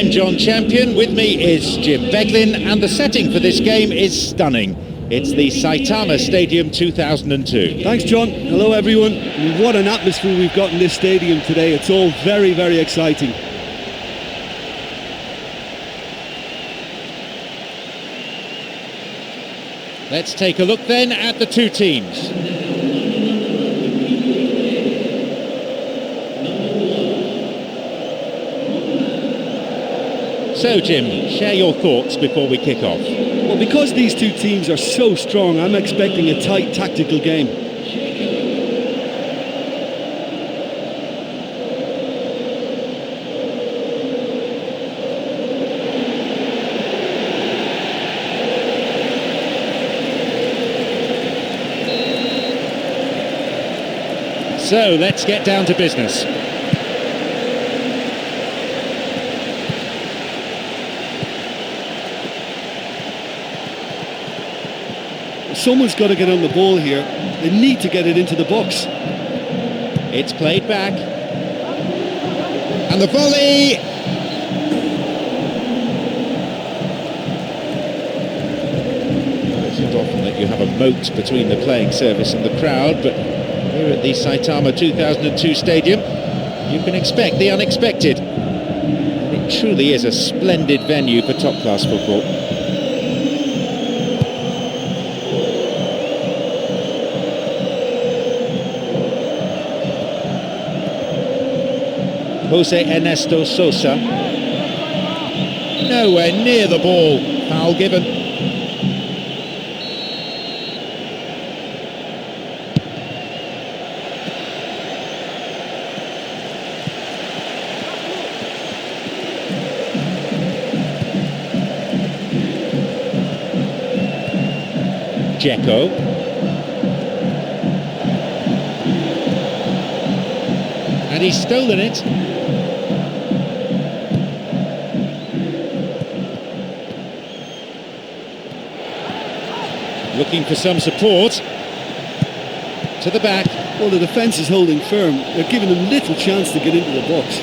I'm John Champion, with me is Jim Beglin, and the setting for this game is stunning. It's the Saitama Stadium 2002. Thanks, John. Hello, everyone. I mean, what an atmosphere we've got in this stadium today. It's all very, very exciting. Let's take a look then at the two teams. So, Jim, share your thoughts before we kick off. Well, because these two teams are so strong, I'm expecting a tight tactical game. So, let's get down to business. Someone's got to get on the ball here. They need to get it into the box. It's played back. And the volley! It's not often that you have a moat between the playing service and the crowd, but here at the Saitama 2002 Stadium, you can expect the unexpected. And it truly is a splendid venue for top-class football. Jose Ernesto Sosa. Nowhere near the ball. Foul given. Heko. And he's stolen it. Looking for some support. To the back. Well, the defence is holding firm. They're giving them little chance to get into the box.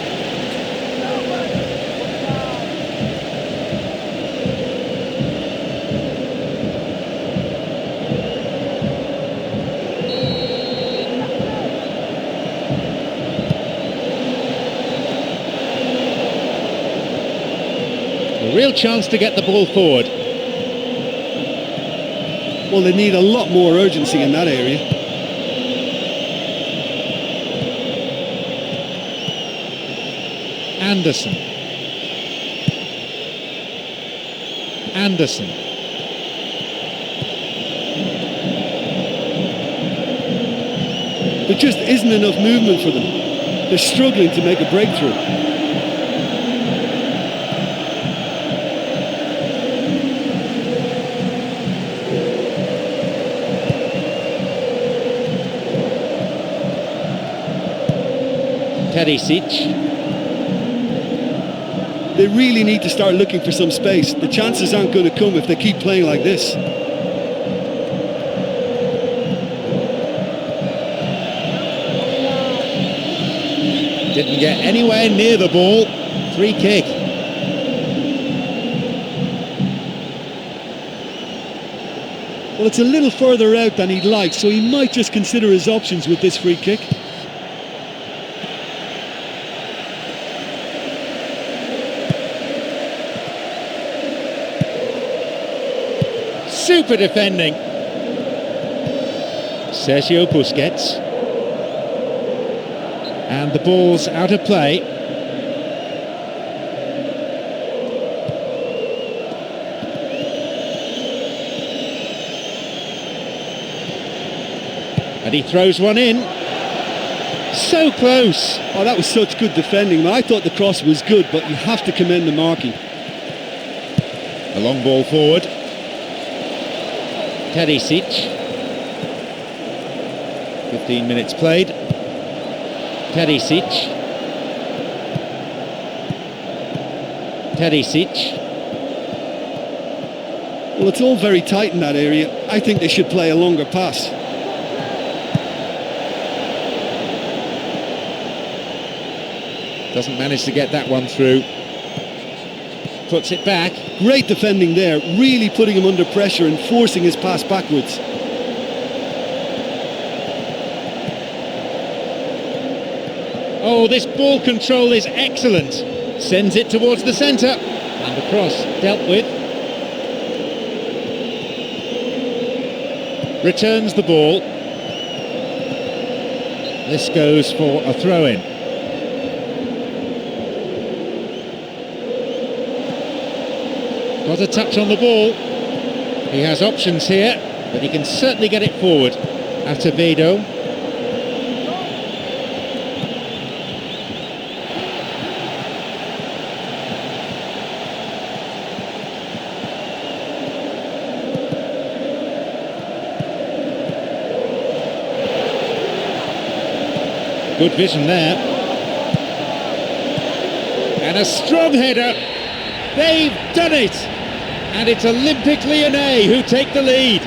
A real chance to get the ball forward. Well, they need a lot more urgency in that area. Anderson. There just isn't enough movement for them. They're struggling to make a breakthrough. Perisic. They really need to start looking for some space. The chances aren't going to come if they keep playing like this. Didn't get anywhere near the ball. Free kick. Well, it's a little further out than he'd like, so he might just consider his options with this free kick. Super defending. Sergio Busquets. And the ball's out of play. And he throws one in. So close. Oh, that was such good defending. I thought the cross was good, but you have to commend the marking. A long ball forward. Terisic. 15 minutes played. Terisic. Terisic. Well, it's all very tight in that area. I think they should play a longer pass. Doesn't manage to get that one through. Puts it back. Great defending there, really putting him under pressure and forcing his pass backwards. Oh, this ball control is excellent. Sends it towards the centre. And the cross dealt with. Returns the ball. This goes for a throw-in. Got a touch on the ball. He has options here, but he can certainly get it forward. Acevedo. Good vision there. And a strong header. They've done it. And it's Olympique Lyonnais who take the lead.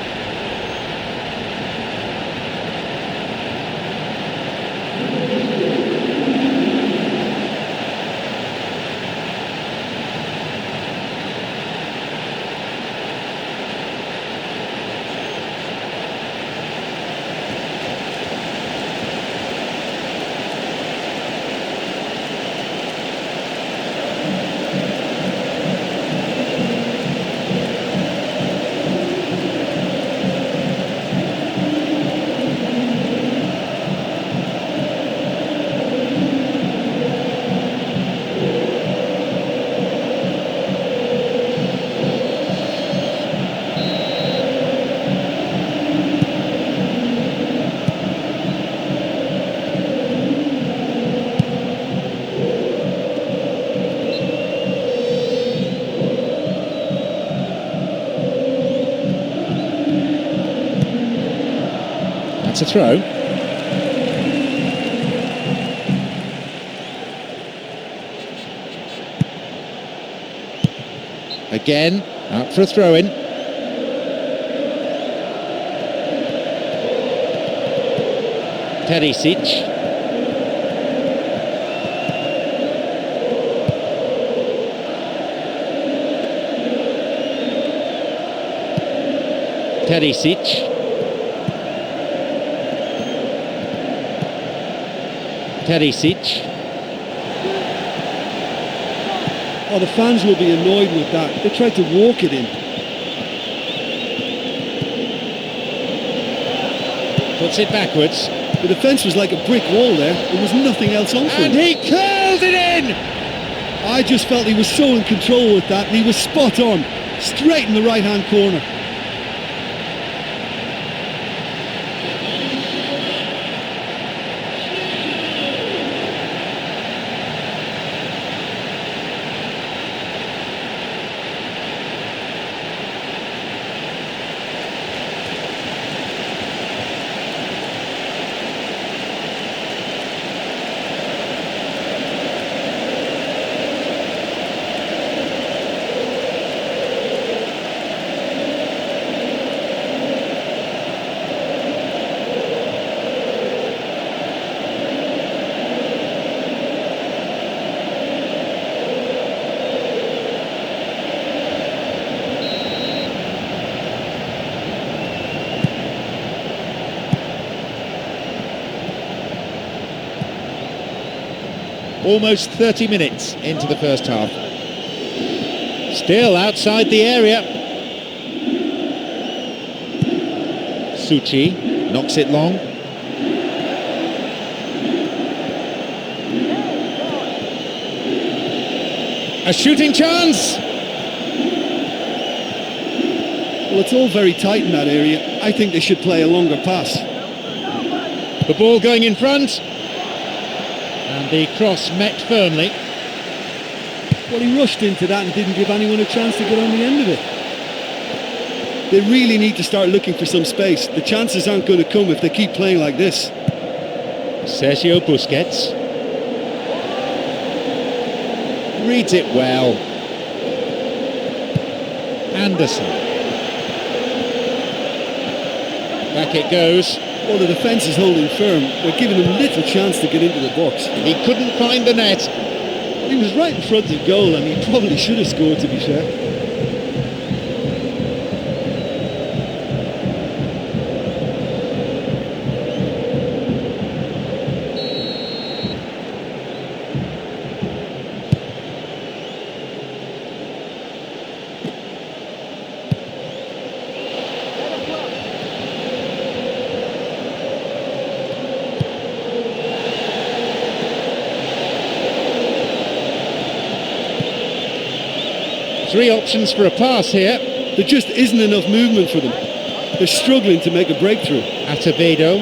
That's a throw. Again, out for a throw-in. Terisic. Terisic. Terisic. Oh, the fans will be annoyed with that. They tried to walk it in. Puts it backwards. The defence was like a brick wall there. There was nothing else on for him. And he curls it in! I just felt he was so in control with that, and he was spot on. Straight in the right-hand corner. Almost 30 minutes into the first half. Still outside the area. Suchi Knocks it long. A shooting chance! Well, it's all very tight in that area. I think they should play a longer pass. The ball going in front. And the cross met firmly. Well, he rushed into that and didn't give anyone a chance to get on the end of it. They really need to start looking for some space. The chances aren't going to come if they keep playing like this. Sergio Busquets. Reads it well. Anderson. Back it goes. Well, the defence is holding firm. They're giving him little chance to get into the box. He couldn't find the net. He was right in front of goal and he probably should have scored, to be fair. Three options for a pass here. There just isn't enough movement for them. They're struggling to make a breakthrough. Acevedo.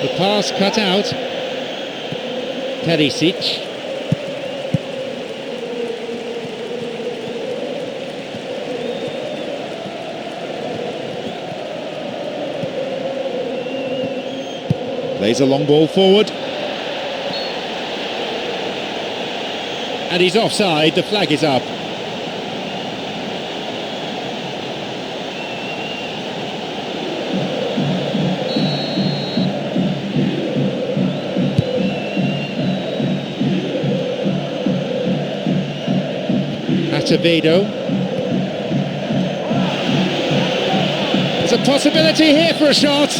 The pass cut out. Perisic. Plays a long ball forward. And he's offside, the flag is up. Acevedo. There's a possibility here for a shot.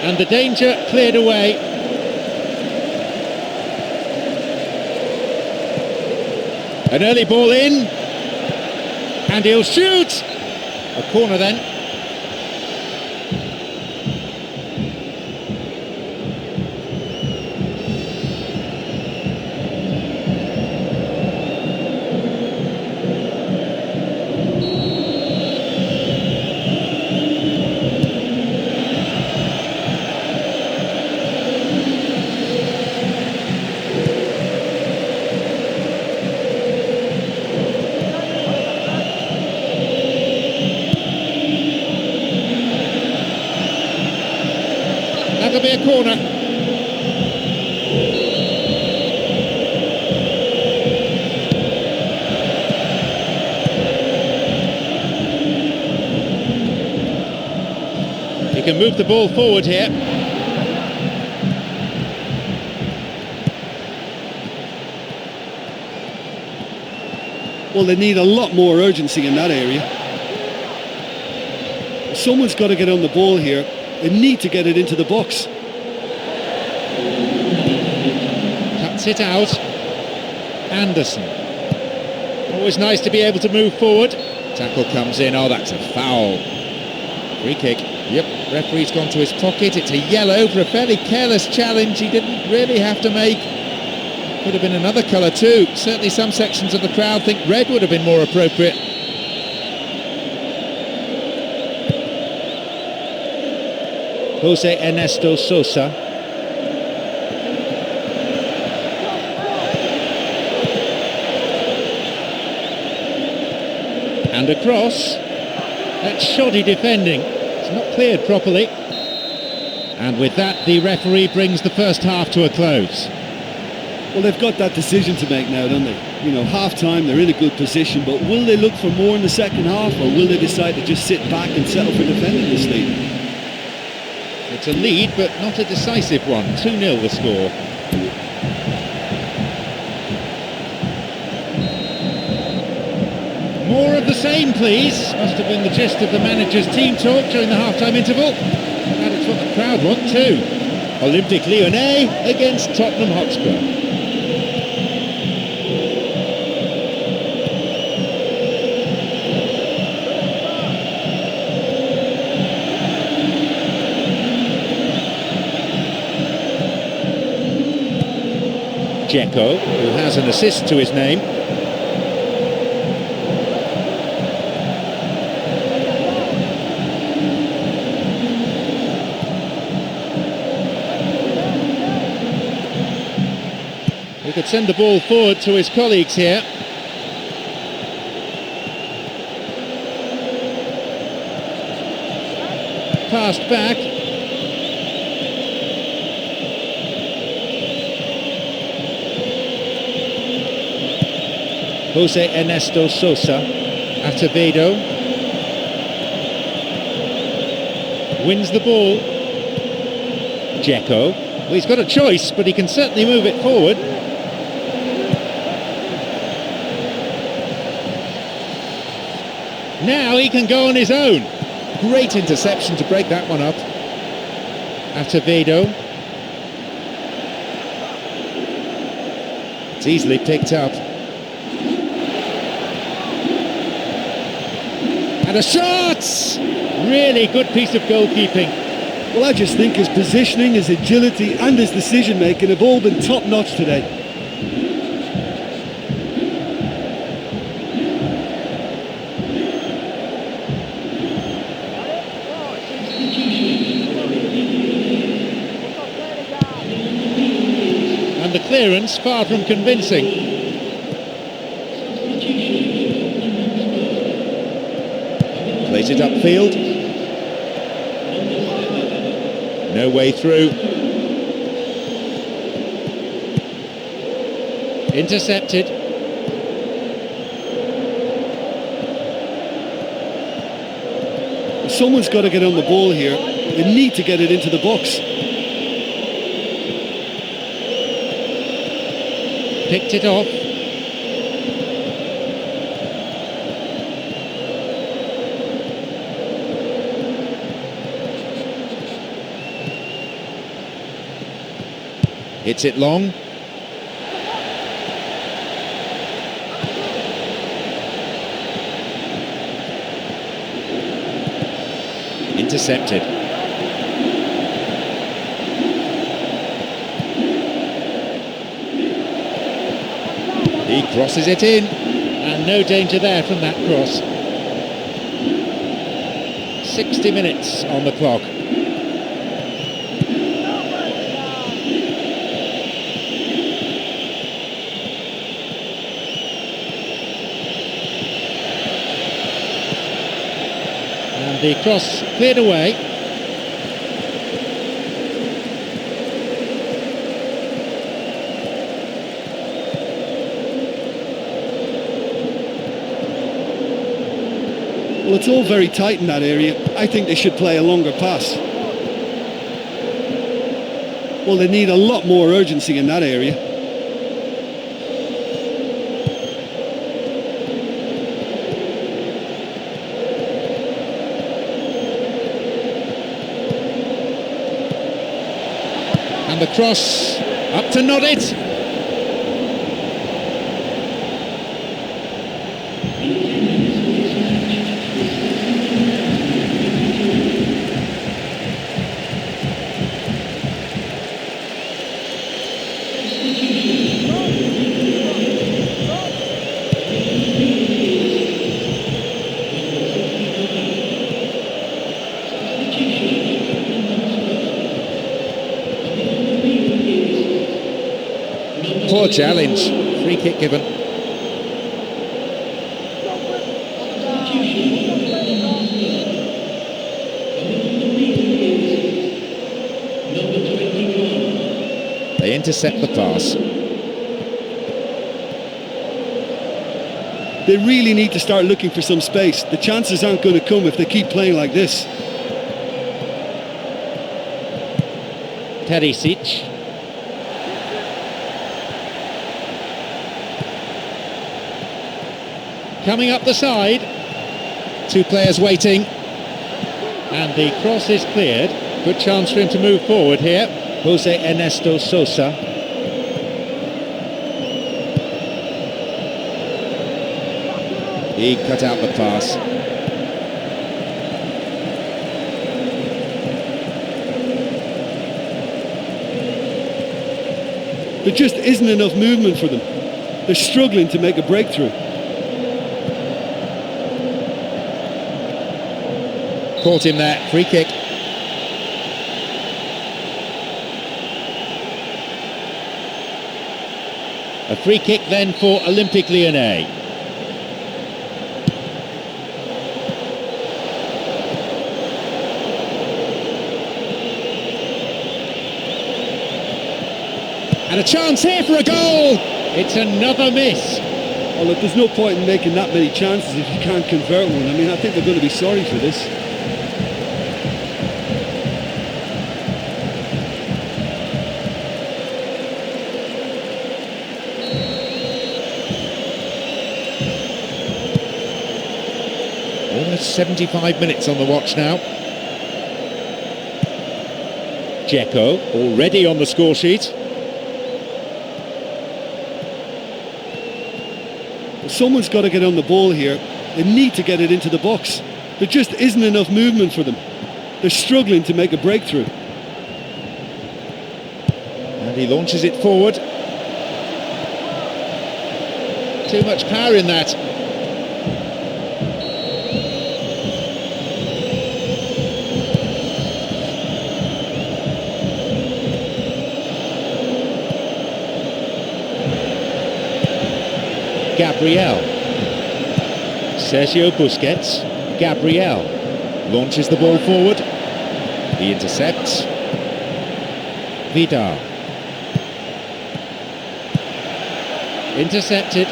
And the danger cleared away. An early ball in. And he'll shoot. A corner then. That'll be a corner. He can move the ball forward here. Well, they need a lot more urgency in that area. Someone's got to get on the ball here. They need to get it into the box. Cuts it out. Anderson. Always nice to be able to move forward. Tackle comes in. Oh, that's a foul. Free kick. Yep, referee's gone to his pocket. It's a yellow for a fairly careless challenge he didn't really have to make. Could have been another colour too. Certainly some sections of the crowd think red would have been more appropriate. Jose Ernesto Sosa. And across. That's shoddy defending. It's not cleared properly. And with that, the referee brings the first half to a close. Well, they've got that decision to make now, don't they? You know, half-time, they're in a good position, but will they look for more in the second half, or will they decide to just sit back and settle for defending this lead? It's a lead, but not a decisive one. 2-0 the score. More of the same, please. Must have been the gist of the manager's team talk during the half-time interval. And it's what the crowd want too. Olympique Lyonnais against Tottenham Hotspur. Heko, who has an assist to his name. He could send the ball forward to his colleagues here. Passed back. Jose Ernesto Sosa, Acevedo, wins the ball. Heko, well, he's got a choice, but he can certainly move it forward. Now he can go on his own. Great interception to break that one up. Acevedo. It's easily picked up. And a shot! Really good piece of goalkeeping. Well, I just think his positioning, his agility and his decision making have all been top notch today. And the clearance far from convincing. Plays it upfield. No way through. Intercepted. Someone's got to get on the ball here. They need to get it into the box. Picked it off. Hits it long. Intercepted. He crosses it in, and no danger there from that cross. 60 minutes on the clock. The cross cleared away. Well, it's all very tight in that area. I think they should play a longer pass. Well, they need a lot more urgency in that area. And the cross up to nod it. Poor challenge, free kick given. They intercept the pass. They really need to start looking for some space. The chances aren't going to come if they keep playing like this. Perisic. coming up the side. Two players waiting. And the cross is cleared. Good chance for him to move forward here. Jose Ernesto Sosa. He cut out the pass. There just isn't enough movement for them. They're struggling to make a breakthrough. Caught him there, free kick. A free kick then for Olympique Lyonnais. And a chance here for a goal! It's another miss. Oh, look, there's no point in making that many chances if you can't convert one. I mean, I think they're going to be sorry for this. Almost 75 minutes on the watch now. Heko already on the score sheet. Someone's got to get on the ball here. They need to get it into the box. There just isn't enough movement for them. They're struggling to make a breakthrough. And he launches it forward. Too much power in that. Gabriel. Sergio Busquets. Gabriel launches the ball forward. He intercepts. Vidal. Intercepted.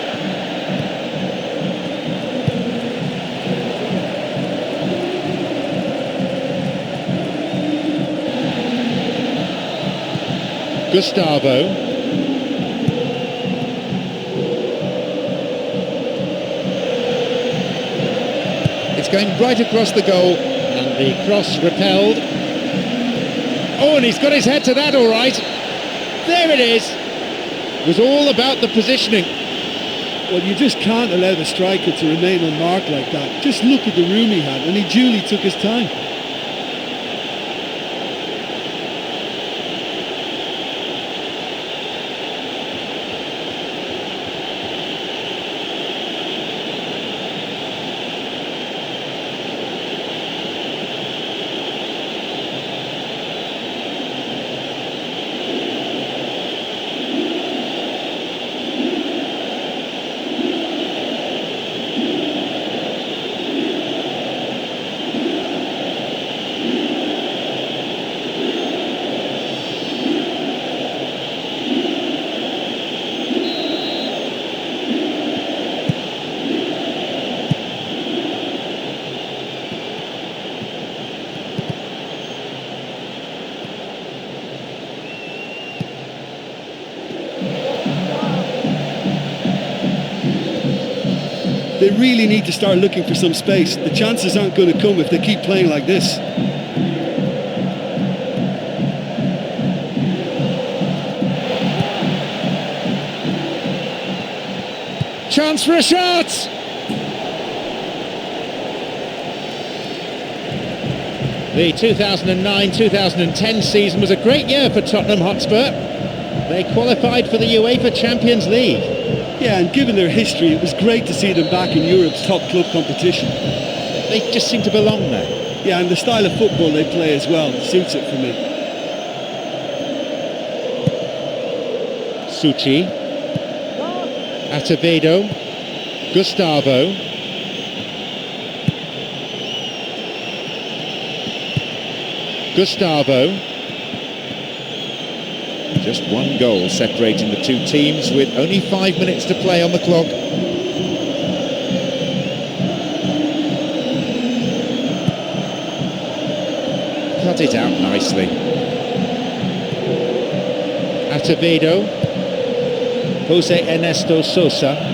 Gustavo. Going right across the goal, and the cross repelled. Oh, and he's got his head to that all right. There it is. It was all about the positioning. Well, you just can't allow the striker to remain unmarked like that. Just look at the room he had, and he duly took his time. They really need to start looking for some space. The chances aren't going to come if they keep playing like this. Chance for a shot! The 2009-2010 season was a great year for Tottenham Hotspur. They qualified for the UEFA Champions League. Yeah, and given their history, it was great to see them back in Europe's top club competition. They just seem to belong there. Yeah, and the style of football they play as well suits it for me. Suchi. Acevedo. Gustavo. Gustavo. Just one goal separating the two teams with only 5 minutes to play on the clock. Cut it out nicely. Acevedo. Jose Ernesto Sosa.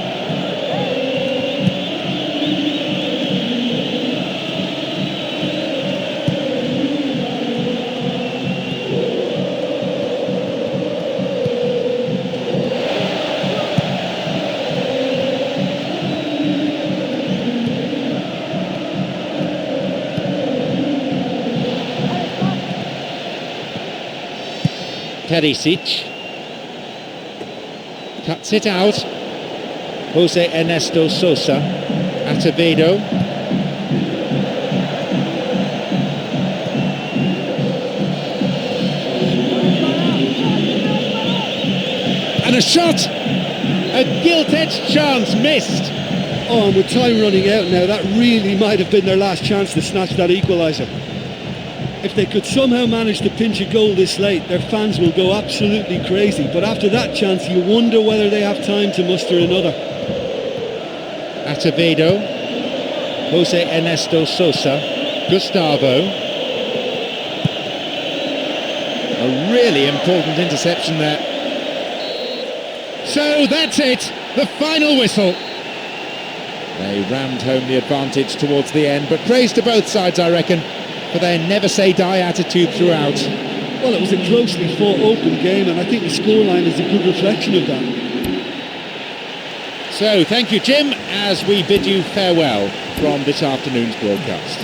Perisic cuts it out. Jose Ernesto Sosa, Acevedo. And a shot! A gilt-edged chance missed. Oh, and with time running out now, that really might have been their last chance to snatch that equaliser. If they could somehow manage to pinch a goal this late, their fans will go absolutely crazy. But after that chance, you wonder whether they have time to muster another. Acevedo, Jose Ernesto Sosa, Gustavo. A really important interception there. So that's it, the final whistle. They rammed home the advantage towards the end, but praise to both sides, I reckon, for their never-say-die attitude throughout. Well, it was a closely fought, open game, and I think the scoreline is a good reflection of that. So, thank you, Jim, as we bid you farewell from this afternoon's broadcast.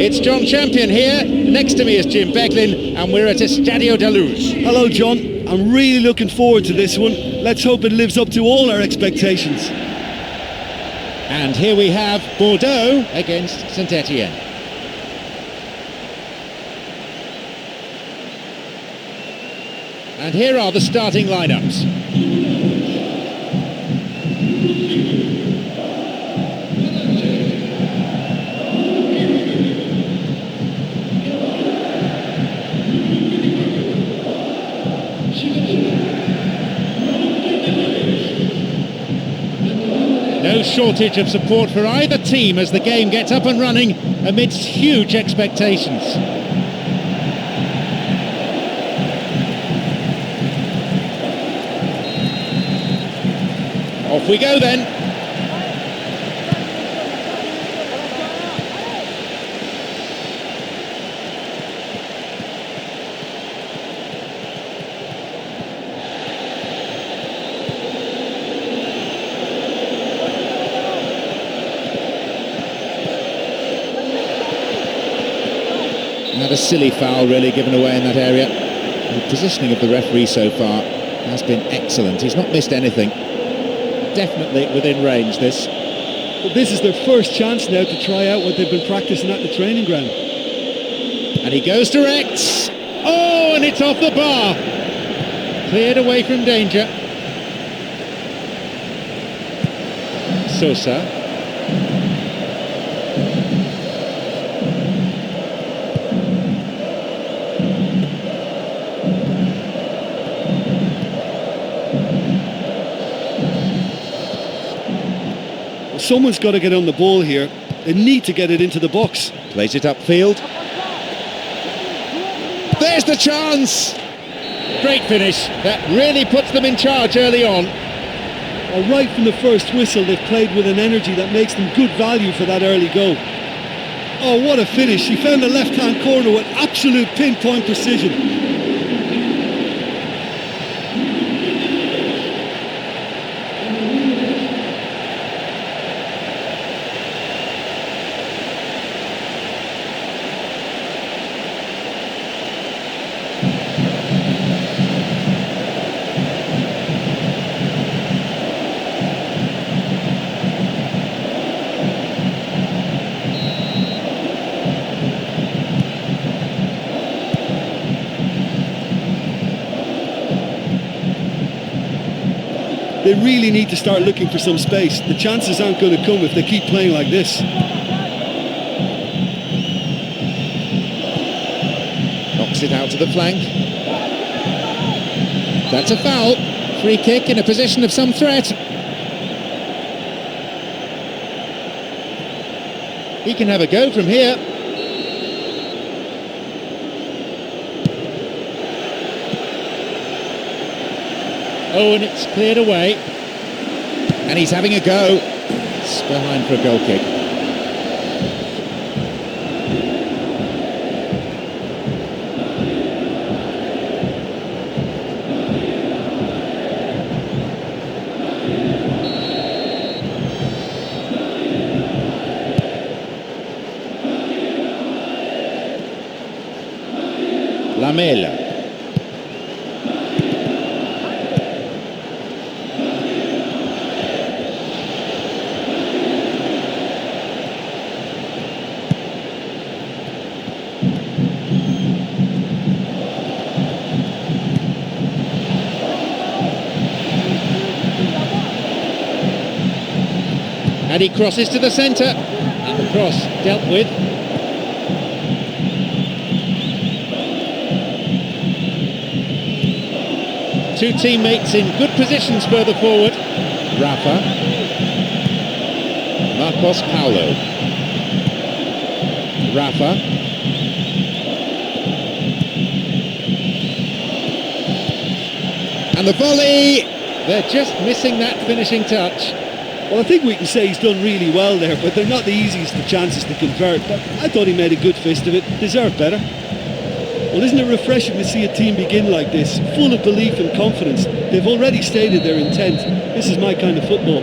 It's John Champion here, next to me is Jim Becklin, and we're at Estadio da Luz. Hello, John. I'm really looking forward to this one. Let's hope it lives up to all our expectations. And here we have Bordeaux against Saint-Etienne. And here are the starting lineups. No shortage of support for either team as the game gets up and running amidst huge expectations. Off we go then. Had a silly foul really given away in that area. The positioning of the referee so far has been excellent. He's not missed anything. Definitely within range, this. But this is their first chance now to try out what they've been practicing at the training ground. And he goes direct. Oh, and it's off the bar. Cleared away from danger. Sosa. Someone's got to get on the ball here. They need to get it into the box. Plays it upfield. There's the chance! Great finish. That really puts them in charge early on. Well, right from the first whistle, they've played with an energy that makes them good value for that early goal. Oh, what a finish. He found the left-hand corner with absolute pinpoint precision. They really need to start looking for some space. The chances aren't going to come if they keep playing like this. Knocks it out to the flank. That's a foul. Free kick in a position of some threat. He can have a go from here. Oh, and it's cleared away. And he's having a go. It's behind for a goal kick. Lamela. And he crosses to the centre. And the cross dealt with. Two teammates in good positions further forward. Rafa. Marcos Paulo. Rafa. And the volley! They're just missing that finishing touch. Well, I think we can say he's done really well there, but they're not the easiest of chances to convert. But I thought he made a good fist of it. Deserved better. Well, isn't it refreshing to see a team begin like this, full of belief and confidence? They've already stated their intent. This is my kind of football.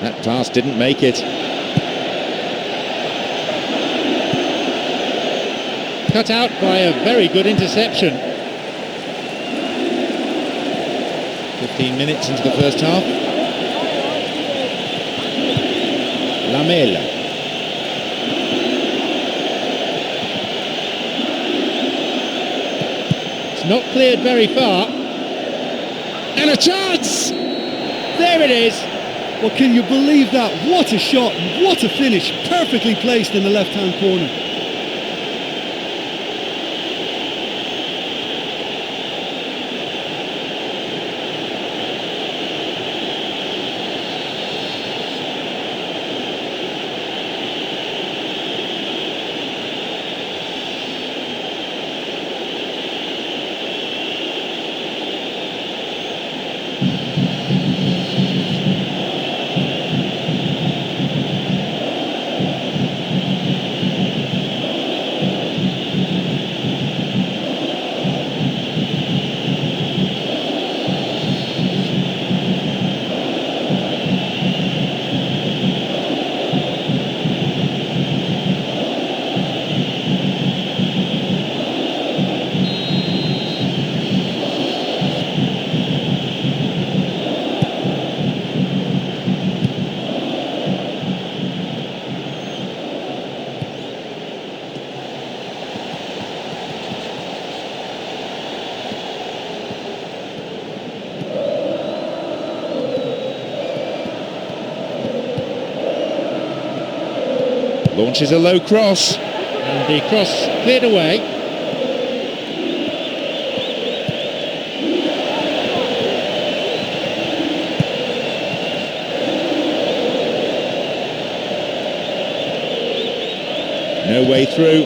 That pass didn't make it. Cut out by a very good interception. 15 minutes into the first half. Lamela. It's not cleared very far. And a chance! There it is. Well, can you believe that? What a shot, what a finish, perfectly placed in the left-hand corner. Launches a low cross, and the cross cleared away. No way through.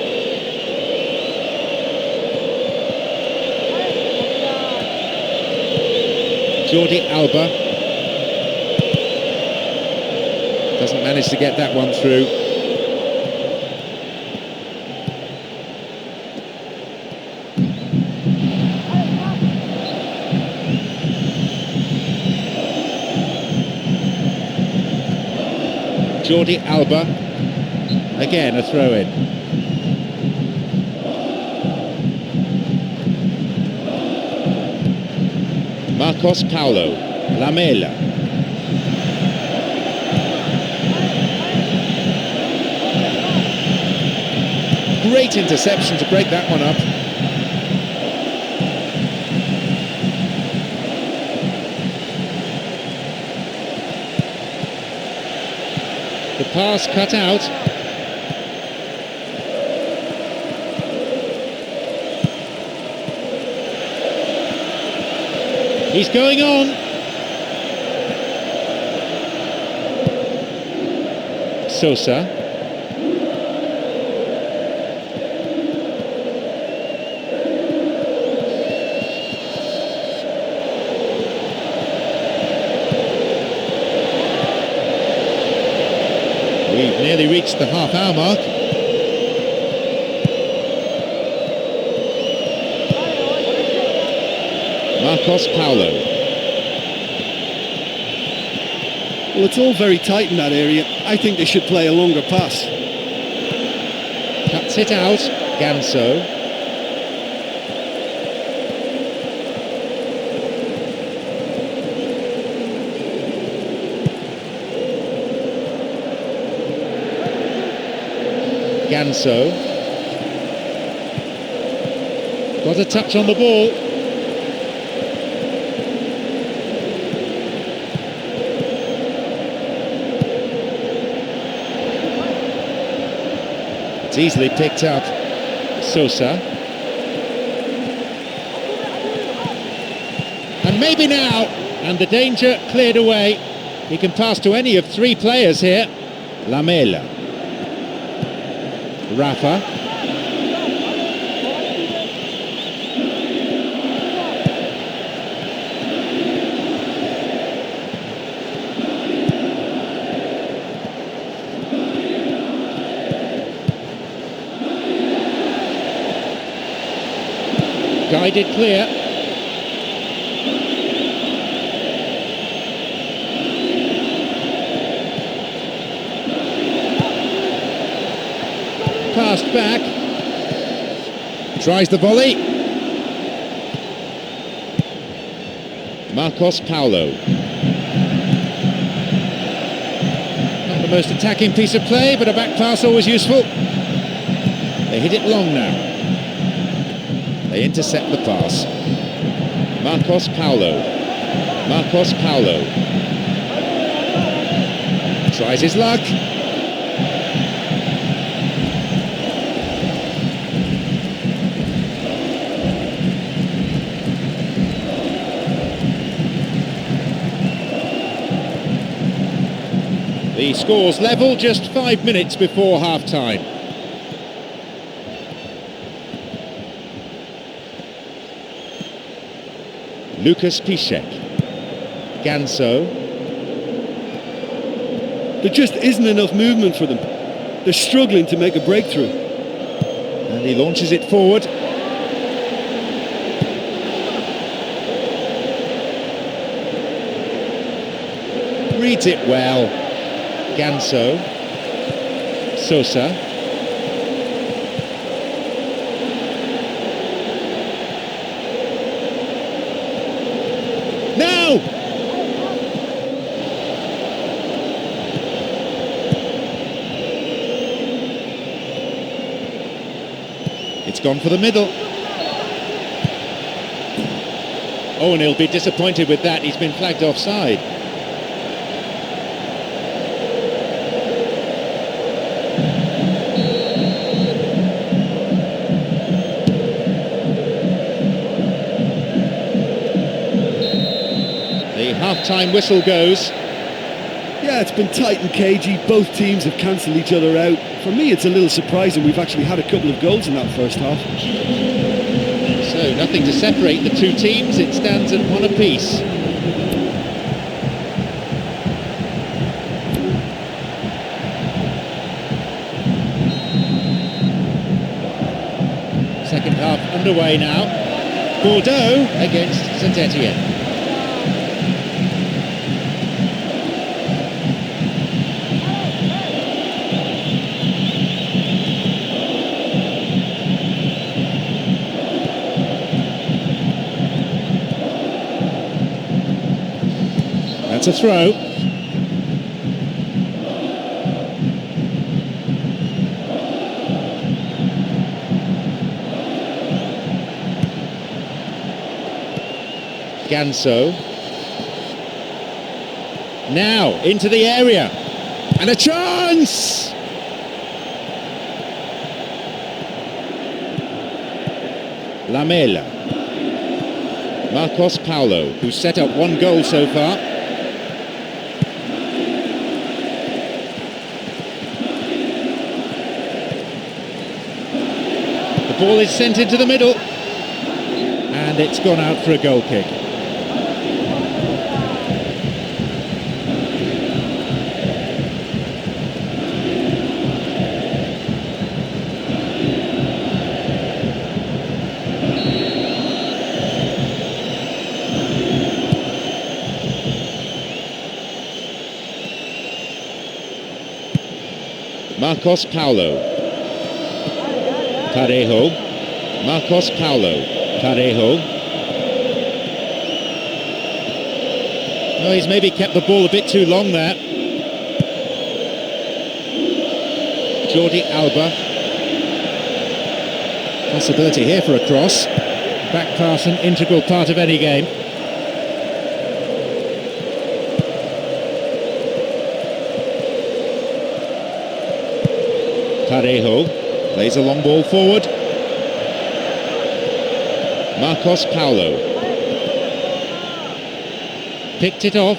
Jordi Alba doesn't manage to get that one through. Jordi Alba, again a throw-in. Marcos Paulo. Lamela. Great interception to break that one up. The pass cut out. He's going on. Sosa. We've nearly reached the half-hour mark. Marcos Paulo. Well, it's all very tight in that area. I think they should play a longer pass. Cuts it out. Ganso. Ganso. Got a touch on the ball. It's easily picked up. Sosa. And maybe now. And the danger cleared away. He can pass to any of three players here. Lamela. Rafa. Guided clear. Passed back. Tries the volley. Marcos Paulo. Not the most attacking piece of play, but a back pass always useful. They hit it long now. They intercept the pass. Marcos Paulo. Marcos Paulo. Tries his luck. The score's level just 5 minutes before half-time. Lucas Piszczek. Ganso. There just isn't enough movement for them. They're struggling to make a breakthrough. And he launches it forward. Reads it well. Ganso. Sosa. Now! It's gone for the middle. Oh, and he'll be disappointed with that. He's been flagged offside. Half-time whistle goes. Yeah, it's been tight and cagey. Both teams have cancelled each other out. For me, it's a little surprising we've actually had a couple of goals in that first half. So, nothing to separate the two teams. It stands at one apiece. Second half underway now. Bordeaux against Saint-Etienne. to throw. Ganso. Now into the area. And a chance! Lamela. Marcos Paulo, who's set up one goal so far. The ball is sent into the middle. And it's gone out for a goal kick. Marcos Paulo. Parejo. Marcos Paulo. Parejo. Oh, he's maybe kept the ball a bit too long there. Jordi Alba. Possibility here for a cross. Back pass, an integral part of any game. Parejo plays a long ball forward. Marcos Paulo picked it off.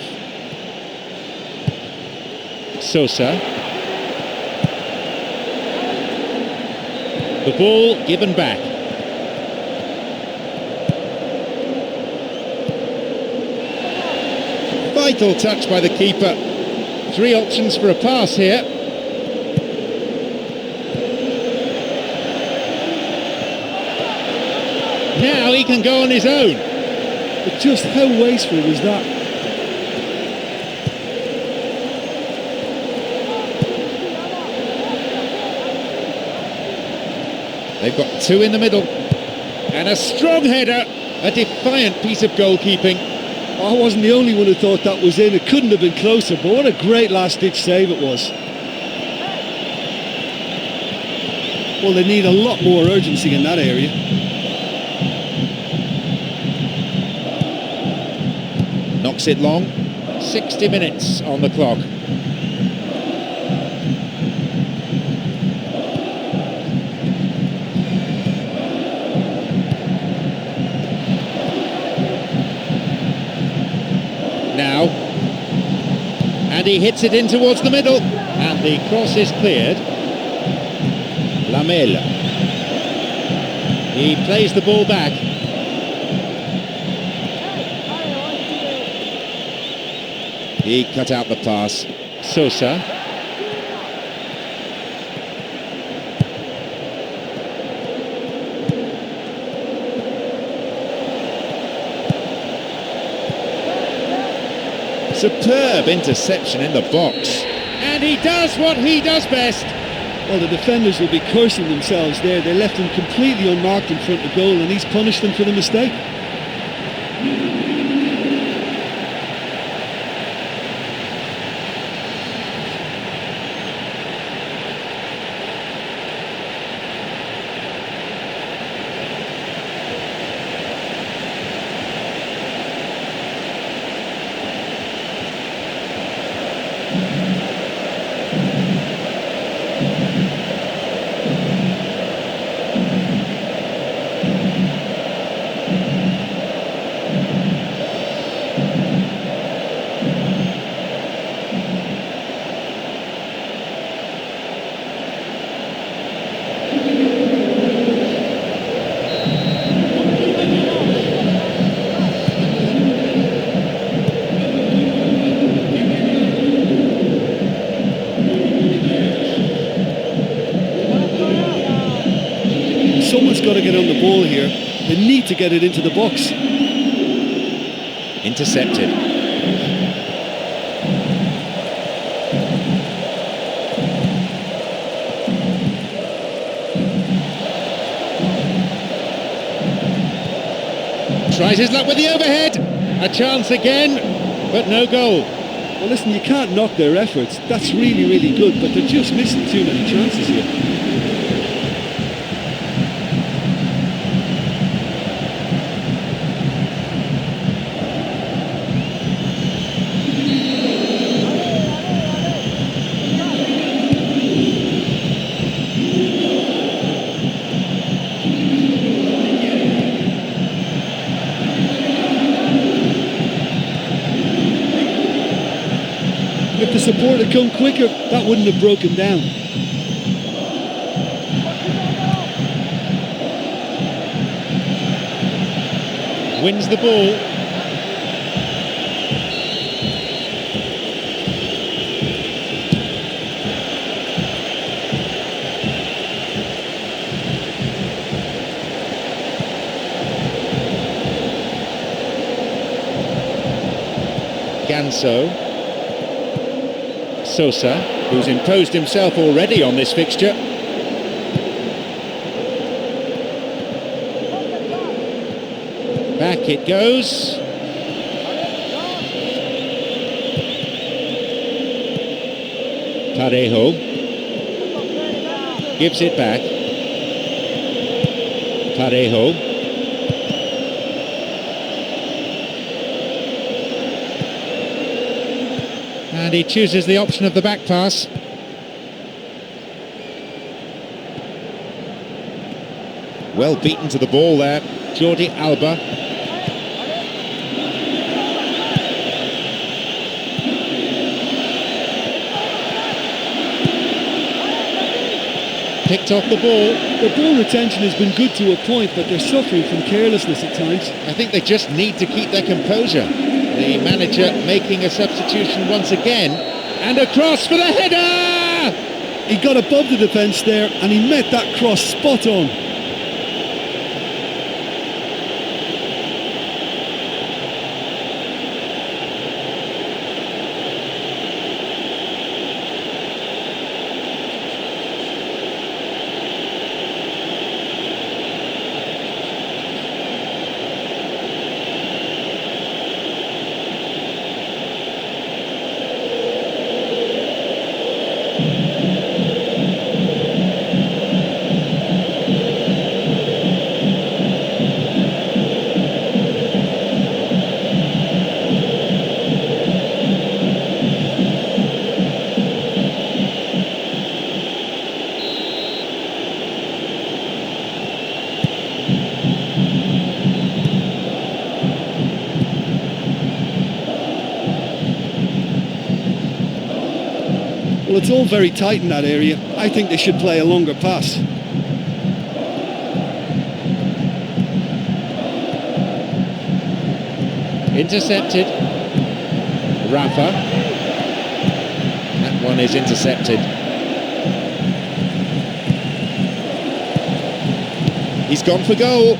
Sosa. The ball given back. Vital touch by the keeper. 3 options for a pass here. Now he can go on his own. But just how wasteful was that? They've got 2 in the middle. And a strong header. A defiant piece of goalkeeping. I wasn't the only one who thought that was in. It couldn't have been closer, but what a great last-ditch save it was. Well, they need a lot more urgency in that area. Knocks it long. 60 minutes on the clock. Now. And he hits it in towards the middle. And the cross is cleared. Lamela. He plays the ball back. He cut out the pass. Sosa. Superb interception in the box. And he does what he does best. Well, the defenders will be cursing themselves there. They left him completely unmarked in front of goal, and he's punished them for the mistake. Someone's got to get on the ball here. They need to get it into the box. Intercepted. Tries his luck with the overhead. A chance again, but no goal. Well, listen, you can't knock their efforts. That's really, really good, but they're just missing too many chances here. If the support had come quicker, that wouldn't have broken down. Wins the ball. Ganso. Sosa, who's imposed himself already on this fixture. Back it goes. Parejo gives it back. Parejo. And he chooses the option of the back pass. Well beaten to the ball there, Jordi Alba. Picked off the ball. Their ball retention has been good to a point, but they're suffering from carelessness at times. I think they just need to keep their composure. The manager making a substitution once again, and a cross for the header! He got above the defence there, and he met that cross spot on. Well, it's all very tight in that area. I think they should play a longer pass. Intercepted. Rafa. That one is intercepted. He's gone for goal.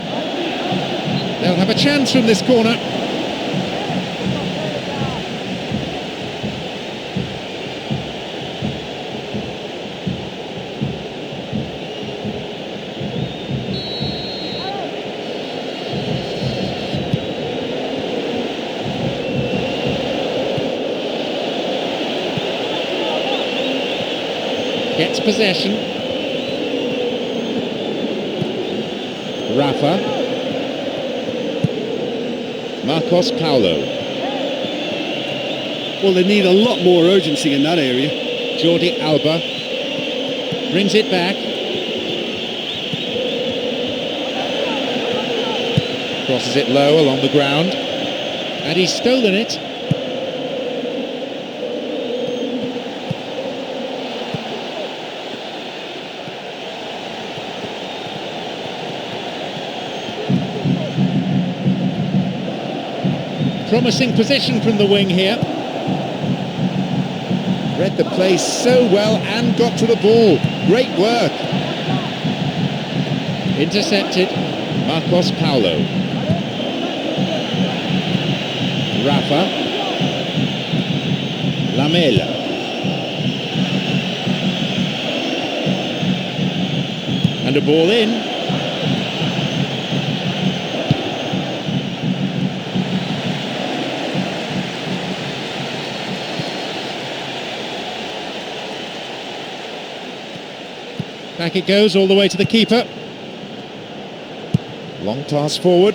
They'll have a chance from this corner. Gets possession. Rafa. Marcos Paulo. Well, they need a lot more urgency in that area. Jordi Alba brings it back. Crosses it low along the ground. And he's stolen it. Promising position from the wing here. Read the play so well and got to the ball. Great work. Intercepted. Marcos Paulo. Rafa. Lamela. And a ball in. Back it goes all the way to the keeper. Long pass forward.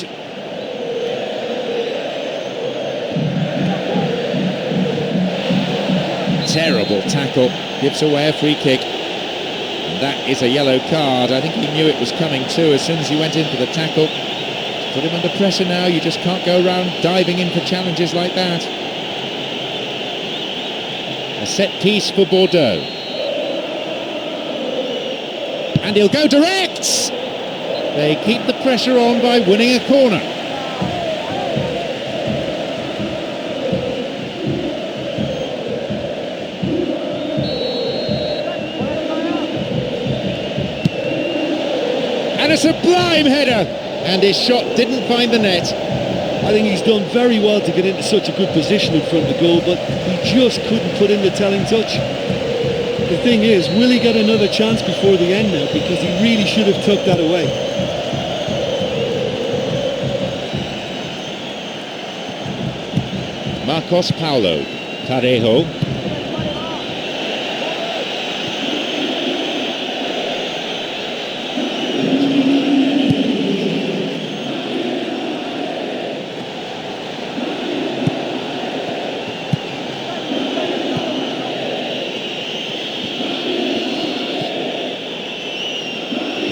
Terrible tackle. Gives away a free kick. And that is a yellow card. I think he knew it was coming too as soon as he went in for the tackle. Put him under pressure now. You just can't go around diving in for challenges like that. A set piece for Bordeaux. And he'll go direct! They keep the pressure on by winning a corner. And a sublime header! And his shot didn't find the net. I think he's done very well to get into such a good position in front of the goal, but he just couldn't put in the telling touch. The thing is, will he get another chance before the end now? Because he really should have took that away. Marcos Paulo, Parejo.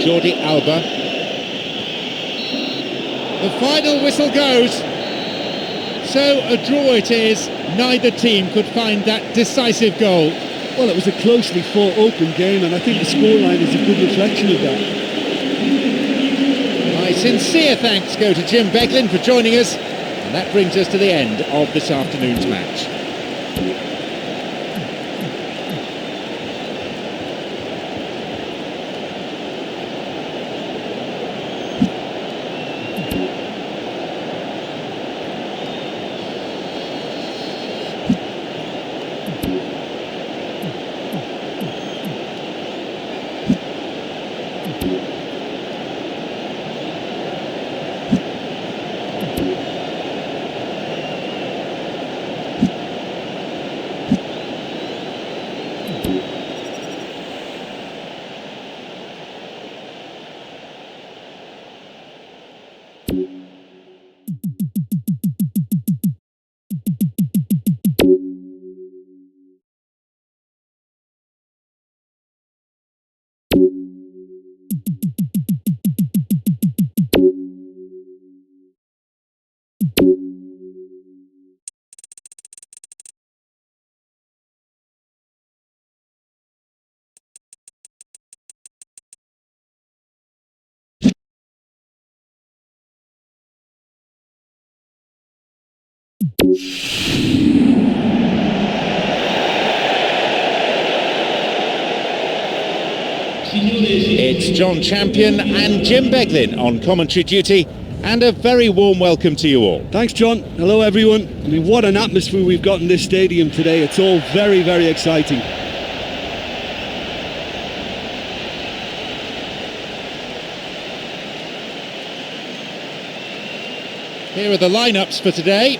Jordi Alba. The final whistle goes. So a draw it is. Neither team could find that decisive goal. Well, it was a closely fought open game, and I think the scoreline is a good reflection of that. My sincere thanks go to Jim Beglin for joining us, and that brings us to the end of this afternoon's match. It's John Champion and Jim Beglin on commentary duty, and a very warm welcome to you all. Thanks, John. Hello, everyone. I mean, what an atmosphere we've got in this stadium today. It's all very, very exciting. Here are the lineups for today.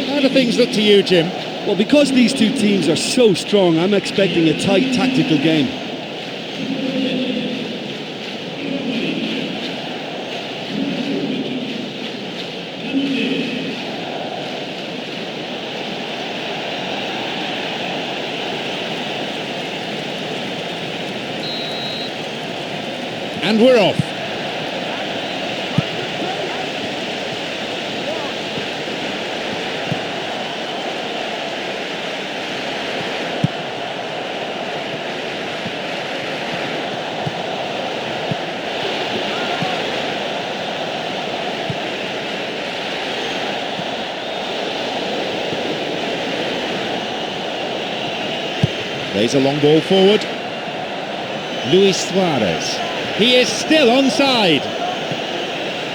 How do things look to you, Jim? Well, because these two teams are so strong, I'm expecting a tight tactical game. And we're off. Plays a long ball forward. Luis Suarez. He is still onside.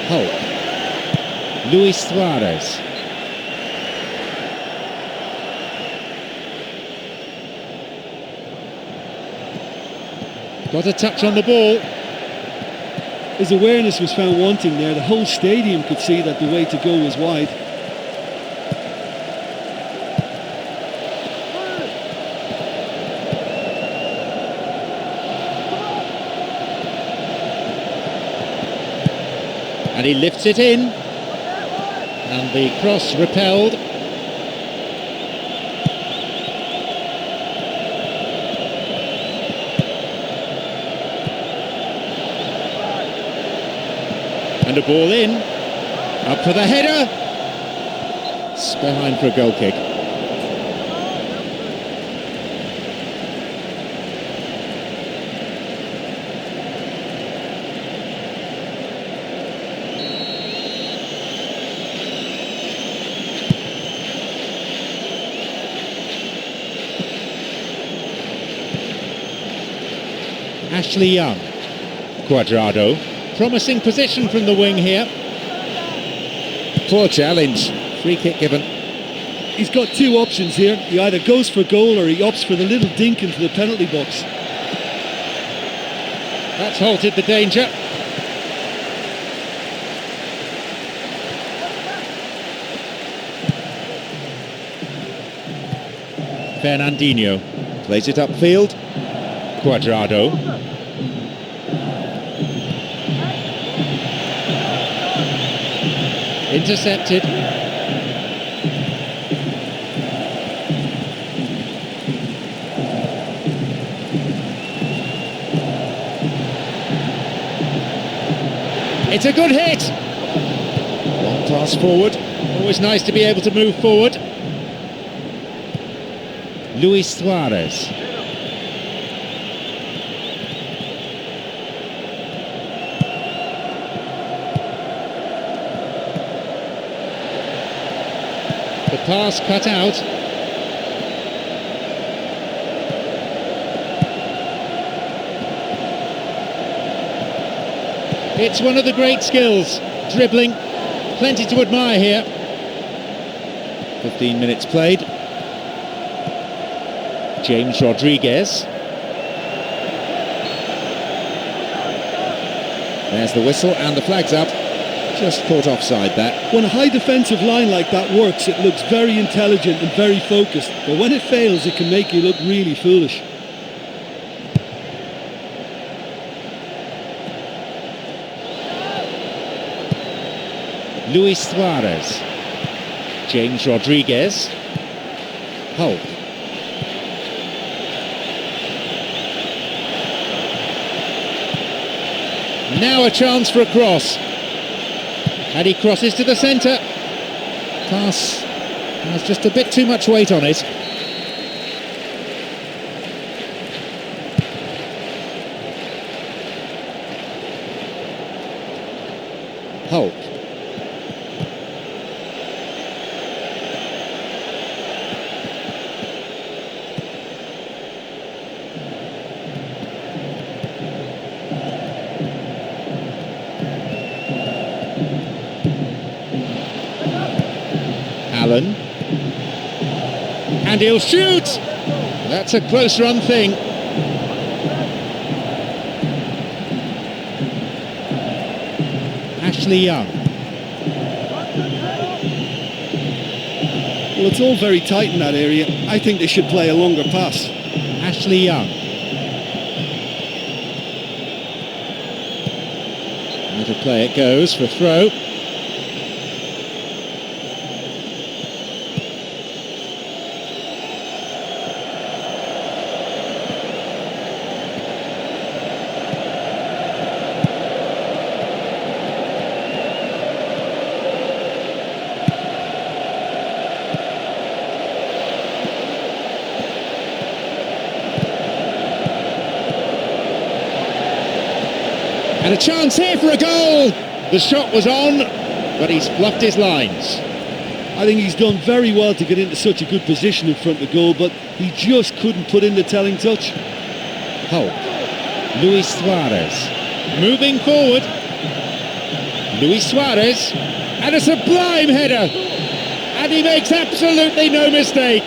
Hulk. Luis Suarez. Got a touch on the ball. His awareness was found wanting there. The whole stadium could see that the way to go was wide. And he lifts it in. And the cross repelled. And a ball in. Up for the header. It's behind for a goal kick. Ashley Young. Cuadrado. Promising position from the wing here. Poor challenge. Free kick given. He's got two options here. He either goes for goal or he opts for the little dink into the penalty box. That's halted the danger. Fernandinho plays it upfield. Cuadrado. Intercepted. It's a good hit. Long pass forward. Always nice to be able to move forward. Luis Suarez. The pass cut out. It's one of the great skills, dribbling, plenty to admire here. 15 minutes played. James Rodriguez. There's the whistle and the flag's up. Just caught offside that. When a high defensive line like that works, it looks very intelligent and very focused. But when it fails, it can make you look really foolish. Luis Suarez. James Rodriguez. Hulk. Now a chance for a cross. And he crosses to the centre. Pass has just a bit too much weight on it. Hulk. Allen. And he'll shoot! That's a close run thing. Ashley Young. Well, it's all very tight in that area. I think they should play a longer pass. Ashley Young. Out of play it goes for throw. And a chance here for a goal. The shot was on, but he's bluffed his lines. I think he's done very well to get into such a good position in front of goal, but he just couldn't put in the telling touch. Hulk. Luis Suarez. Moving forward. Luis Suarez. And a sublime header. And he makes absolutely no mistake.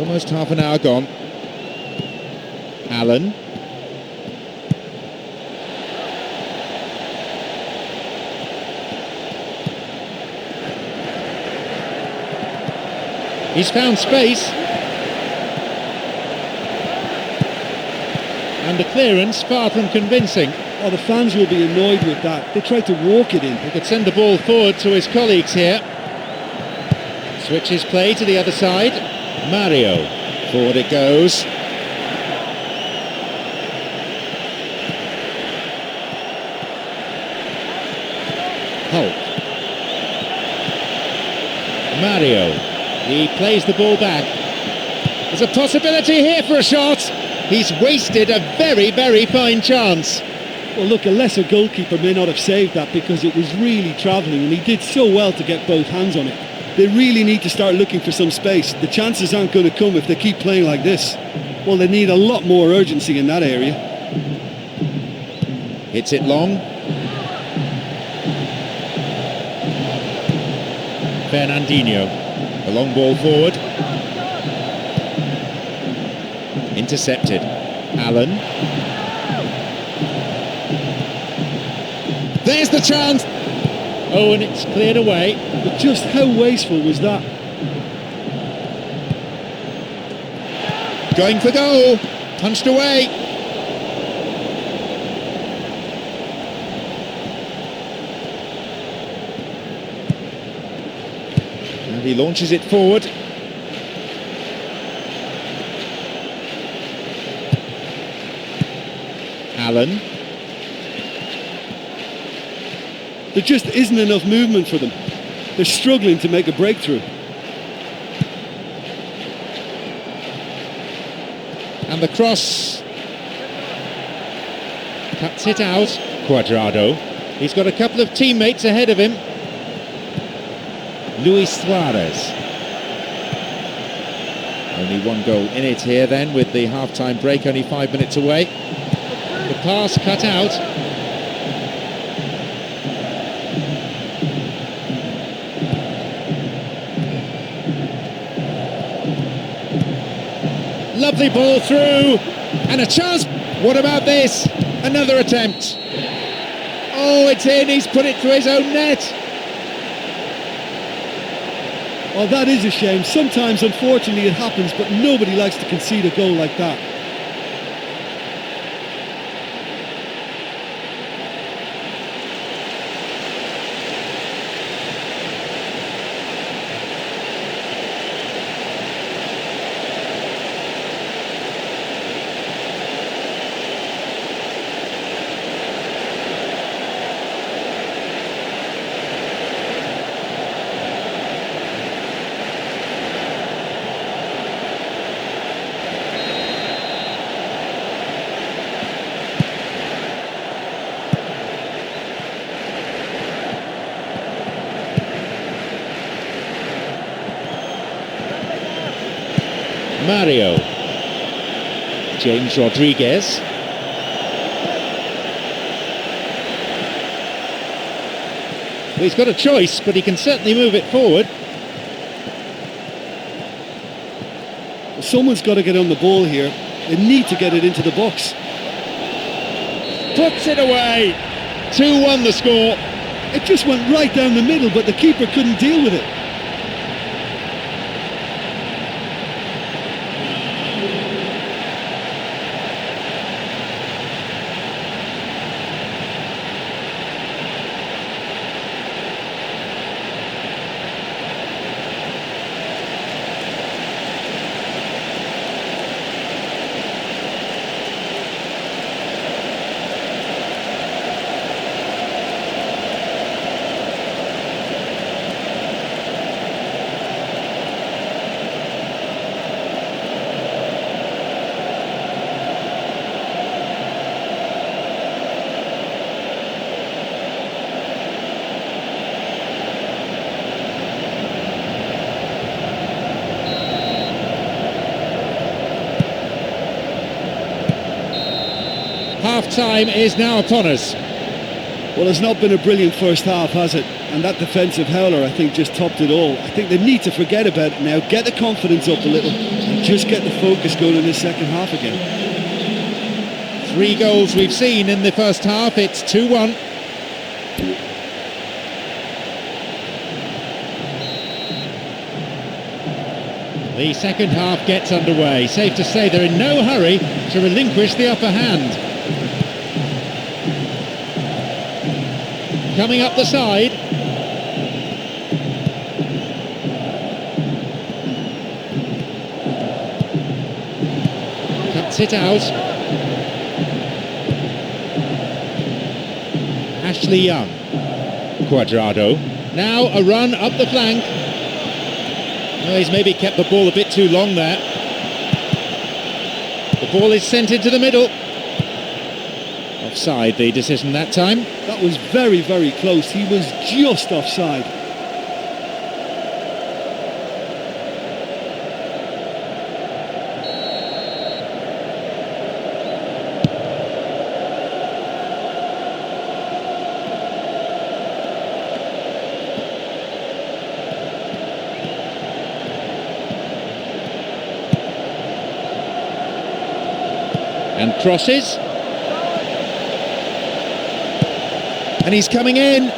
Almost half an hour gone. Allen. He's found space. And the clearance far from convincing. Oh, the fans will be annoyed with that. They tried to walk it in. He could send the ball forward to his colleagues here. Switches play to the other side. Mario. Forward it goes. Hulk. Mario. He plays the ball back. There's a possibility here for a shot. He's wasted a very, very fine chance. Well, look, a lesser goalkeeper may not have saved that because it was really travelling, and he did so well to get both hands on it. They really need to start looking for some space. The chances aren't going to come if they keep playing like this. Well, they need a lot more urgency in that area. Hits it long. Fernandinho. The long ball forward. Intercepted. Allen. There's the chance. Oh, and it's cleared away. But just how wasteful was that? Going for goal. Punched away. And he launches it forward. Allen. There just isn't enough movement for them. They're struggling to make a breakthrough. And the cross cuts it out. Cuadrado. He's got a couple of teammates ahead of him. Luis Suarez. Only one goal in it here then, with the half-time break only 5 minutes away. The pass cut out. Lovely ball through, and a chance. What about this? Another attempt. Oh, it's in. He's put it through his own net. Well, that is a shame. Sometimes, unfortunately, it happens, but nobody likes to concede a goal like that. Mario. James Rodriguez. Well, he's got a choice, but he can certainly move it forward. Well, someone's got to get on the ball here. They need to get it into the box. Puts it away. 2-1 the score. It just went right down the middle, but the keeper couldn't deal with it. Half-time is now upon us. Well, it's not been a brilliant first half, has it? And that defensive howler, I think, just topped it all. I think they need to forget about it now, get the confidence up a little, and just get the focus going in the second half again. 3 goals we've seen in the first half. It's 2-1. The second half gets underway. Safe to say they're in no hurry to relinquish the upper hand. Coming up the side. Cuts it out. Ashley Young. Cuadrado. Now a run up the flank. Well, he's maybe kept the ball a bit too long there. The ball is sent into the middle. Offside, the decision that time. That was very, very close. He was just offside. And crosses. And he's coming in.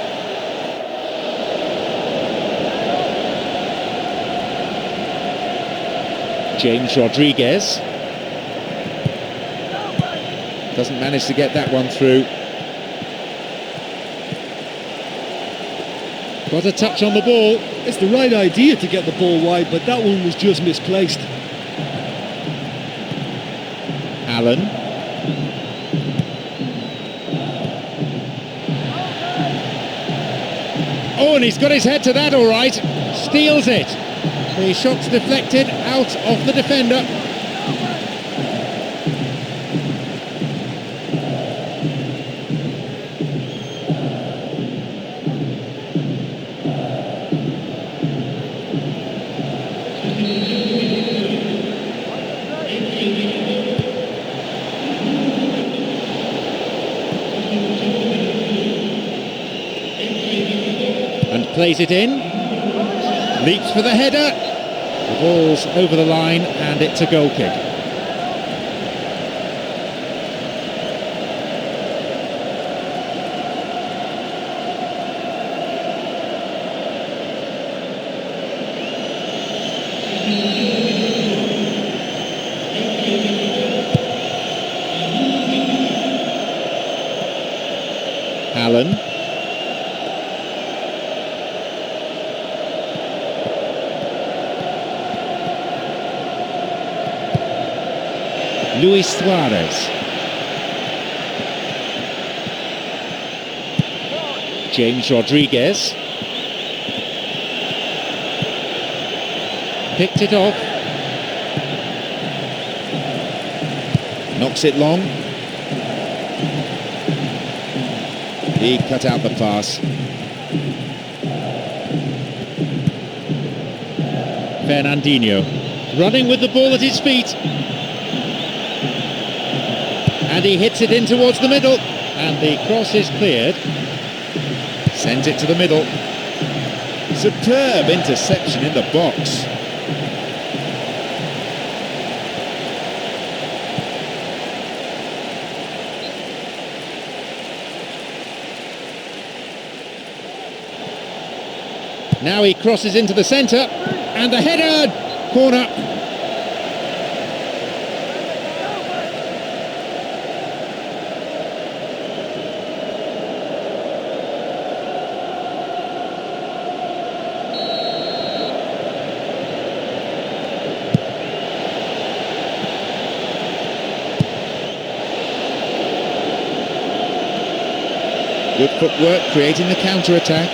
James Rodriguez. Doesn't manage to get that one through. Got a touch on the ball. It's the right idea to get the ball wide, but that one was just misplaced. Allen. Oh, and he's got his head to that all right. Steals it. The shot's deflected out of the defender. Plays it in, leaps for the header, the ball's over the line and it's a goal kick. Allen. Luis Suarez. James Rodriguez. Picked it off. Knocks it long. He cut out the pass. Fernandinho running with the ball at his feet. And he hits it in towards the middle. And the cross is cleared. Sends it to the middle. Superb interception in the box. Now he crosses into the centre. And the header! Corner. Good footwork, creating the counter-attack.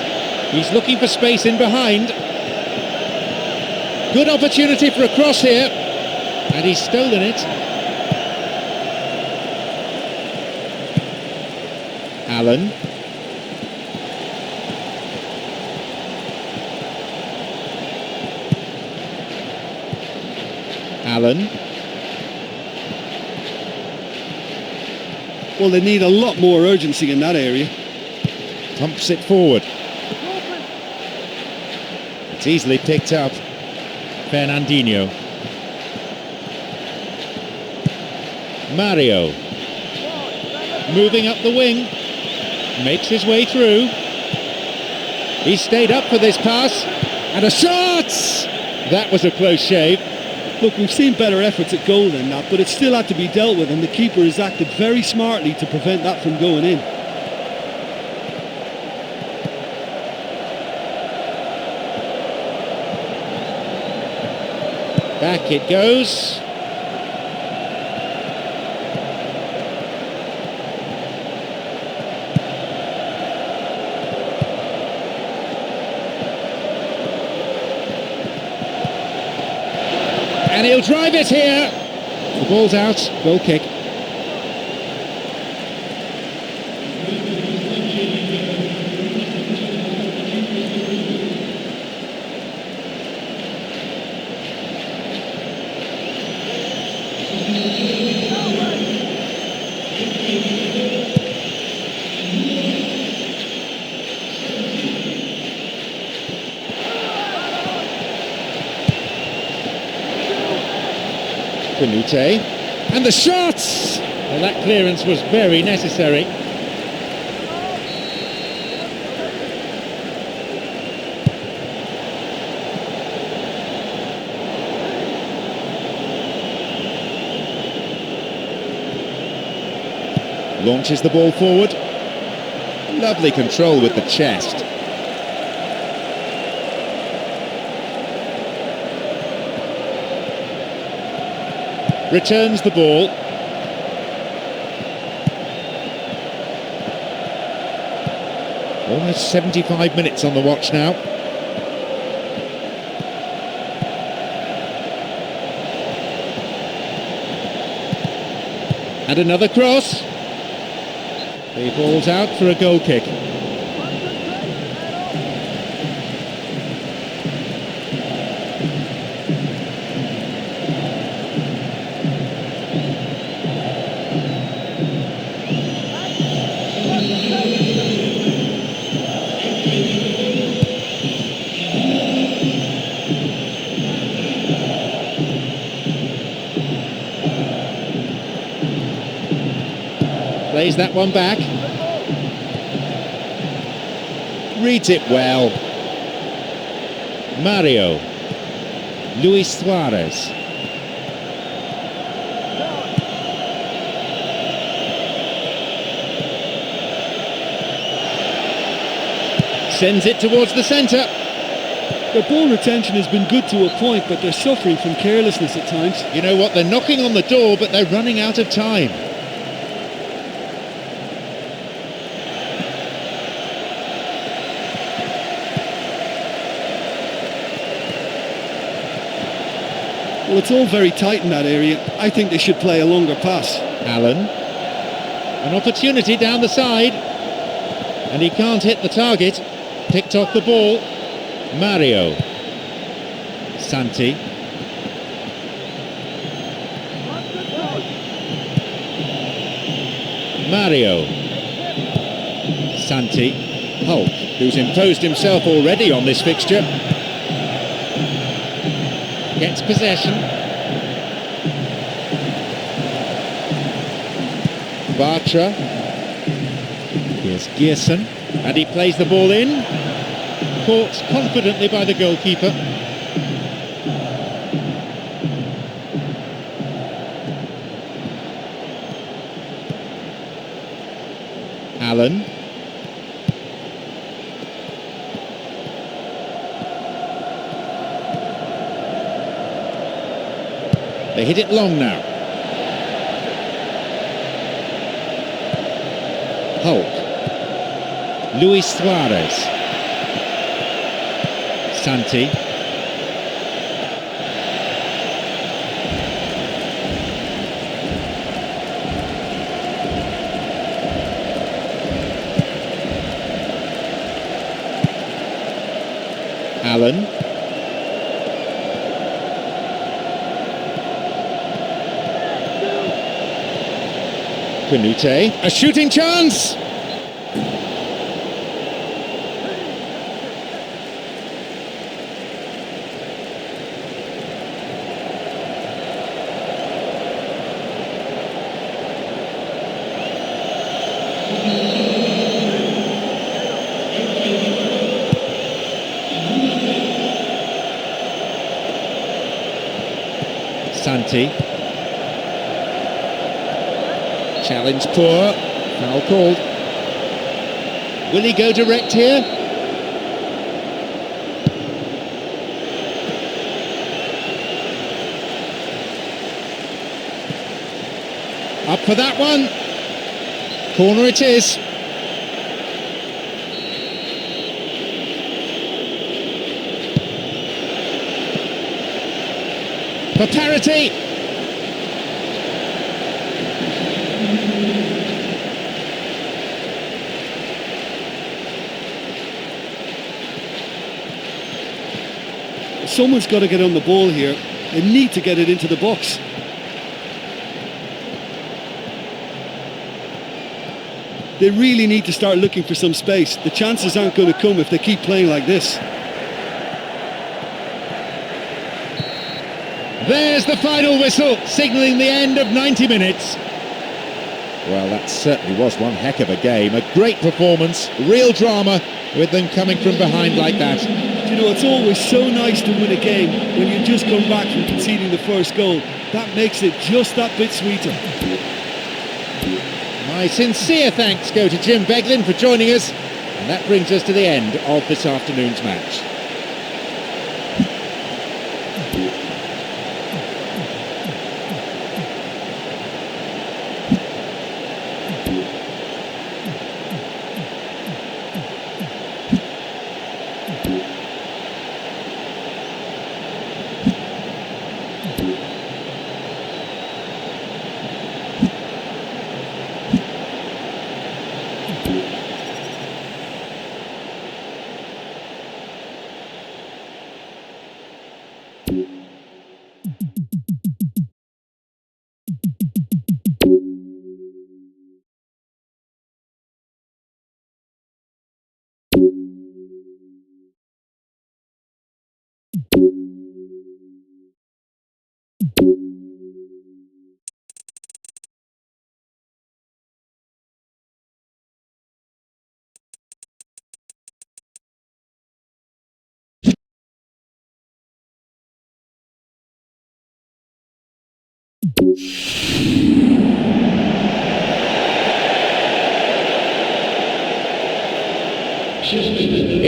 He's looking for space in behind. Good opportunity for a cross here. And he's stolen it. Allen. Allen. Well, they need a lot more urgency in that area. Pumps it forward. It's easily picked up. Fernandinho. Mario. Moving up the wing. Makes his way through. He stayed up for this pass. And a shot! That was a close shave. Look, we've seen better efforts at goal than that, but it still had to be dealt with, and the keeper has acted very smartly to prevent that from going in. Back it goes. And he'll drive it here. The ball's out, goal kick. Canute, and the shot! Well, that clearance was very necessary. Launches the ball forward. Lovely control with the chest. Returns the ball. Almost 75 minutes on the watch now. And another cross. The ball's out for a goal kick. Plays that one back. Reads it well. Mario. Luis Suarez. Sends it towards the centre. Their ball retention has been good to a point, but they're suffering from carelessness at times. You know what, they're knocking on the door, but they're running out of time. Well, it's all very tight in that area. I think they should play a longer pass. Allen. An opportunity down the side. And he can't hit the target. Picked off the ball. Mario. Santi. Mario. Santi. Hulk, who's imposed himself already on this fixture. Gets possession. Bartra. Here's Gearson. And he plays the ball in. Caught confidently by the goalkeeper. Allen. They hit it long now. Hulk. Luis Suarez. Santi. Allen. Canute, a shooting chance! penalty. Challenge poor. Foul called. Will he go direct here? Up for that one. Corner it is. For parity. Someone's got to get on the ball here. They need to get it into the box. They really need to start looking for some space. The chances aren't going to come if they keep playing like this. There's the final whistle, signalling the end of 90 minutes. Well, that certainly was one heck of a game. A great performance, real drama, with them coming from behind like that. You know, it's always so nice to win a game when you just come back from conceding the first goal. That makes it just that bit sweeter. My sincere thanks go to Jim Beglin for joining us, and that brings us to the end of this afternoon's match.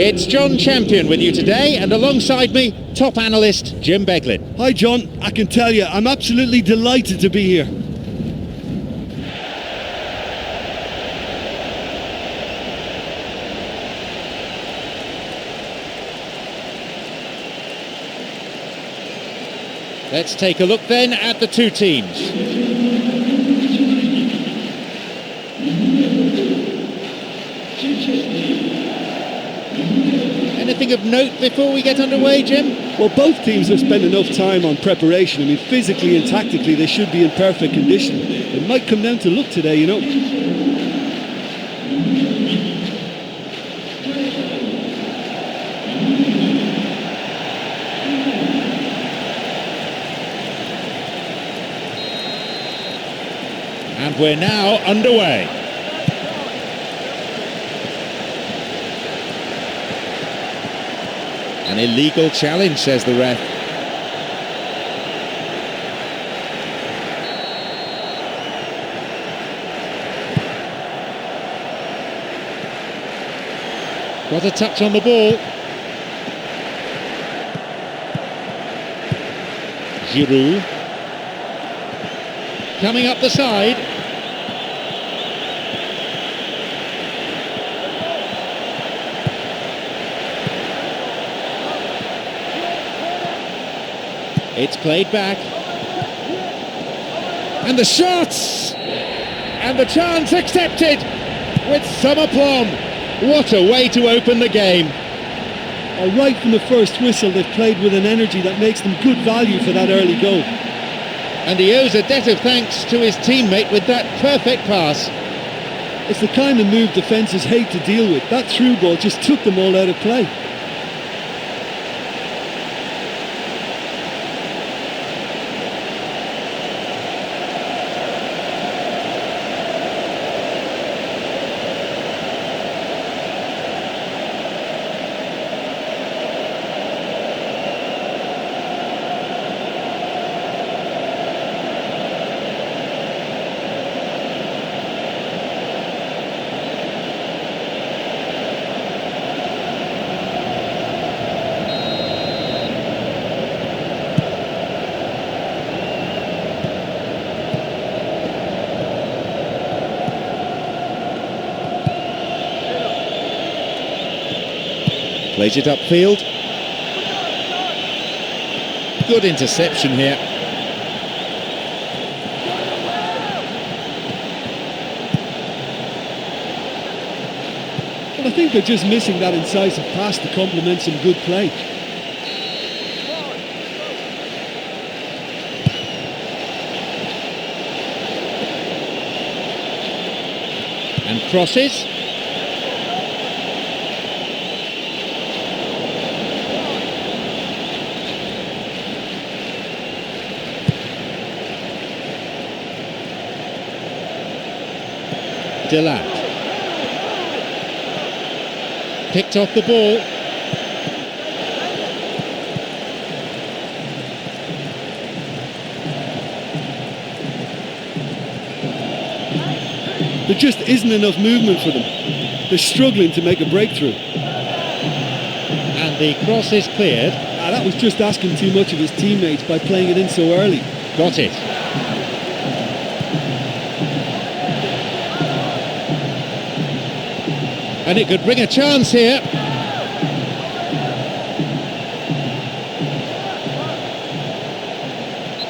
It's John Champion with you today, and alongside me, top analyst Jim Beglin. Hi John, I can tell you, I'm absolutely delighted to be here. Let's take a look then at the two teams. Anything of note before we get underway, Jim? Well, both teams have spent enough time on preparation. I mean, physically and tactically they should be in perfect condition. It might come down to luck today, you know. And we're now underway. An illegal challenge, says the ref. Got a touch on the ball. Giroud. Coming up the side. It's played back. And the shots! And the chance accepted with some aplomb. What a way to open the game. Right from the first whistle, they've played with an energy that makes them good value for that early goal. And he owes a debt of thanks to his teammate with that perfect pass. It's the kind of move defences hate to deal with. That through ball just took them all out of play. Plays it upfield. Good interception here. Well, I think they're just missing that incisive pass to complement some good play. And crosses. Dolcan. Picked off the ball. There just isn't enough movement for them. They're struggling to make a breakthrough. And the cross is cleared. That was just asking too much of his teammates by playing it in so early. Got it. And it could bring a chance here.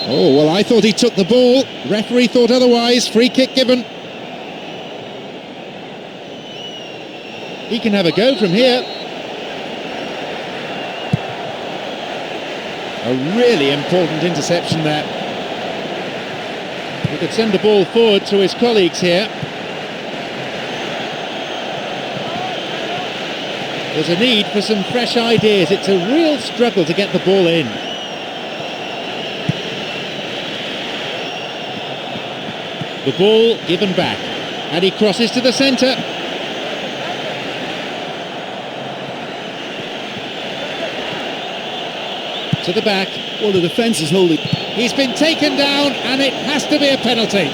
Oh, well, I thought he took the ball. Referee thought otherwise. Free kick given. He can have a go from here. A really important interception there. He could send the ball forward to his colleagues here. There's a need for some fresh ideas. It's a real struggle to get the ball in. The ball given back. And he crosses to the centre. To the back. Well, the defence is holding. He's been taken down and it has to be a penalty.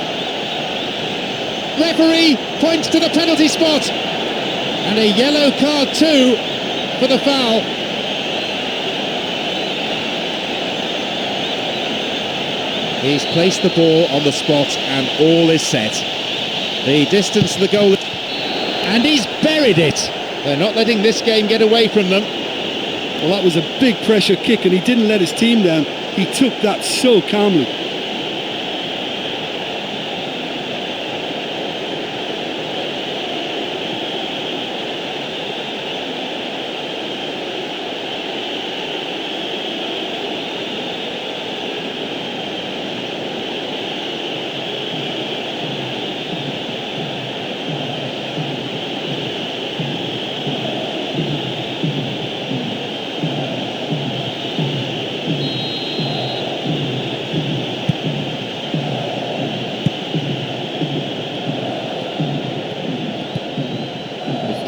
Referee points to the penalty spot. And a yellow card too for the foul. He's placed the ball on the spot and all is set. The distance to the goal. And he's buried it. They're not letting this game get away from them. Well, that was a big pressure kick and he didn't let his team down. He took that so calmly.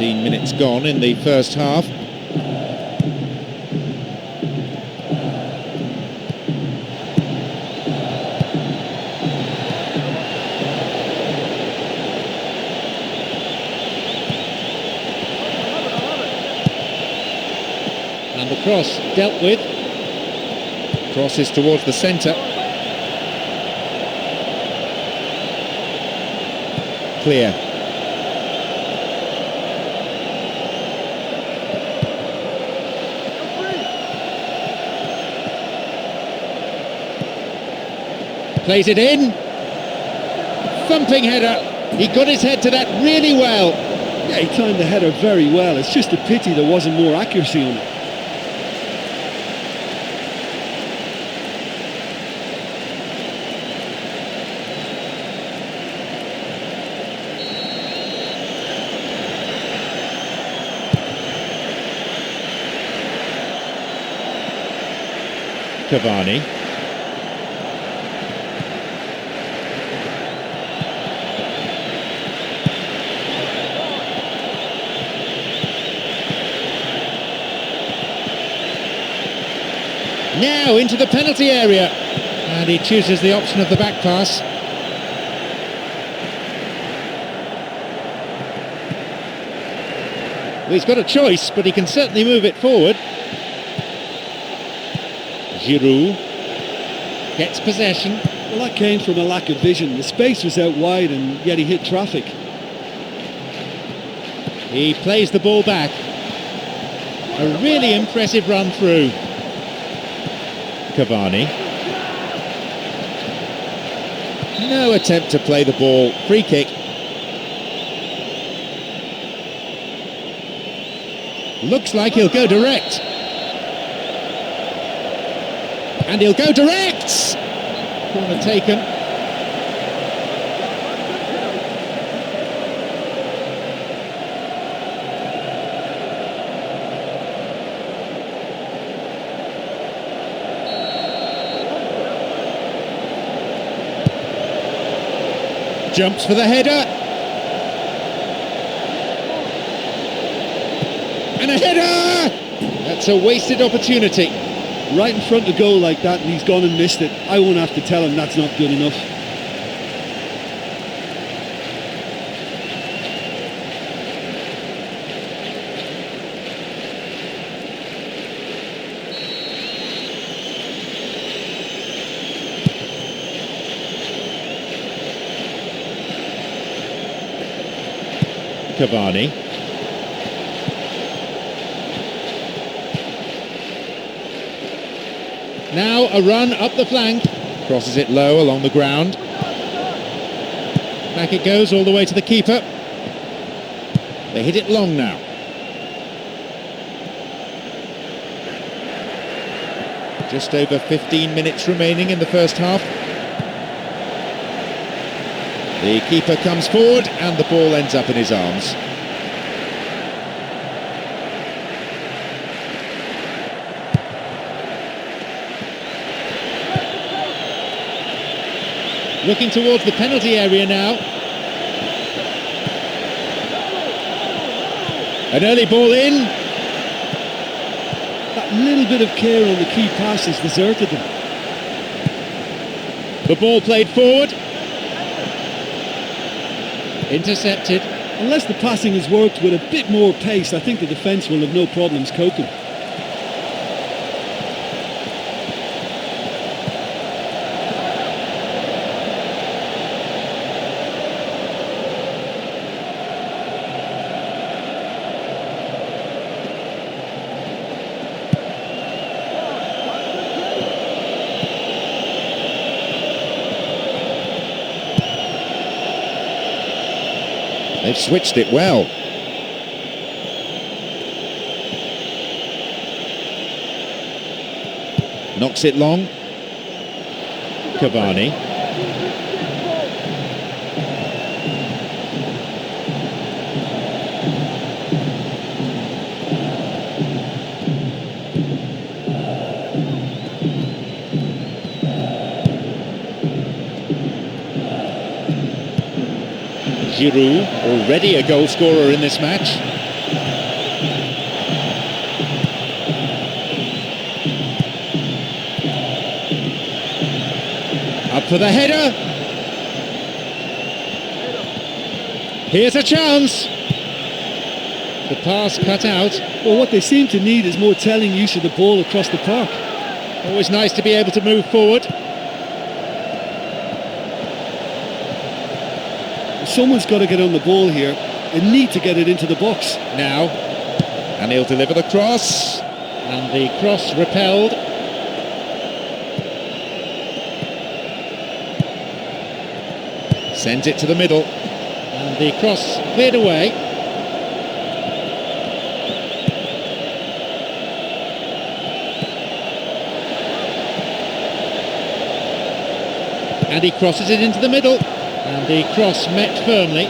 Minutes gone in the first half. And the cross dealt with. Crosses towards the centre. Clear. Plays it in. Thumping header. He got his head to that really well. Yeah, he timed the header very well. It's just a pity there wasn't more accuracy on it. Cavani. Now into the penalty area, and he chooses the option of the back pass. Well, he's got a choice, but he can certainly move it forward. Giroud gets possession. Well, that came from a lack of vision. The space was out wide and yet he hit traffic. He plays the ball back. A really impressive run through. Cavani. No attempt to play the ball. Free kick. Looks like he'll go direct. And he'll go direct! Corner taken. Jumps for the header. And a header! That's a wasted opportunity. Right in front of goal like that, and he's gone and missed it. I won't have to tell him that's not good enough. Cavani. Now a run up the flank. Crosses it low along the ground. Back it goes all the way to the keeper. They hit it long now. Just over 15 minutes remaining in the first half. The keeper comes forward and the ball ends up in his arms. Looking towards the penalty area now. An early ball in. That little bit of care on the key pass has deserted them. The ball played forward. Intercepted. Unless the passing has worked with a bit more pace, I think the defence will have no problems coping. They've switched it well. Knocks it long. Cavani. Giroud, already a goal scorer in this match. Up for the header. Here's a chance. The pass cut out. Well, what they seem to need is more telling use of the ball across the park. Always nice to be able to move forward. Someone's got to get on the ball here and need to get it into the box. Now, and he'll deliver the cross. And the cross repelled. Sends it to the middle. And the cross cleared away. And he crosses it into the middle. And the cross met firmly.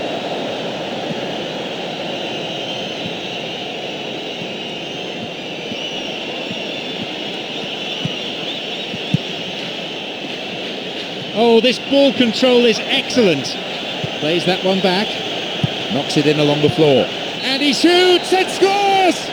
Oh, this ball control is excellent. Plays that one back. Knocks it in along the floor. And he shoots and scores!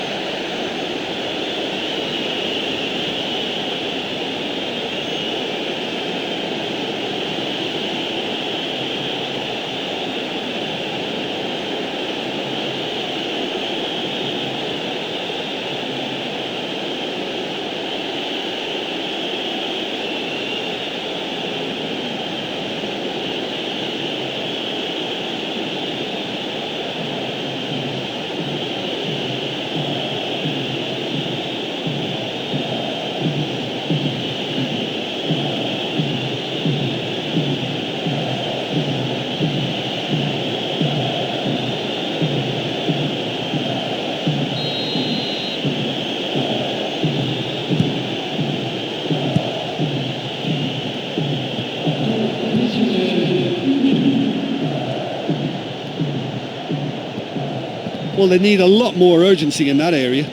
Well, they need a lot more urgency in that area.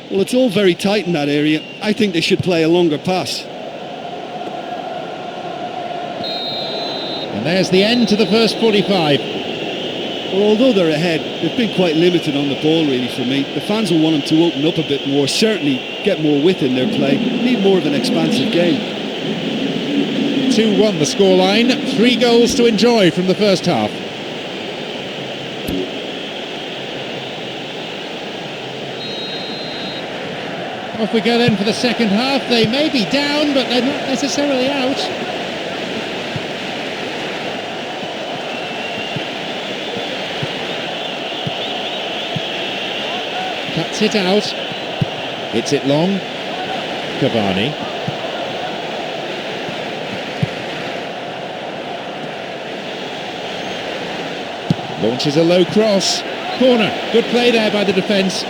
Well, it's all very tight in that area. I think they should play a longer pass. And there's the end to the first 45. Well, although they're ahead, they've been quite limited on the ball, really, for me. The fans will want them to open up a bit more, certainly get more width in their play, need more of an expansive game. 2-1 the scoreline, 3 goals to enjoy from the first half. Off we go then for the second half. They may be down, but they're not necessarily out. Cuts it out. Hits it long. Cavani. Launches a low cross. Corner. Good play there by the defence.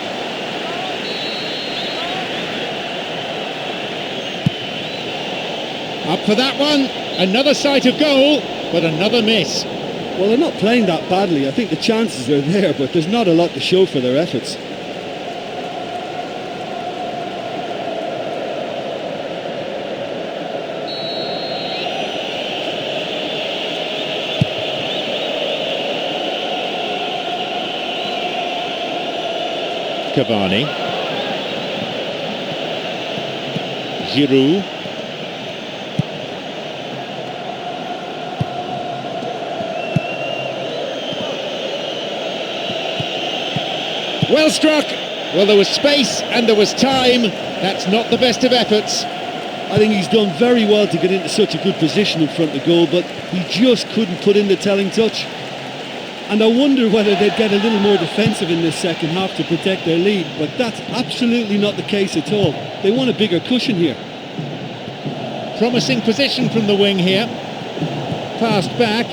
Up for that one. Another sight of goal, but another miss. Well, they're not playing that badly. I think the chances are there, but there's not a lot to show for their efforts. Cavani. Giroud. Well struck. Well, there was space and there was time. That's not the best of efforts. I think he's done very well to get into such a good position in front of goal, but he just couldn't put in the telling touch. And I wonder whether they'd get a little more defensive in this second half to protect their lead, but that's absolutely not the case at all. They want a bigger cushion here. Promising position from the wing here. Passed back.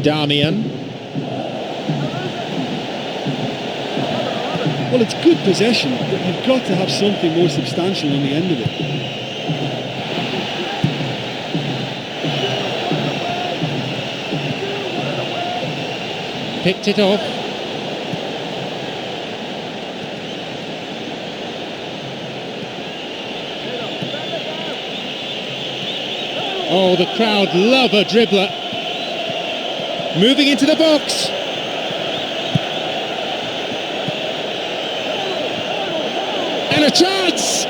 Damian. Well, it's good possession, but you've got to have something more substantial on the end of it. Picked it off. Oh, the crowd love a dribbler. Moving into the box. And a chance!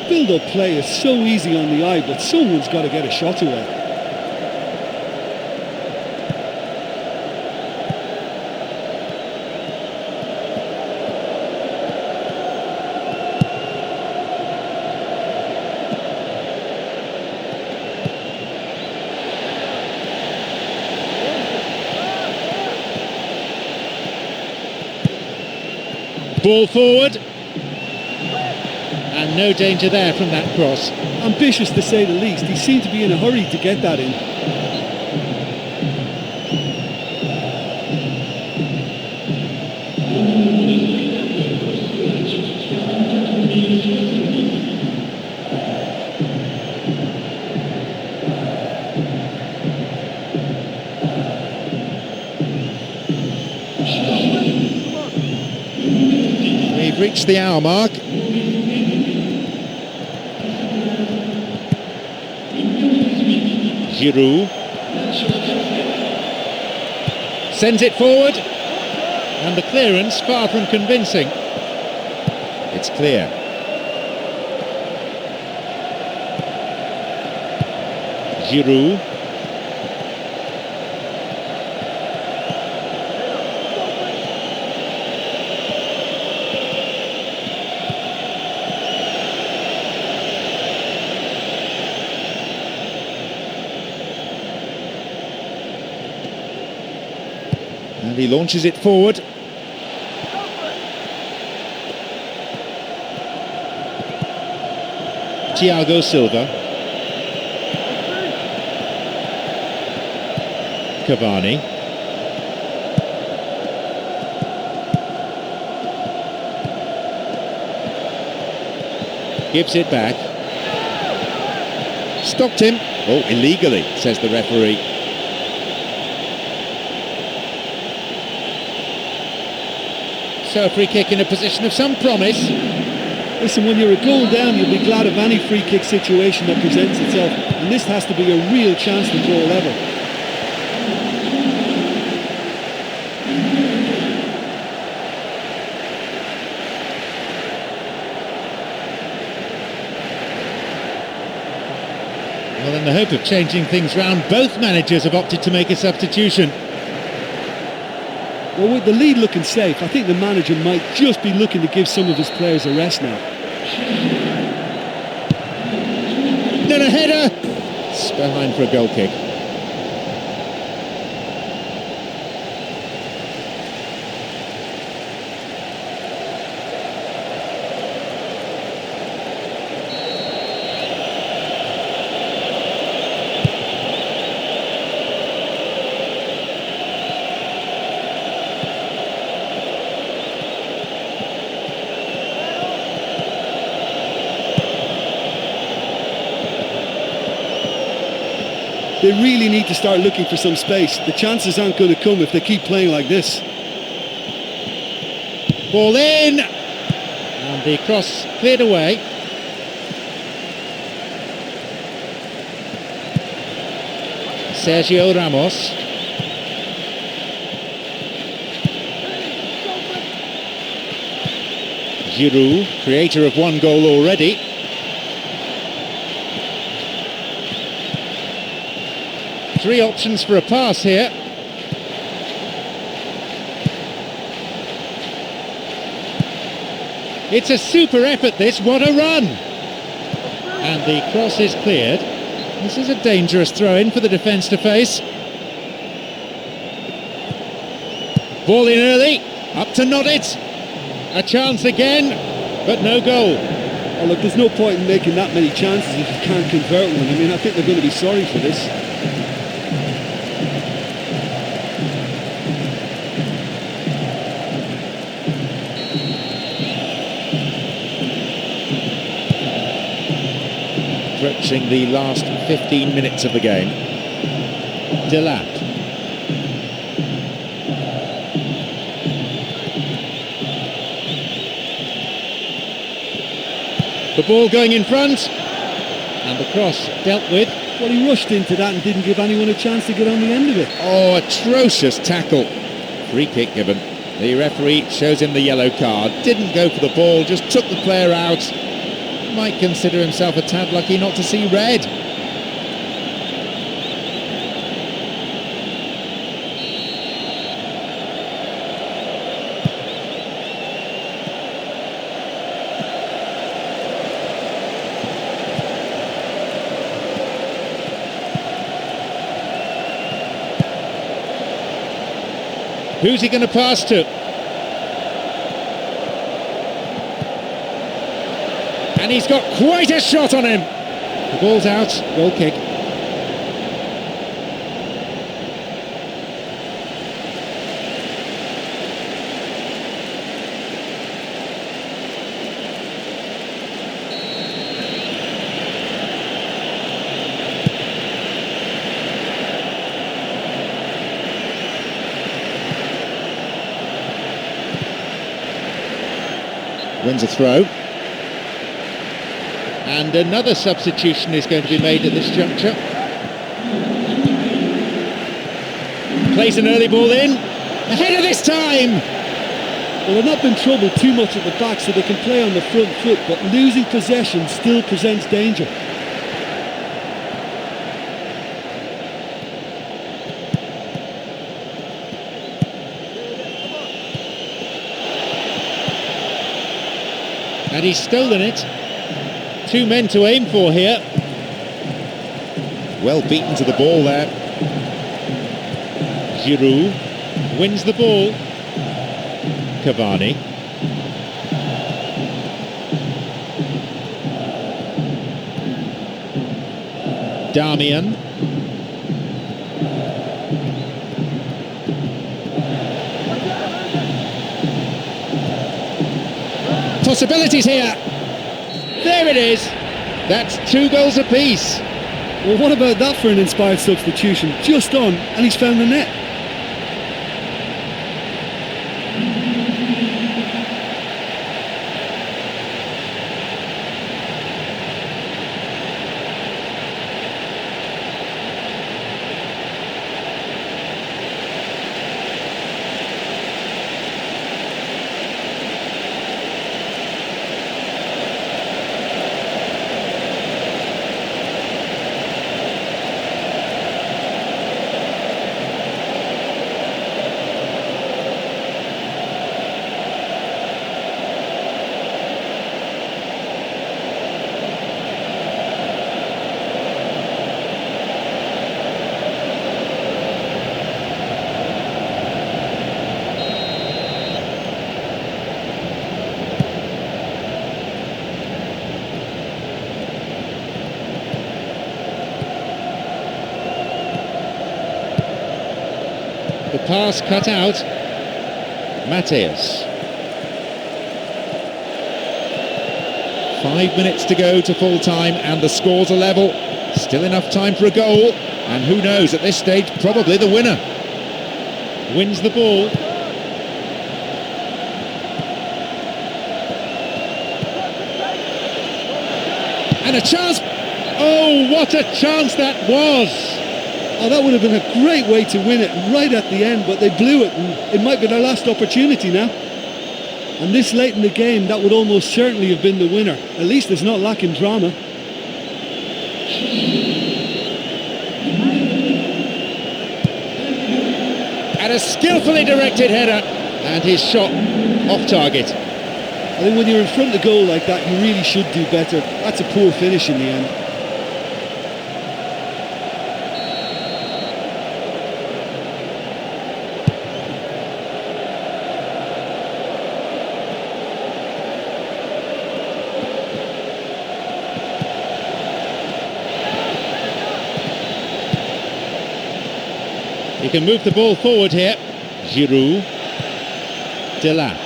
Build-up play is so easy on the eye, but someone's got to get a shot away. Ball forward. And no danger there from that cross. Ambitious to say the least. He seemed to be in a hurry to get that in. We've reached the hour mark. Giroud sends it forward, and the clearance far from convincing. It's clear. Giroud. And he launches it forward. Thiago Silva. Cavani. Gives it back. Stopped him. Oh, illegally, says the referee. So a free kick in a position of some promise. Listen, when you're a goal down, you'll be glad of any free kick situation that presents itself. And this has to be a real chance to draw level. Well, in the hope of changing things round, both managers have opted to make a substitution. Well, with the lead looking safe, I think the manager might just be looking to give some of his players a rest now. Then a header! It's behind for a goal kick. They really need to start looking for some space. The chances aren't going to come if they keep playing like this. Ball in! And the cross cleared away. Sergio Ramos. Giroud, creator of one goal already. Three options for a pass here. It's a super effort this, what a run! And the cross is cleared. This is a dangerous throw-in for the defence to face. Ball in early, up to Noddit. A chance again, but no goal. Oh, look, there's no point in making that many chances if you can't convert one. I mean, I think they're going to be sorry for this. Approaching the last 15 minutes of the game. Delap. The ball going in front, and the cross dealt with. Well, he rushed into that and didn't give anyone a chance to get on the end of it. Oh, atrocious tackle. Free kick given. The referee shows him the yellow card. Didn't go for the ball, just took the player out. Might consider himself a tad lucky not to see red. Who's he going to pass to? And he's got quite a shot on him. The ball's out, goal kick. Wins a throw. And another substitution is going to be made at this juncture. Plays an early ball in. Ahead of this time! Well, they've not been troubled too much at the back, so they can play on the front foot, but losing possession still presents danger. And he's stolen it. Two men to aim for here. Well beaten to the ball there. Giroud wins the ball. Cavani. Damian. Possibilities here. There There it is. That's 2 goals apiece. Well, what about that for an inspired substitution? Just on, and he's found the net. The pass cut out. Mateus. 5 minutes to go to full time and the scores are level. Still enough time for a goal. And who knows, at this stage, probably the winner. Wins the ball. And a chance. Oh, what a chance that was! Oh, that would have been a great way to win it right at the end, but they blew it, and it might be their last opportunity now. And this late in the game, that would almost certainly have been the winner. At least it's not lacking drama. And a skillfully directed header, and his shot off target. I think when you're in front of the goal like that, you really should do better. That's a poor finish in the end. He can move the ball forward here. Giroud. Delap.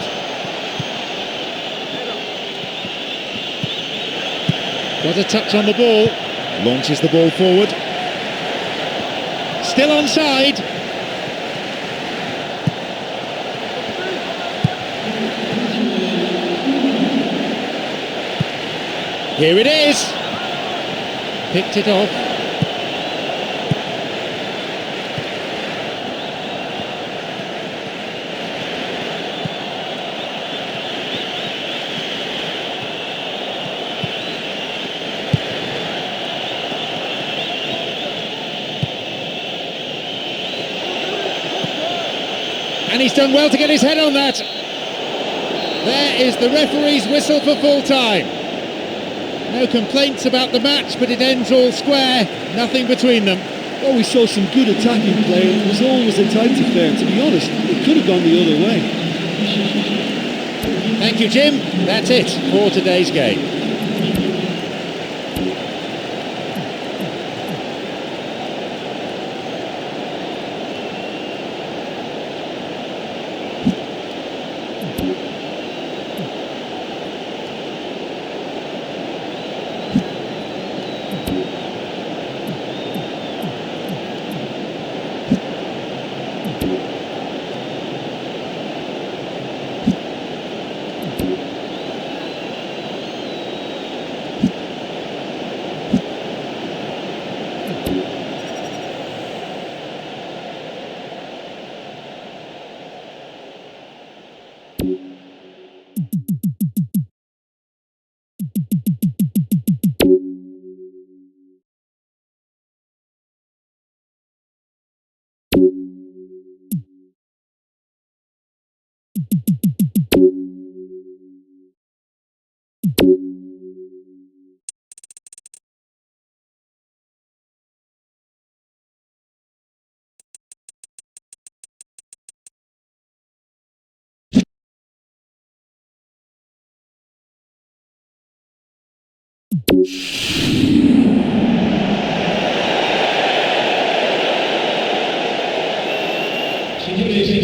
Got a touch on the ball. Launches the ball forward. Still onside. Here it is. Picked it off. And he's done well to get his head on that. There is the referee's whistle for full time. No complaints about the match, but it ends all square. Nothing between them. Well, we saw some good attacking play, and it was always a tight affair. To be honest, it could have gone the other way. Thank you, Jim. That's it for today's game.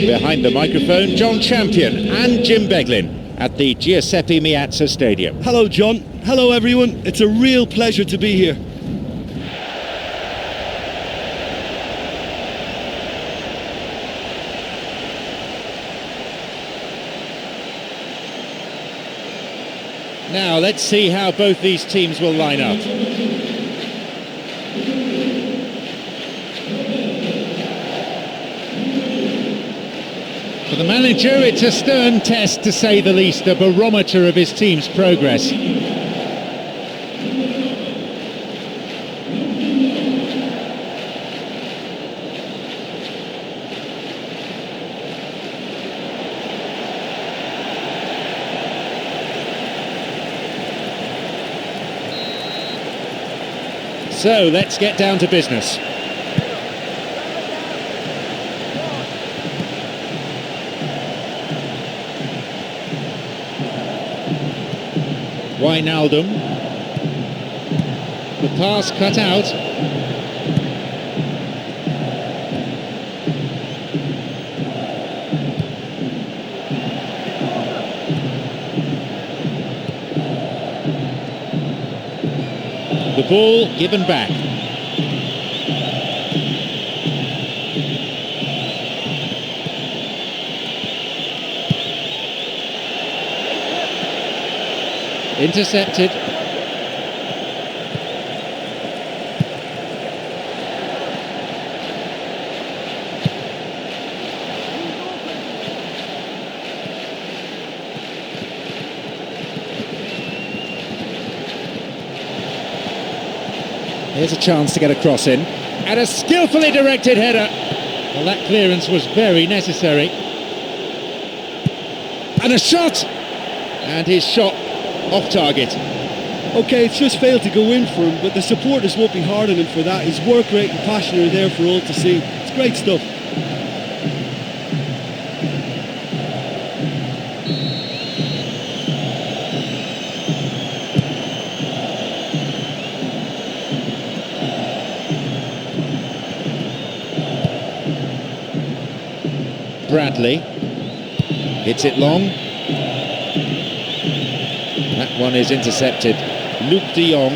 Behind the microphone, John Champion and Jim Beglin at the Giuseppe Meazza Stadium. Hello, John. Hello everyone, it's a real pleasure to be here. Now let's see how both these teams will line up. For the manager, it's a stern test to say the least, a barometer of his team's progress. So let's get down to business. Wijnaldum. The pass cut out. The ball given back. Intercepted. Here's a chance to get a cross in. And a skillfully directed header. Well, that clearance was very necessary. And a shot! And his shot off target. Okay, it's just failed to go in for him, but the supporters won't be hard on him for that. His work rate and passion are there for all to see. It's great stuff. Bradley hits it long. That one is intercepted. Luc de Jong.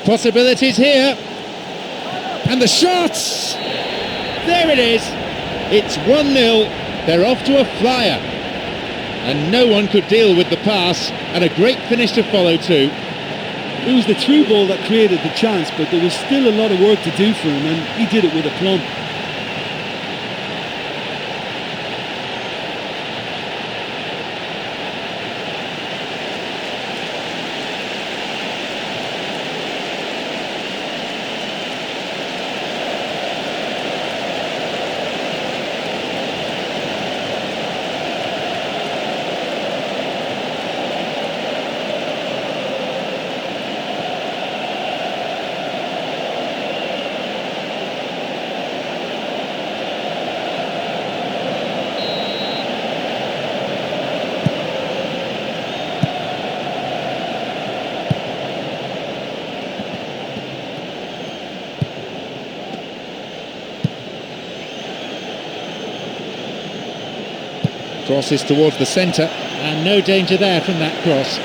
Possibilities here. And the shots! There it is. It's 1-0. They're off to a flyer. And no one could deal with the pass. And a great finish to follow too. It was the through ball that created the chance, but there was still a lot of work to do for him, and he did it with aplomb. Crosses towards the centre, and no danger there from that cross.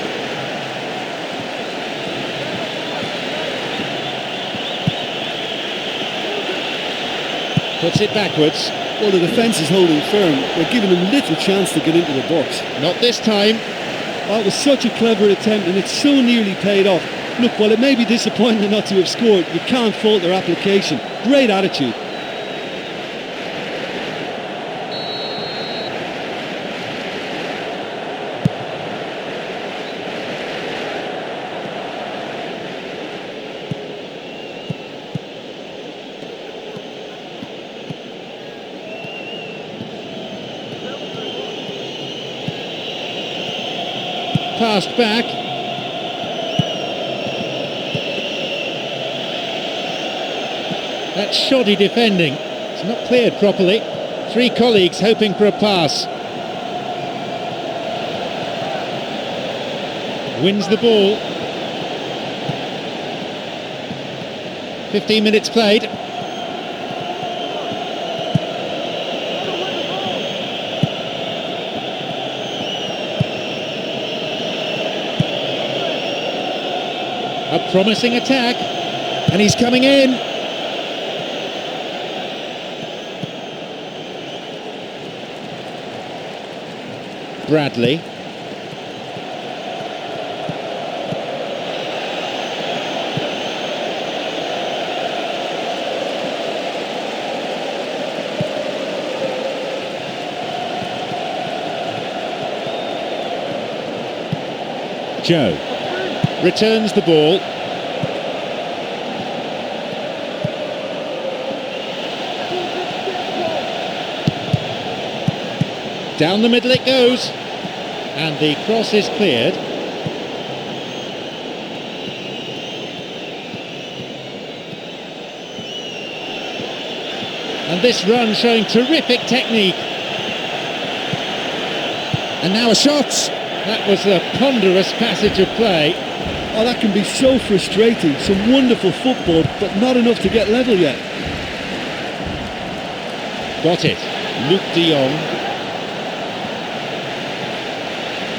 Puts it backwards. Well, the defence is holding firm. They're giving him little chance to get into the box. Not this time. Oh, it was such a clever attempt, and it's so nearly paid off. Look, while it may be disappointing not to have scored, you can't fault their application. Great attitude. Passed back. That's shoddy defending. It's not cleared properly. Three colleagues hoping for a pass. Wins the ball. 15 minutes played. Promising attack, and he's coming in. Bradley. Joe returns the ball. Down the middle it goes, and the cross is cleared. And this run showing terrific technique. And now a shot. That was a ponderous passage of play. Oh, that can be so frustrating. Some wonderful football, but not enough to get level yet. Got it. Luc de Jong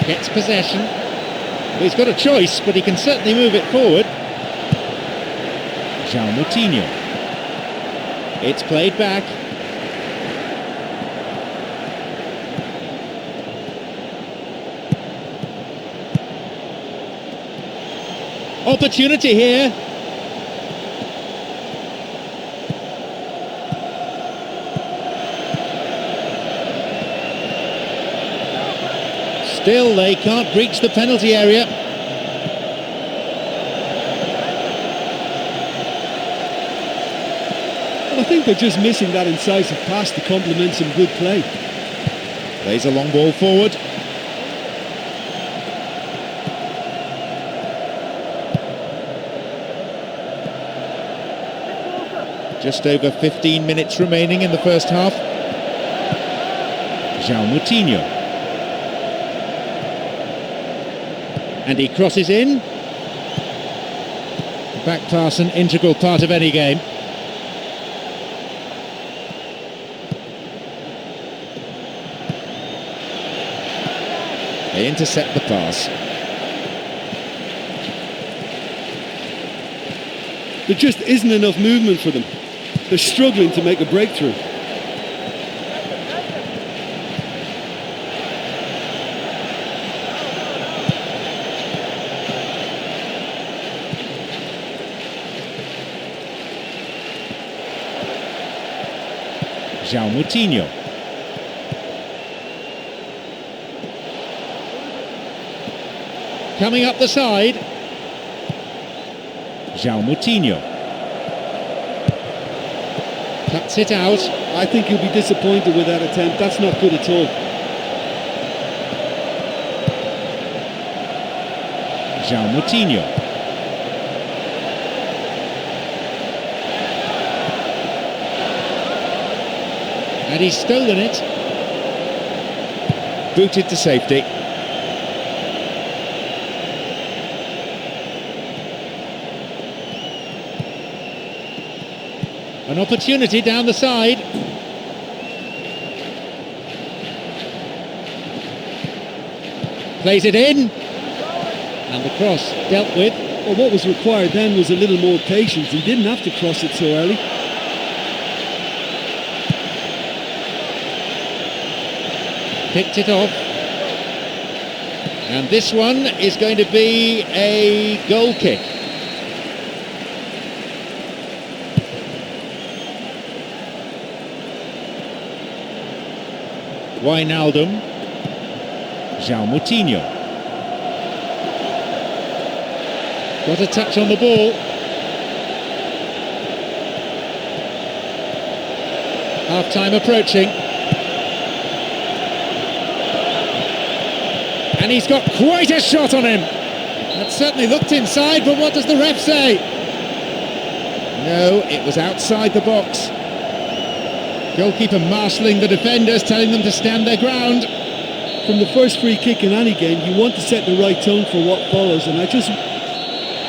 gets possession. He's got a choice, but he can certainly move it forward. João Moutinho. It's played back. Opportunity here. Still, they can't breach the penalty area. Well, I think they're just missing that incisive pass to complement some good play. Plays a long ball forward. Just over 15 minutes remaining in the first half. João Moutinho. And he crosses in. Back pass, an integral part of any game. They intercept the pass. There just isn't enough movement for them. They're struggling to make a breakthrough. João Moutinho. Coming up the side. João Moutinho. Cuts it out. I think he'll be disappointed with that attempt. That's not good at all. João Moutinho. And he's stolen it. Booted to safety. An opportunity down the side. Plays it in. And the cross dealt with. Well, what was required then was a little more patience. He didn't have to cross it so early. Picked it off. And this one is going to be a goal kick. Wijnaldum. João Moutinho. Got a touch on the ball. Half-time approaching. And he's got quite a shot on him. That certainly looked inside, but what does the ref say? No, it was outside the box. Goalkeeper marshalling the defenders, telling them to stand their ground. From the first free kick in any game, you want to set the right tone for what follows, and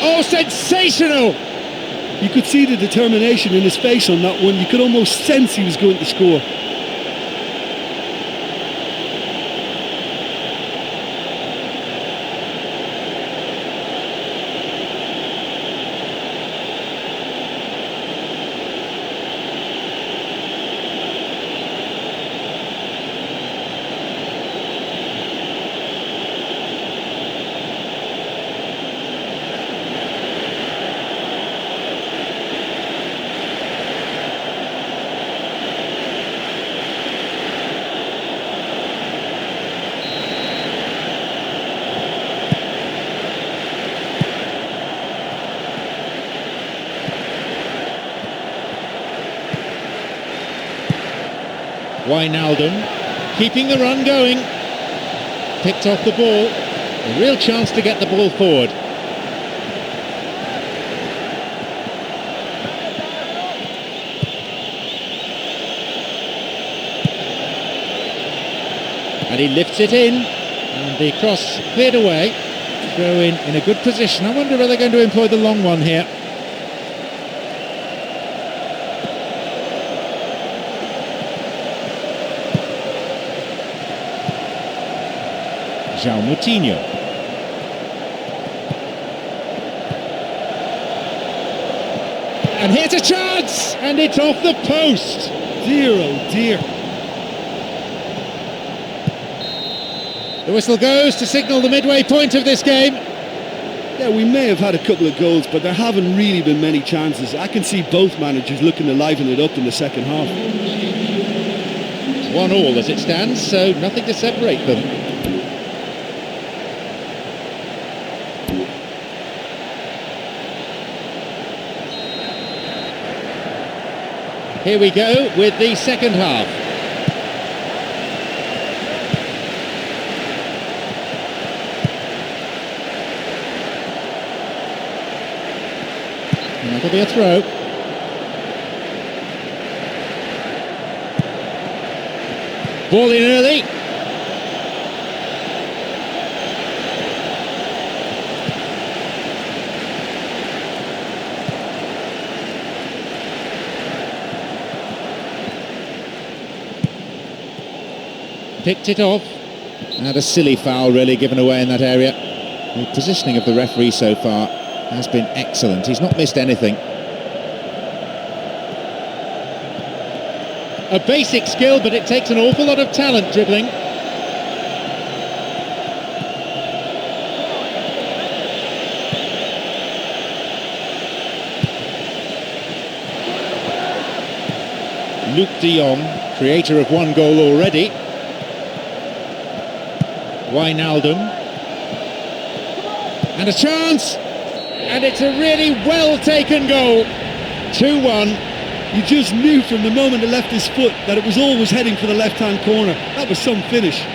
Oh, sensational! You could see the determination in his face on that one. You could almost sense he was going to score. Wijnaldum keeping the run going. Picked off the ball. A real chance to get the ball forward. And he lifts it in, and the cross cleared away. Throw in a good position. I wonder if they're going to employ the long one here. João Moutinho. And here's a chance! And it's off the post! Dear, oh dear. The whistle goes to signal the midway point of this game. Yeah, we may have had a couple of goals, but there haven't really been many chances. I can see both managers looking to liven it up in the second half. 1-1 as it stands, so nothing to separate them. Here we go with the second half. And that'll be a throw. Ball in early. Picked it off. And a silly foul really given away in that area. The positioning of the referee so far has been excellent. He's not missed anything. A basic skill, but it takes an awful lot of talent dribbling. Luc de Jong, creator of one goal already. Wijnaldum. And a chance! And it's a really well-taken goal. 2-1. You just knew from the moment it left his foot that it was always heading for the left-hand corner. That was some finish.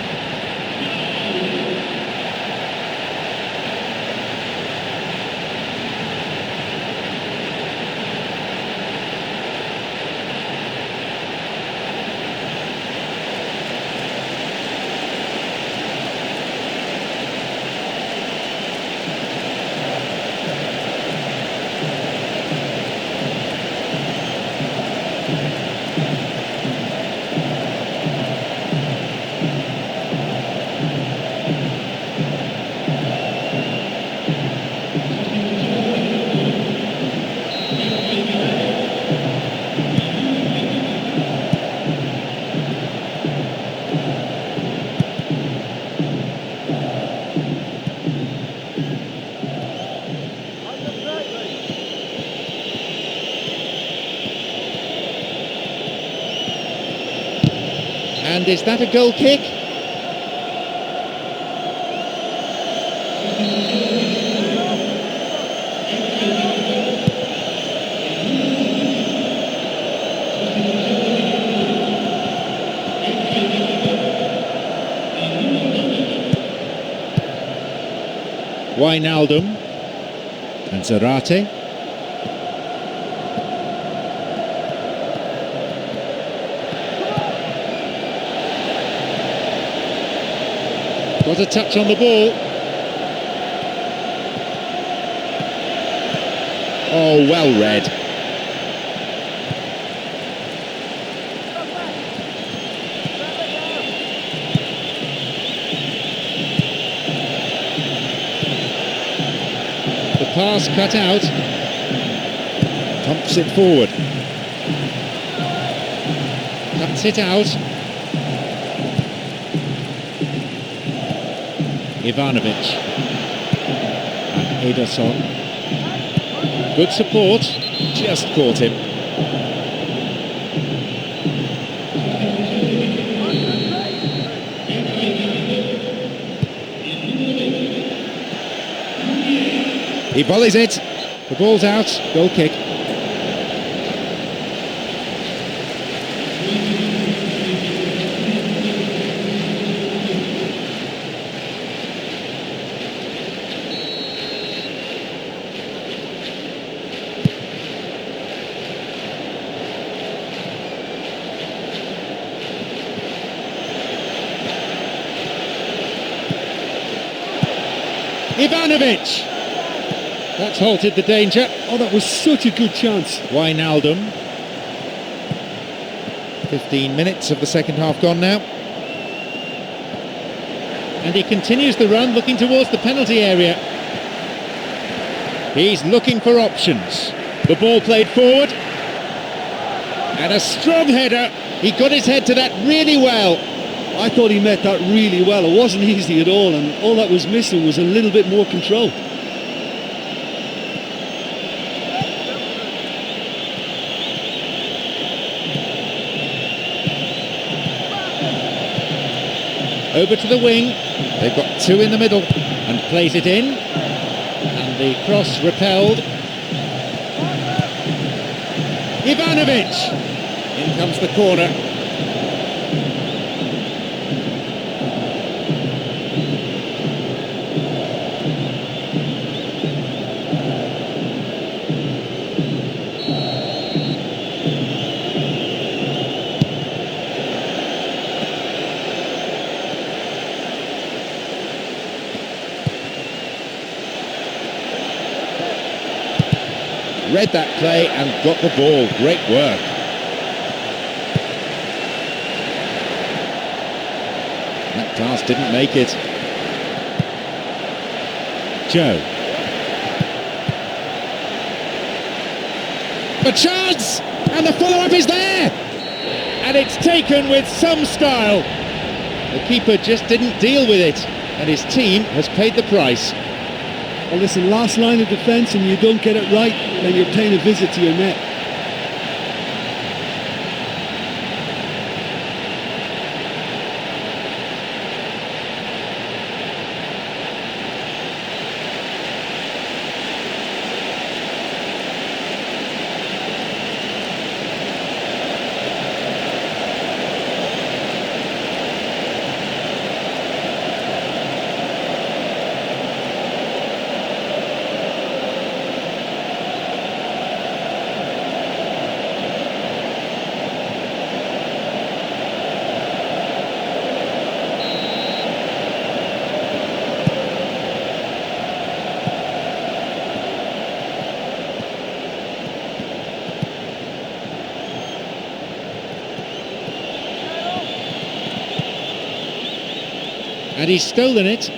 And is that a goal kick? Wijnaldum and Zarate. Got a touch on the ball. Oh, well read. The pass cut out. Pumps it forward. Cuts it out. Ivanovic and Ederson. Good support, just caught him. He volleys it, the ball's out, goal kick. Ivanovic! That's halted the danger. Oh, that was such a good chance. Wijnaldum. 15 minutes of the second half gone now. And he continues the run, looking towards the penalty area. He's looking for options. The ball played forward. And a strong header. He got his head to that really well. I thought he met that really well. It wasn't easy at all, and all that was missing was a little bit more control. Over to the wing. They've got two in the middle and plays it in. And the cross repelled. Ivanovic! In comes the corner. Read that play and got the ball. Great work. That pass didn't make it. Joe. A chance! And the follow-up is there! And it's taken with some style. The keeper just didn't deal with it, and his team has paid the price. Well, listen, last line of defence and you don't get it right, then you're paying a visit to your net. And he's stolen it.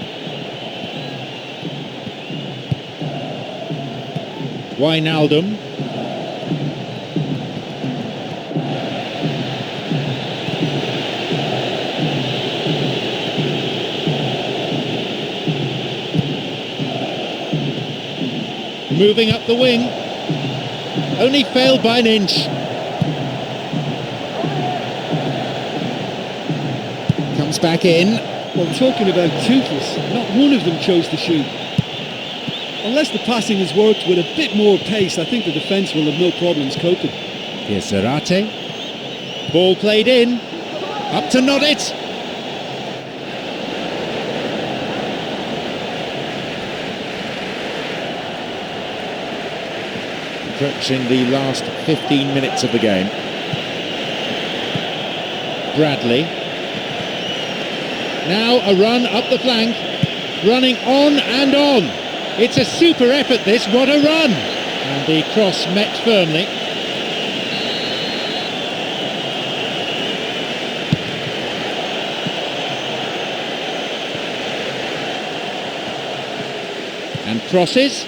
Wijnaldum. Moving up the wing. Only failed by an inch. Comes back in. Well, talking about toothless, not one of them chose to shoot. Unless the passing has worked with a bit more pace, I think the defence will have no problems coping. Here's Zarate. Ball played in. Up to Nodit. Approaching the last 15 minutes of the game. Bradley. Now a run up the flank, running on and on. It's a super effort this, what a run! And the cross met firmly. And crosses.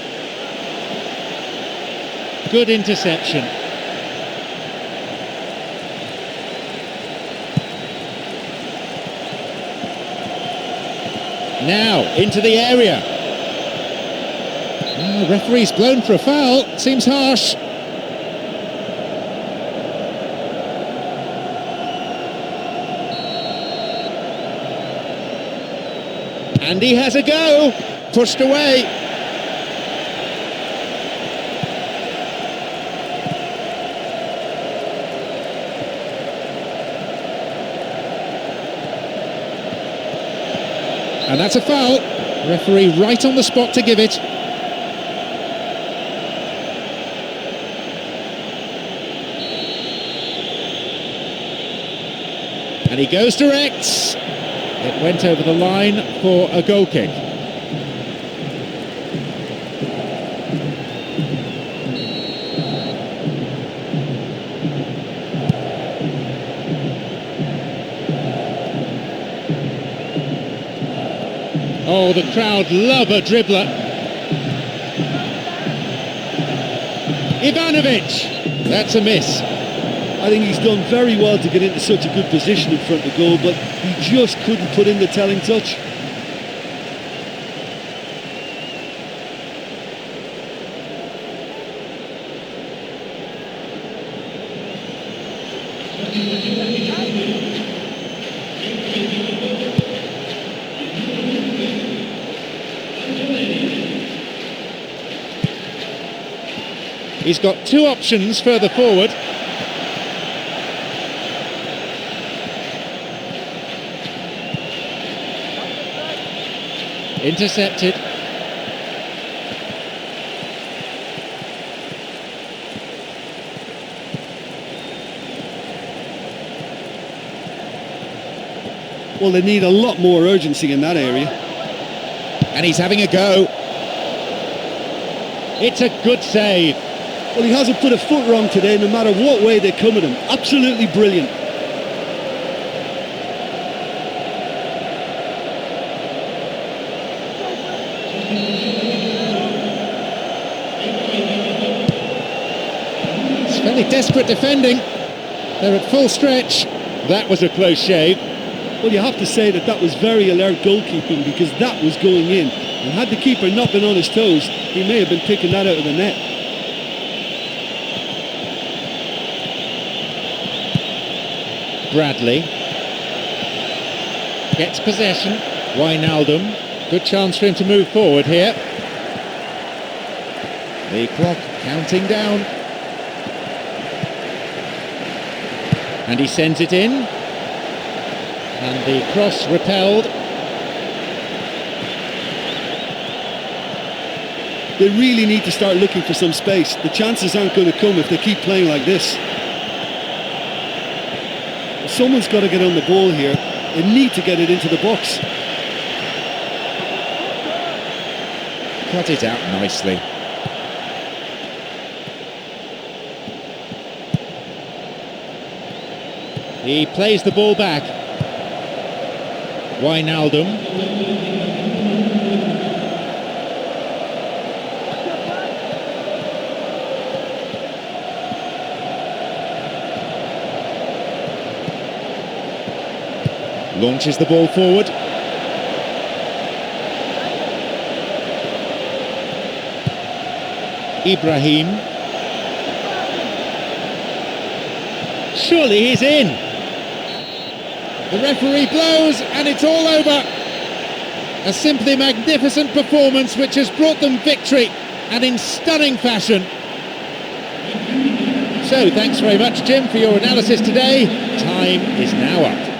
Good interception. Now, into the area. The referee's blown for a foul. Seems harsh. And he has a go. Pushed away. And that's a foul. Referee right on the spot to give it. And he goes direct. It went over the line for a goal kick. Oh, the crowd love a dribbler. Ivanovic, that's a miss. I think he's done very well to get into such a good position in front of goal, but he just couldn't put in the telling touch. He's got two options further forward. Intercepted. Well, they need a lot more urgency in that area. And he's having a go. It's a good save. Well, he hasn't put a foot wrong today, no matter what way they come at him. Absolutely brilliant. It's fairly desperate defending. They're at full stretch. That was a close shave. Well, you have to say that that was very alert goalkeeping, because that was going in. And had the keeper not been on his toes, he may have been picking that out of the net. Bradley gets possession. Wijnaldum, good chance for him to move forward here. The clock counting down. And he sends it in. And the cross repelled. They really need to start looking for some space. The chances aren't going to come if they keep playing like this. Someone's got to get on the ball here. They need to get it into the box. Cut it out nicely. He plays the ball back. Wijnaldum. Launches the ball forward. Ibrahim. Surely he's in. The referee blows and it's all over. A simply magnificent performance which has brought them victory, and in stunning fashion. So thanks very much, Jim, for your analysis today. Time is now up.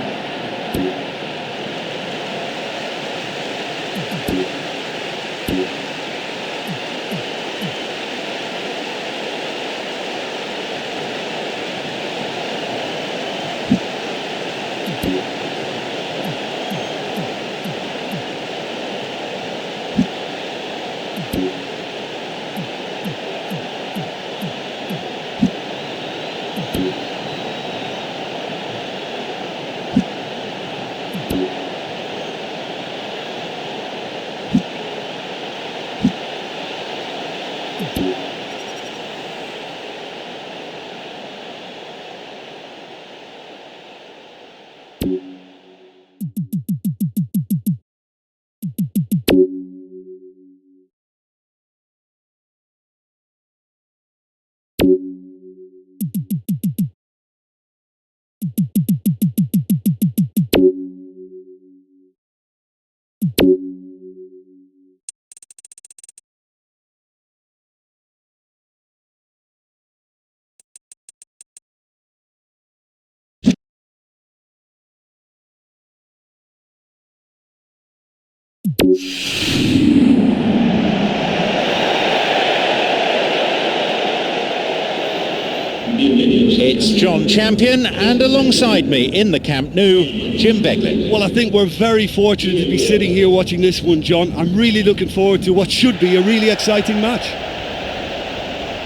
It's John Champion, and alongside me in the Camp Nou, Jim Begley. Well, I think we're very fortunate to be sitting here watching this one, John. I'm really looking forward to what should be a really exciting match.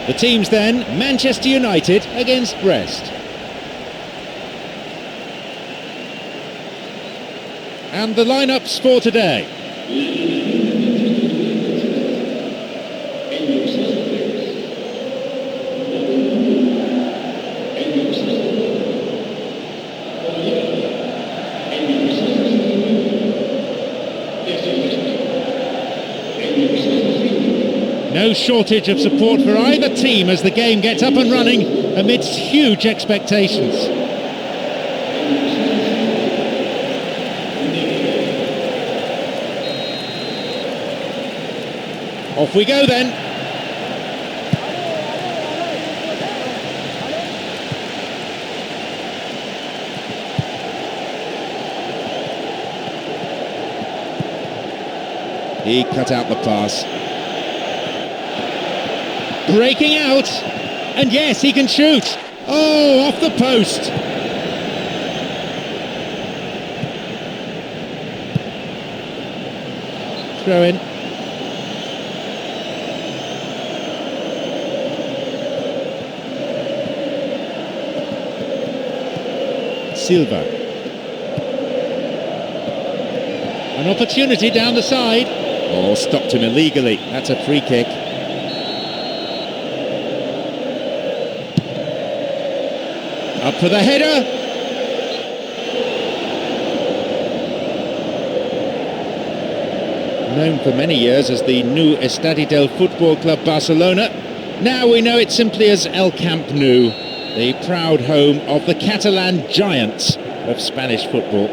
The teams then, Manchester United against Brest. And the lineups for today. no shortage of support for either team as the game gets up and running amidst huge expectations. Off we go then. He cut out the pass. Breaking out. And yes, he can shoot. Oh, off the post. Throw in. Silva. An opportunity down the side. Oh, stopped him illegally. That's a free kick. Up for the header. Known for many years as the new Estadio del Football Club Barcelona, now we know it simply as El Camp Nou, the proud home of the Catalan giants of Spanish football.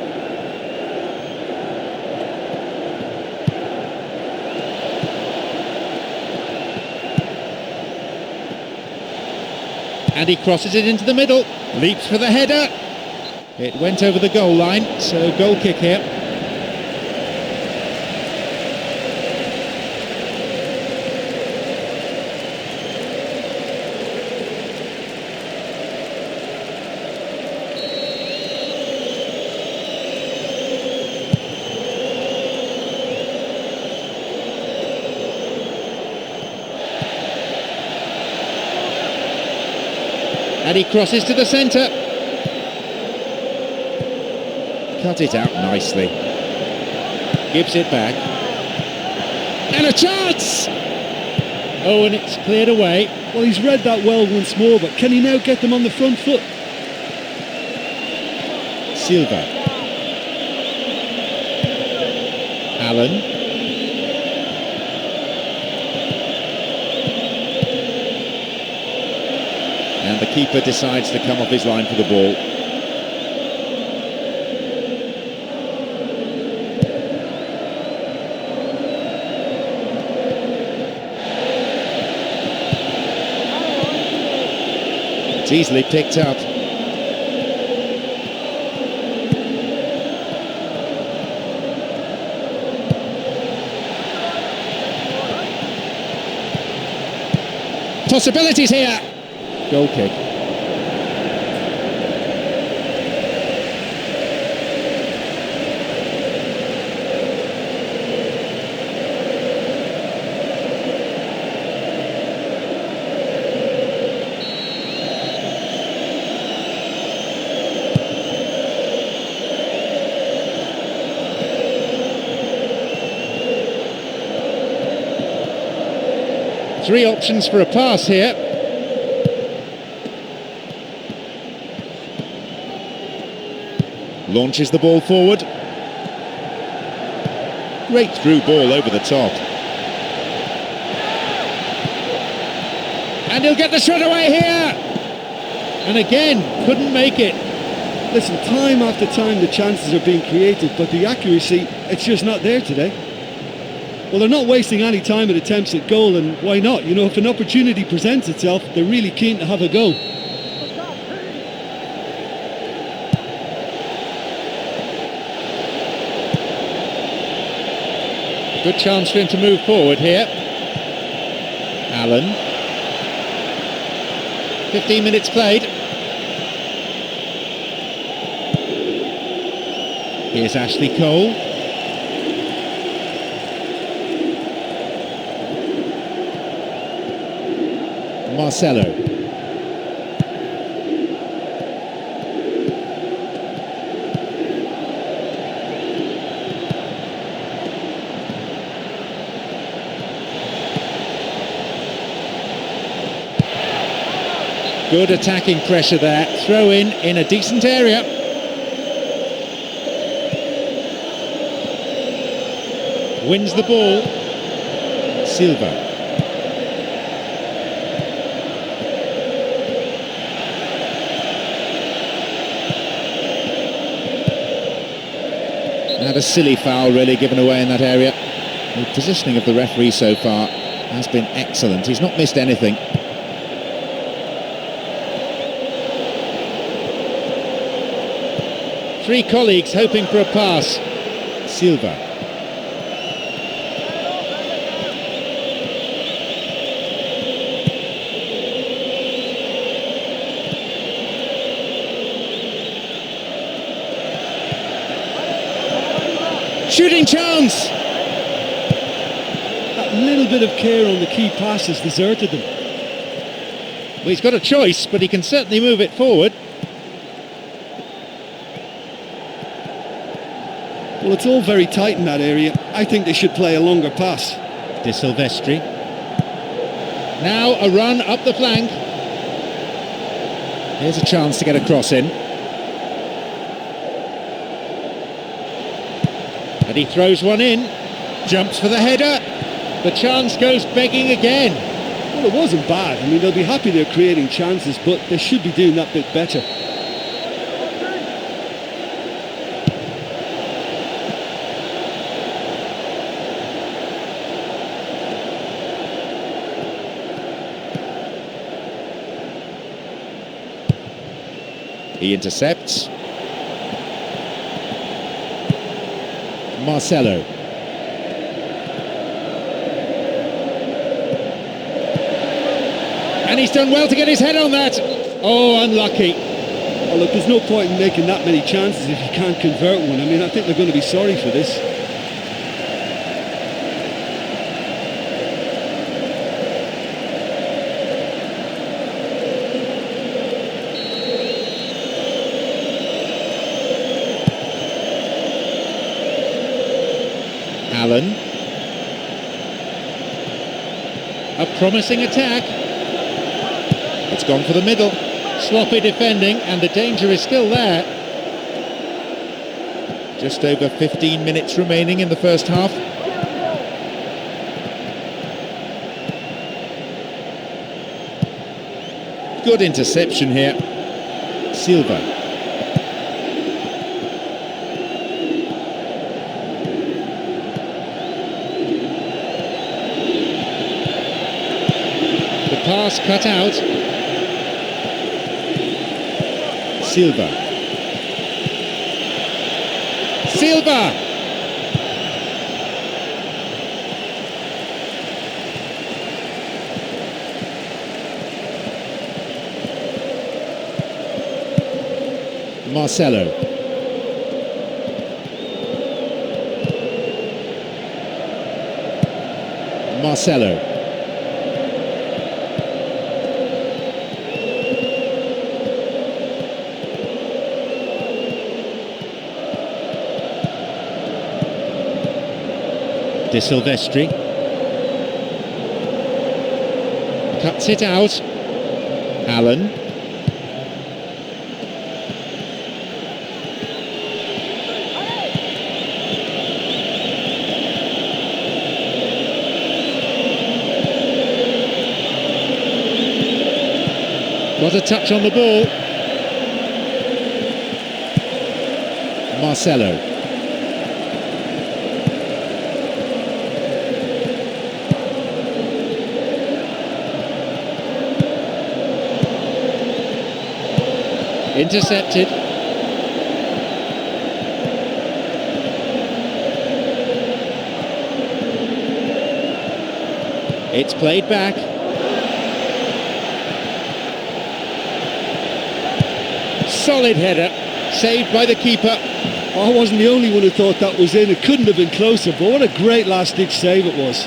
And he crosses it into the middle, leaps for the header. It went over the goal line, so goal kick here. And he crosses to the centre. Cut it out nicely. Gives it back. And a chance! Oh, and it's cleared away. Well, he's read that well once more, but can he now get them on the front foot? Silva. Allen. And the keeper decides to come off his line for the ball. It's easily picked up. Possibilities here. Goal kick. Three options for a pass here. Launches the ball forward. Great through ball over the top. And he'll get the shot away here. And again, couldn't make it. Listen, time after time the chances are being created, but the accuracy, it's just not there today. Well, they're not wasting any time at attempts at goal, and why not? You know, if an opportunity presents itself, they're really keen to have a go. Good chance for him to move forward here. Allen. 15 minutes played. Here's Ashley Cole. Marcelo. Good attacking pressure there. Throw in a decent area. Wins the ball. Silva. had a silly foul really given away in that area. The positioning of the referee so far has been excellent. He's not missed anything. Three colleagues hoping for a pass. Silva. Shooting chance! That little bit of care on the key pass has deserted them. Well, he's got a choice, but he can certainly move it forward. Well, it's all very tight in that area. I think they should play a longer pass. De Silvestri. Now a run up the flank. Here's a chance to get a cross in. And he throws one in. Jumps for the header. The chance goes begging again. Well, it wasn't bad. I mean, they'll be happy they're creating chances, but they should be doing that bit better. He intercepts. Marcelo. And he's done well to get his head on that. Oh, unlucky. Oh, look, there's no point in making that many chances if you can't convert one. I mean, I think they're going to be sorry for this. Allen. A promising attack. It's gone for the middle. Sloppy defending, and the danger is still there. Just over 15 minutes remaining in the first half. Good interception here. Silva. Pass cut out. Silva. Silva! Marcelo. Marcelo. De Silvestri cuts it out. Allen. Got a touch on the ball. Marcelo. Intercepted. It's played back. Solid header, saved by the keeper. I wasn't the only one who thought that was in. It couldn't have been closer, but what a great last-ditch save it was.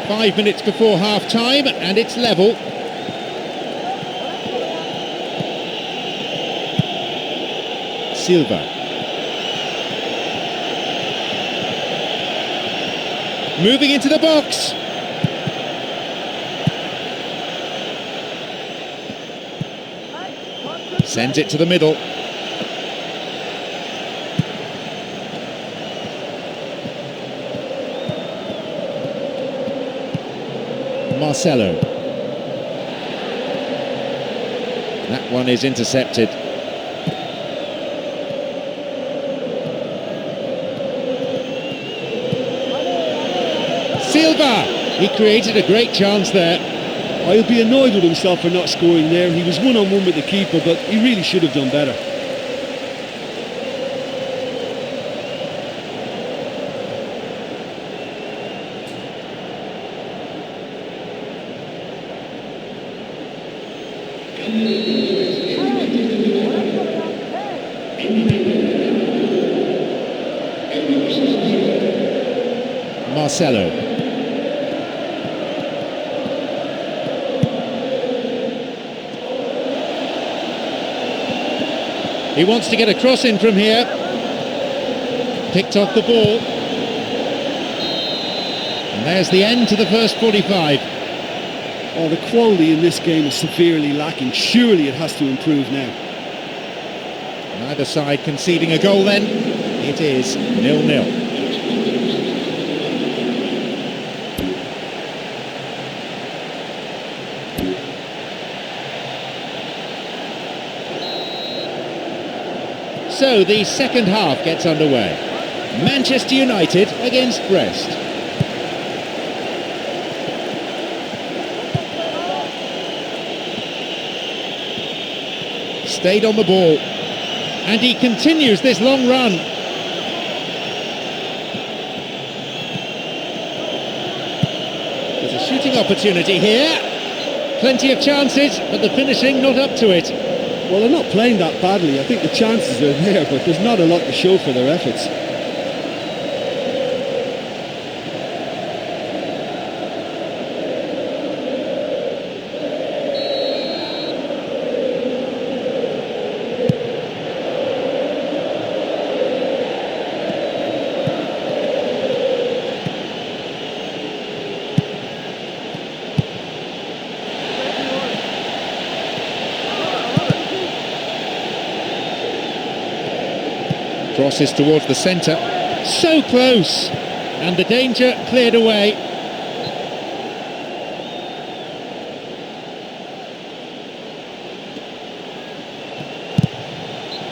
5 minutes before half-time, and it's level. Silva. Moving into the box. Sends it to the middle. Marcelo. That one is intercepted. Silva! He created a great chance there. I'll be annoyed with himself for not scoring there. He was one-on-one with the keeper, but he really should have done better. Marcelo. He wants to get a cross in from here. Picked off the ball. And there's the end to the first 45. Oh, the quality in this game is severely lacking. Surely it has to improve now. Neither side conceding a goal then. It is 0-0. So the second half gets underway. Manchester United against Brest. Stayed on the ball. And he continues this long run. There's a shooting opportunity here. Plenty of chances, but the finishing not up to it. Well, they're not playing that badly. I think the chances are there, but there's not a lot to show for their efforts. Crosses towards the centre, so close, and the danger cleared away.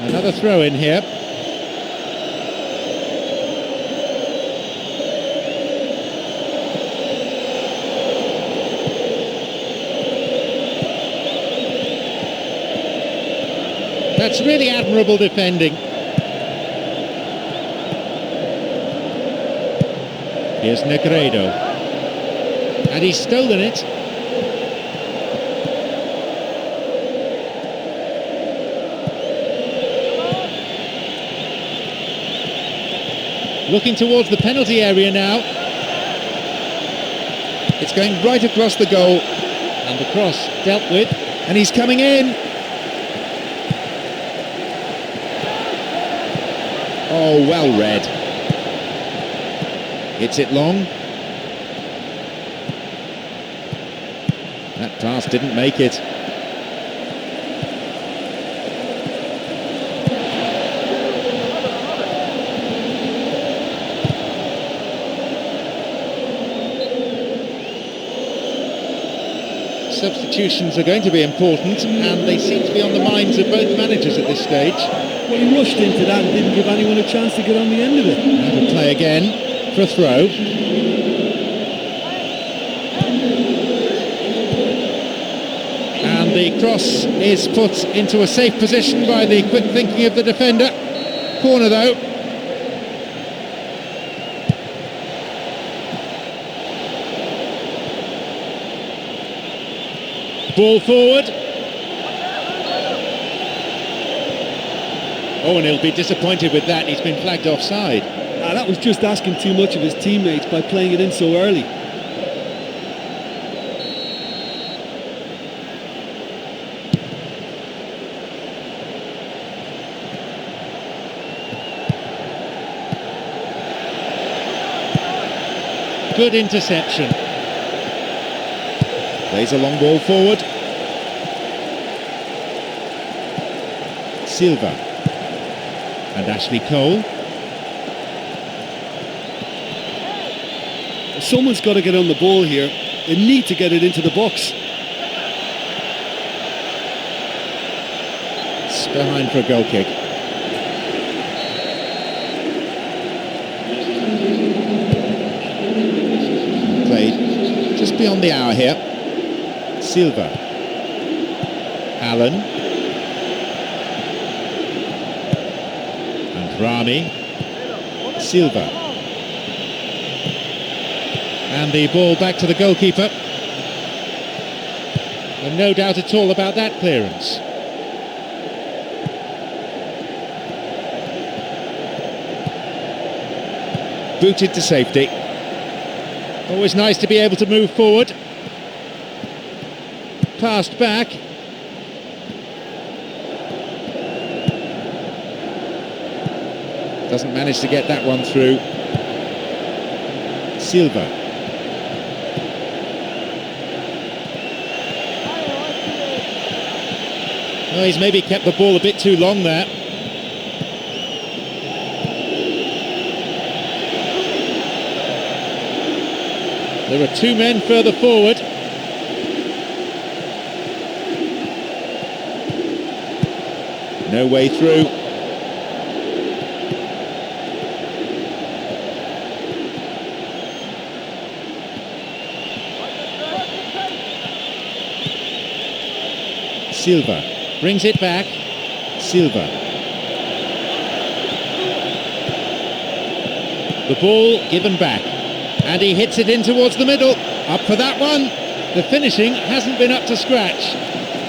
Another throw in here. That's really admirable defending. Here's Negredo, and he's stolen it. Looking towards the penalty area now. It's going right across the goal, and the cross dealt with, and he's coming in. Oh, well read. Hits it long. That pass didn't make it. Substitutions are going to be important, and they seem to be on the minds of both managers at this stage. Well, he rushed into that and didn't give anyone a chance to get on the end of it. Now to play again. For a throw. And the cross is put into a safe position by the quick thinking of the defender. Corner though. Ball forward. Oh, and he'll be disappointed with that. He's been flagged offside. That was just asking too much of his teammates by playing it in so early. Good interception. Plays a long ball forward. Silva. And Ashley Cole. Someone's got to get on the ball here. They need to get it into the box. It's behind for a goal kick. played. Just beyond the hour here. Silva. Allen. And Rami. Silva. And the ball back to the goalkeeper. And no doubt at all about that clearance. Booted to safety. Always nice to be able to move forward. Passed back. Doesn't manage to get that one through. Silva. Well, he's maybe kept the ball a bit too long there. There are two men further forward. No way through. Silva brings it back. Silva. The ball given back. And he hits it in towards the middle. Up for that one. The finishing hasn't been up to scratch.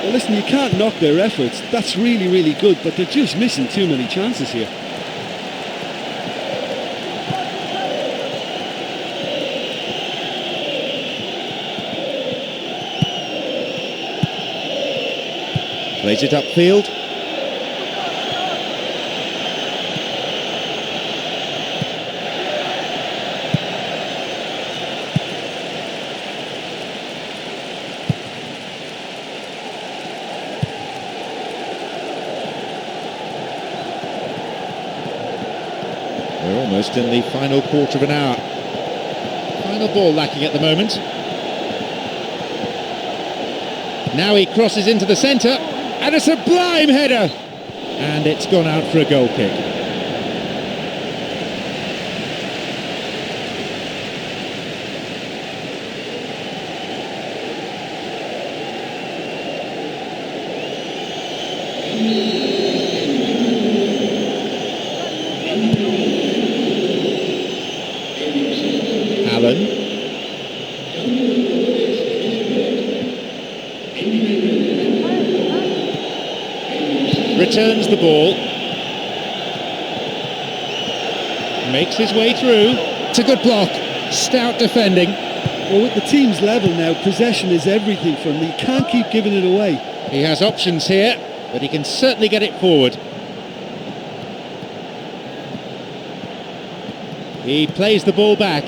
Well, listen, you can't knock their efforts. That's really, really good, but they're just missing too many chances here. Plays it upfield. We're almost in the final quarter of an hour. Final ball lacking at the moment. Now he crosses into the centre, and a sublime header! And it's gone out for a goal kick. Allen. Returns the ball. Makes his way through. It's a good block. Stout defending. Well, with the team's level now, possession is everything for him. He can't keep giving it away. He has options here, but he can certainly get it forward. He plays the ball back.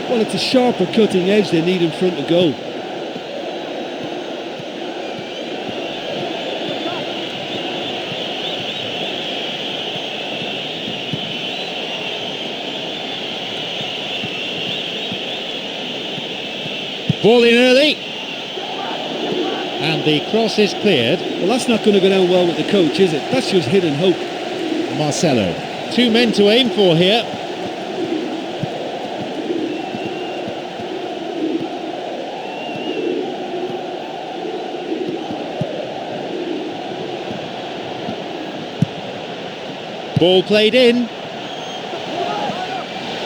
Well, it's a sharper cutting edge they need in front of goal. Ball in early. And the cross is cleared. Well, that's not going to go down well with the coach, is it? That's just hit and hope. Marcelo. Two men to aim for here. Ball played in.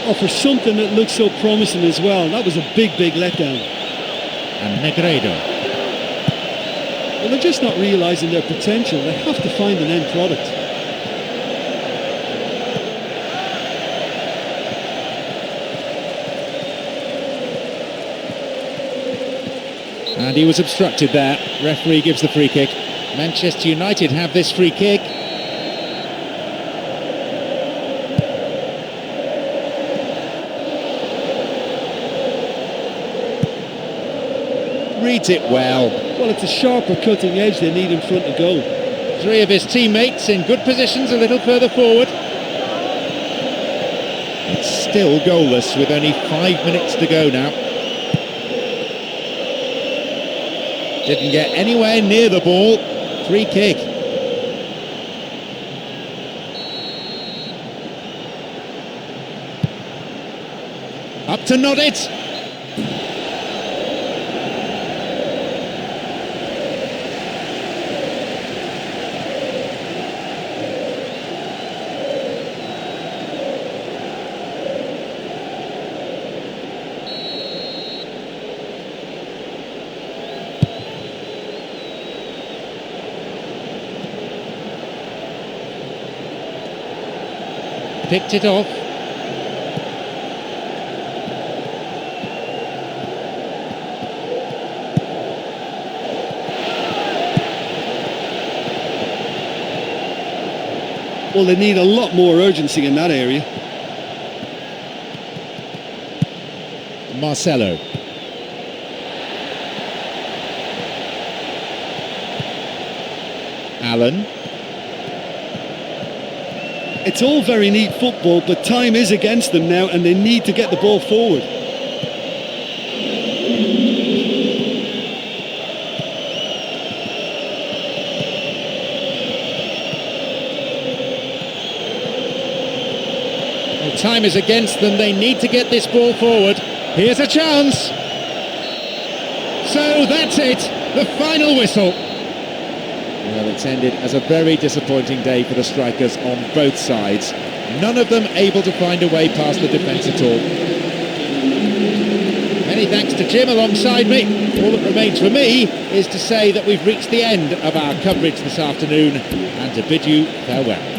Oh, for something that looks so promising as well. That was a big, big letdown. And Negredo. Well, they're just not realising their potential. They have to find an end product. And he was obstructed there. Referee gives the free kick. Manchester United have this free kick. Reads it well. Well, it's a sharper cutting edge they need in front of goal. Three of his teammates in good positions a little further forward. It's still goalless with only 5 minutes to go now. Didn't get anywhere near the ball. Free kick. to nod it. Picked it off. Well, they need a lot more urgency in that area. Marcelo. Allen. It's all very neat football, but time is against them now and they need to get the ball forward. Well, time is against them, they need to get this ball forward. Here's a chance. So that's it, the final whistle. Well, it's ended as a very disappointing day for the strikers on both sides. None of them able to find a way past the defence at all. Many thanks to Jim alongside me. All that remains for me is to say that we've reached the end of our coverage this afternoon and to bid you farewell.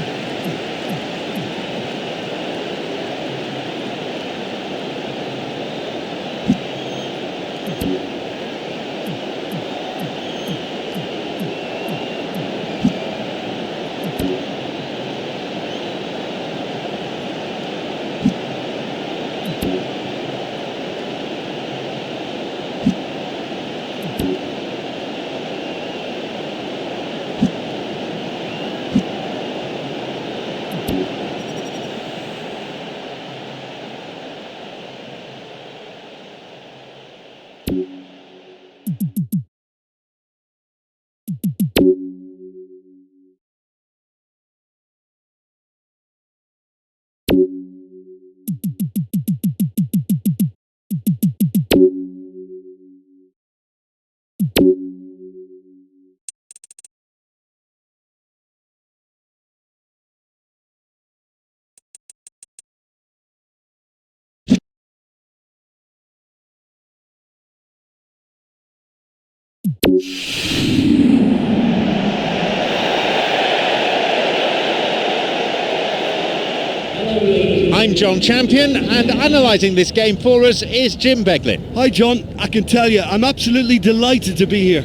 I'm John Champion, and analysing this game for us is Jim Beglin. Hi John, I can tell you, I'm absolutely delighted to be here.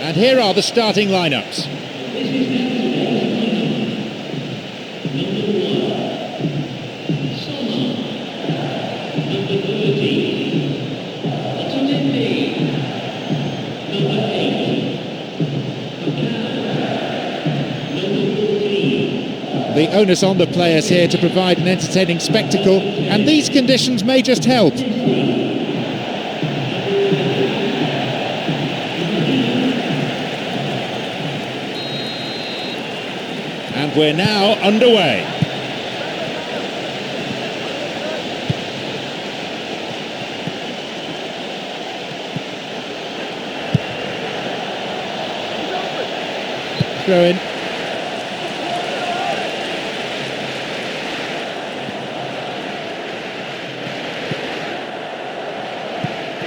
And here are the starting lineups. The onus on the players here to provide an entertaining spectacle, and these conditions may just help. And we're now underway. Throw in.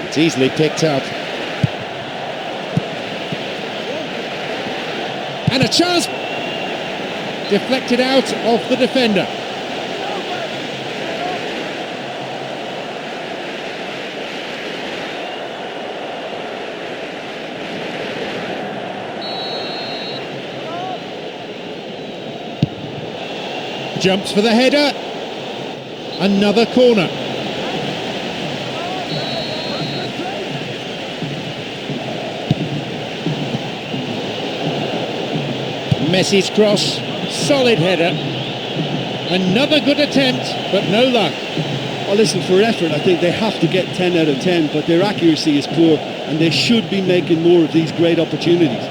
It's easily picked up. And a chance. Deflected out of the defender. Jumps for the header. Another corner. Messi's cross. Solid header. Another good attempt, but no luck. Well, listen, for effort, I think they have to get 10 out of 10, but their accuracy is poor, and they should be making more of these great opportunities.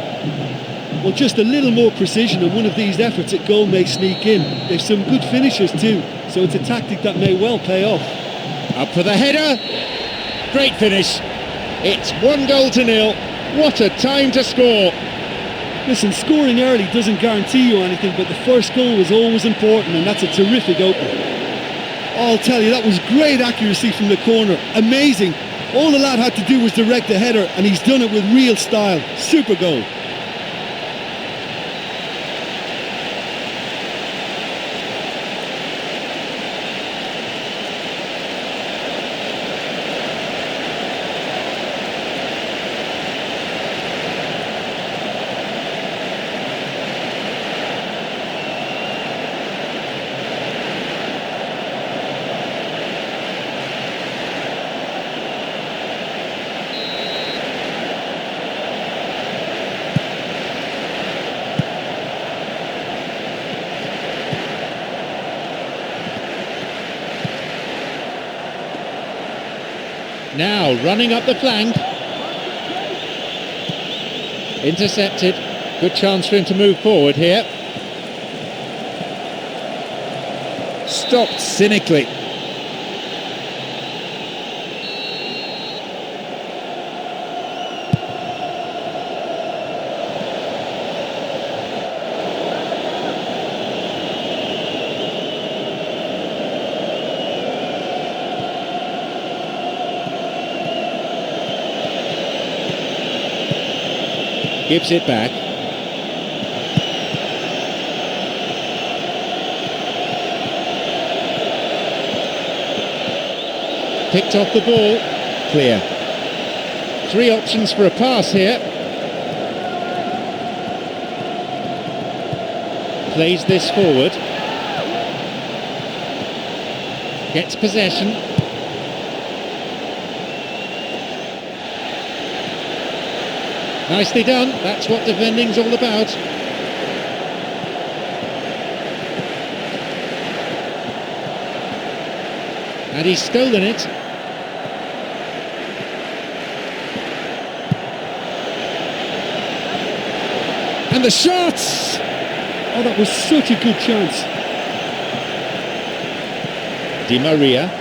Well, just a little more precision on one of these efforts at goal may sneak in. They've some good finishers too, so it's a tactic that may well pay off. Up for the header. Great finish. It's 1-0. What a time to score. Listen, scoring early doesn't guarantee you anything, but the first goal is always important, and that's a terrific opener. I'll tell you, that was great accuracy from the corner. Amazing. All the lad had to do was direct the header, and he's done it with real style. Super goal. Now running up the flank. Intercepted. Good chance for him to move forward here. Stopped cynically. Gives it back. Picked off the ball. Clear. 3 options for a pass here. Plays this forward. Gets possession. Nicely done, that's what defending's all about. And he's stolen it. And the shot! Oh, that was such a good chance. Di Maria.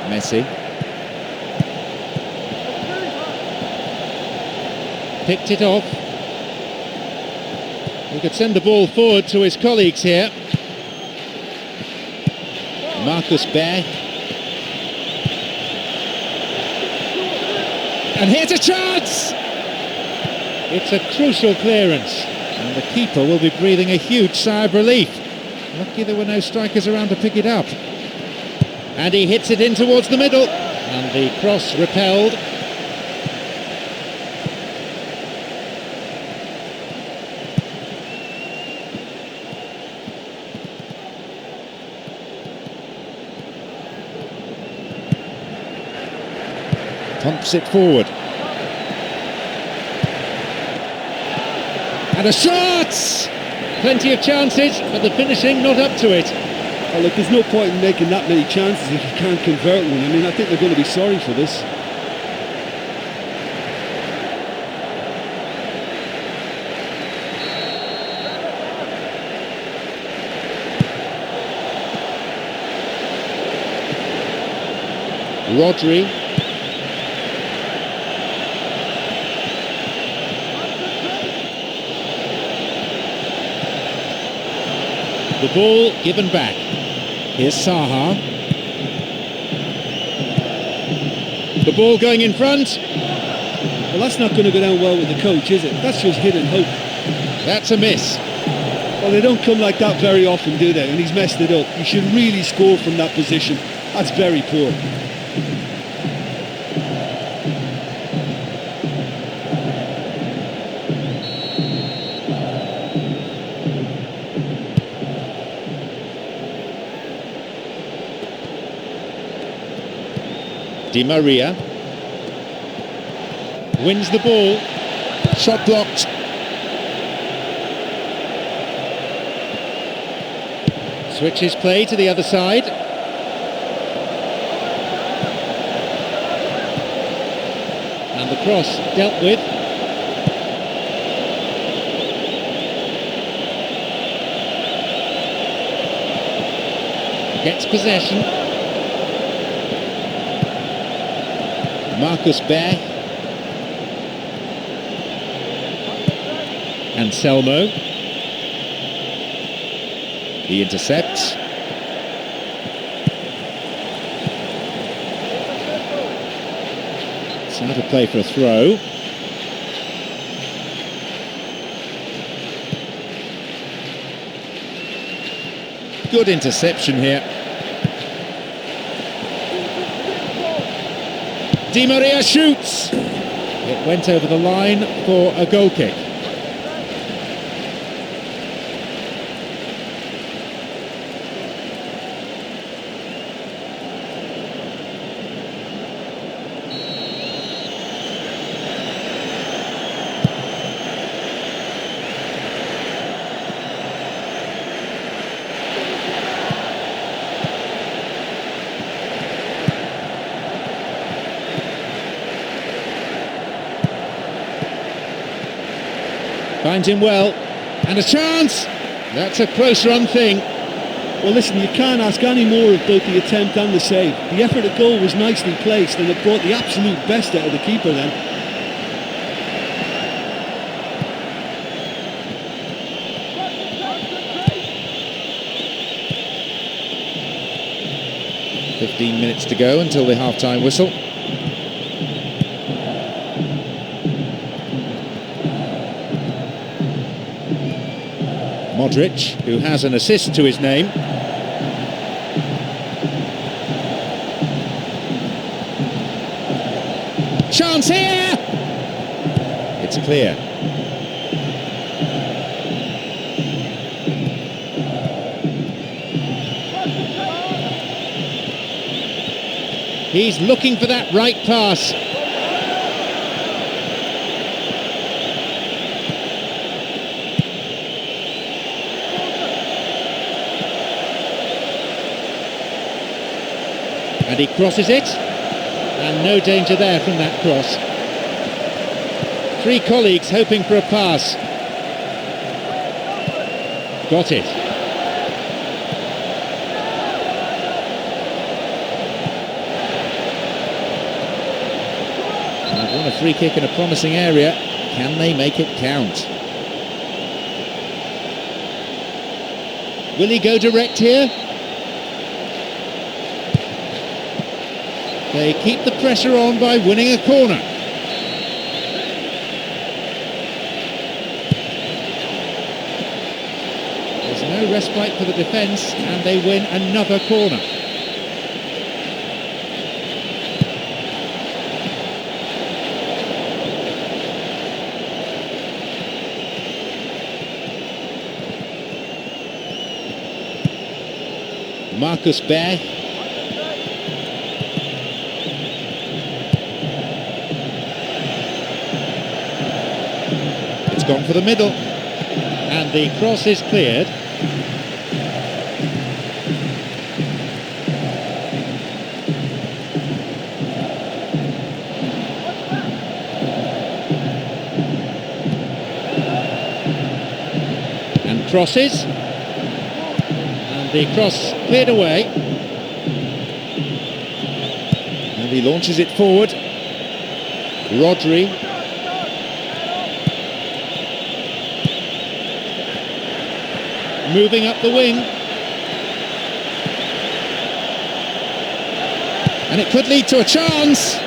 Messi. Picked it off. He could send the ball forward to his colleagues here. Marcus Beck. And here's a chance! It's a crucial clearance. And the keeper will be breathing a huge sigh of relief. Lucky there were no strikers around to pick it up. And he hits it in towards the middle, and the cross repelled. Pumps it forward. And a shot! Plenty of chances, but the finishing not up to it. Oh, look, there's no point in making that many chances if you can't convert one. I mean, I think they're going to be sorry for this. Rodri. The ball given back. Here's Saha. The ball going in front. Well, that's not going to go down well with the coach, is it? That's just hit and hope. That's a miss. Well, they don't come like that very often, do they? And he's messed it up. He should really score from that position. That's very poor. Di Maria wins the ball. Shot blocked. Switches play to the other side. And the cross dealt with. Gets possession. Marcus Bear. Anselmo. He intercepts. It's out of play for a throw. Good interception here. Di Maria shoots. It went over the line for a goal kick. Finds him well, and a chance! That's a close run thing. Well, listen, you can't ask any more of both the attempt and the save. The effort at goal was nicely placed, and it brought the absolute best out of the keeper then. "15 minutes to go until the half-time whistle. Modric, who has an assist to his name. Chance here! It's clear. He's looking for that right pass. And he crosses it, and no danger there from that cross. Three colleagues hoping for a pass. Got it. They've won a free kick in a promising area. Can they make it count? Will he go direct here? They keep the pressure on by winning a corner. There's no respite for the defence, and they win another corner. Marcus Bear. It's gone for the middle, and the cross is cleared. And crosses, and the cross cleared away, and he launches it forward. Rodri. Moving up the wing, and it could lead to a chance.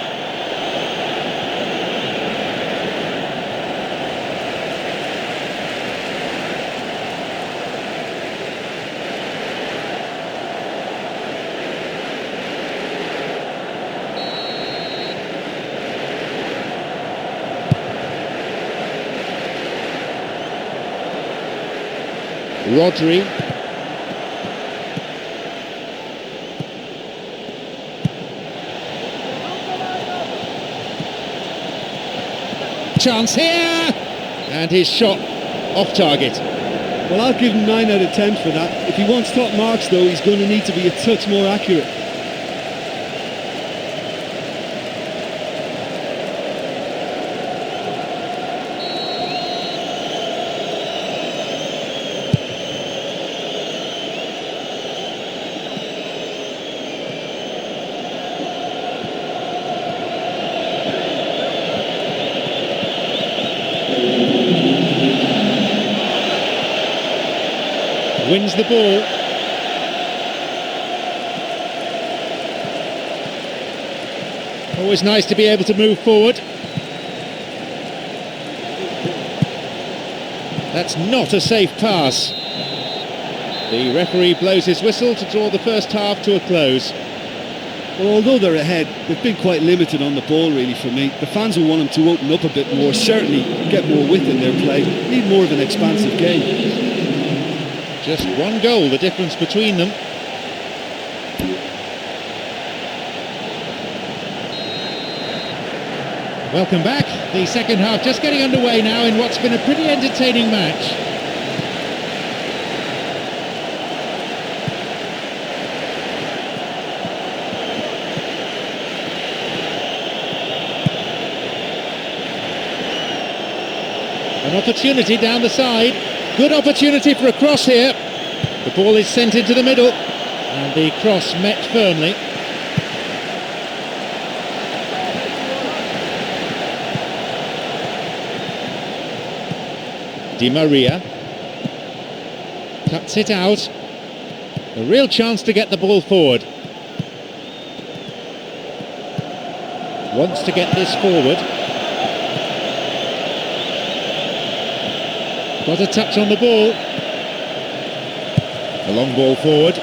Rodri. Chance here! And his shot off target. Well, I'll give him 9 out of 10 for that. If he wants top marks, though, he's going to need to be a touch more accurate. Wins the ball. Always nice to be able to move forward. That's not a safe pass. The referee blows his whistle to draw the first half to a close. Well, although they're ahead, they've been quite limited on the ball, really, for me. The fans will want them to open up a bit more, certainly get more width in their play, need more of an expansive game. Just one goal, the difference between them. Welcome back. The second half just getting underway now in what's been a pretty entertaining match. An opportunity down the side. Good opportunity for a cross here. The ball is sent into the middle and the cross met firmly. Di Maria cuts it out. A real chance to get the ball forward. Wants to get this forward. Got a touch on the ball. A long ball forward.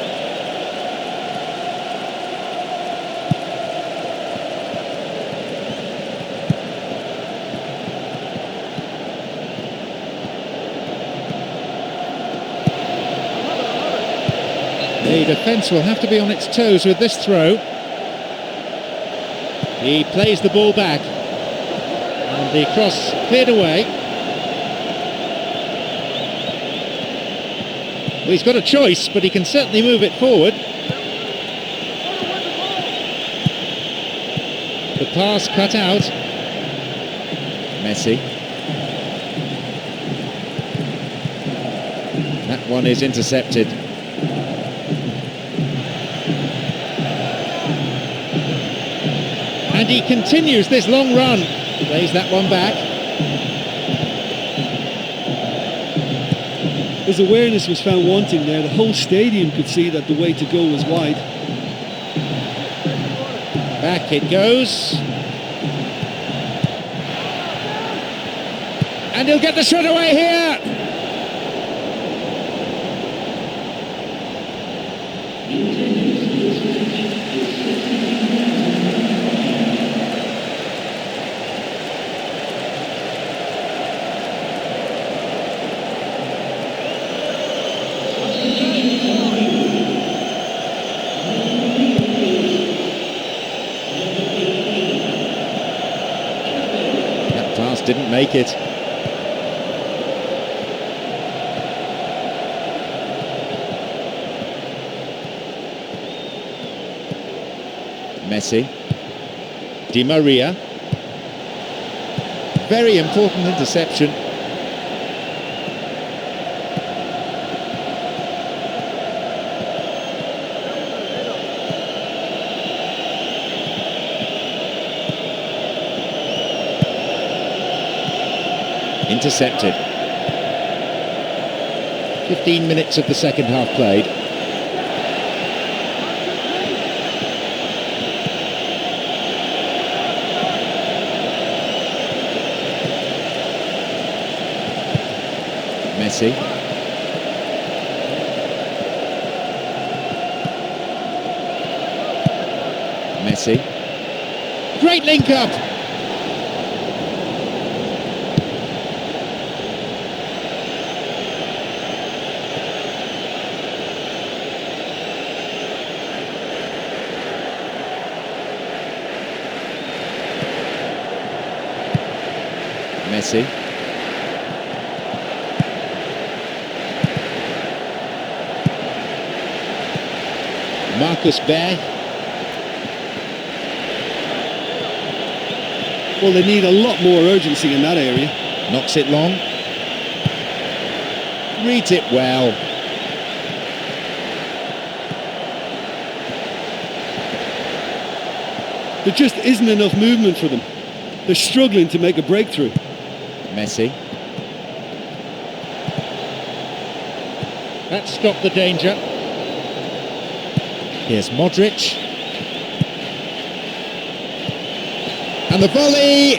The defence will have to be on its toes with this throw. He plays the ball back. And the cross cleared away. Well, he's got a choice, but he can certainly move it forward. The pass cut out. Messi. That one is intercepted. And he continues this long run. Plays that one back. His awareness was found wanting there. The whole stadium could see that the way to go was wide. Back it goes. And he'll get the shot away here. Didn't make it. Messi. Di Maria. Very important interception. Intercepted. 15 minutes of the second half played. Messi. Messi. Great link up. Messi. Marcus Bear. Well, they need a lot more urgency in that area. Knocks it long. Reads it well. There just isn't enough movement for them. They're struggling to make a breakthrough. Messi. That stopped the danger. Here's Modric. And the volley!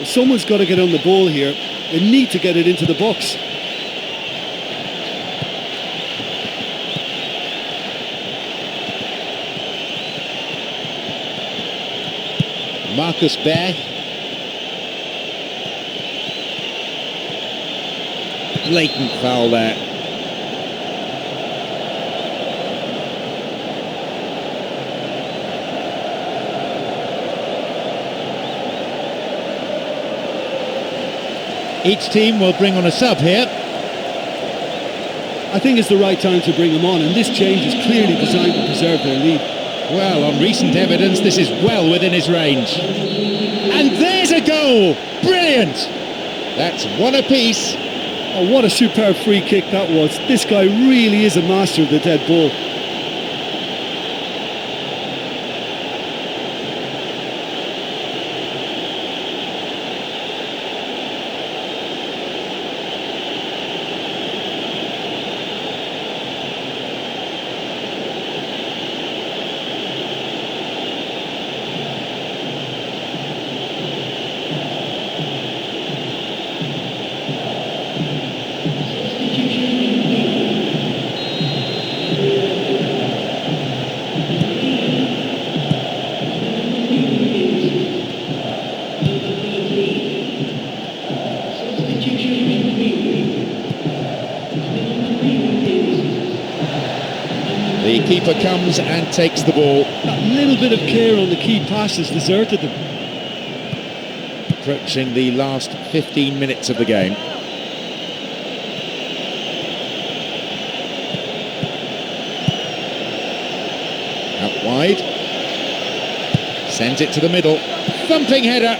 Someone's got to get on the ball here. They need to get it into the box. Marcus Bear. Blatant foul there. Each team will bring on a sub here. I think it's the right time to bring him on, and this change is clearly designed to preserve their lead. Well, on recent evidence, this is well within his range. And there's a goal! Brilliant! That's one apiece. Oh, what a superb free kick that was. This guy really is a master of the dead ball. The keeper comes and takes the ball. That little bit of care on the key pass has deserted them. Approaching the last 15 minutes of the game. Out wide. Sends it to the middle. Thumping header.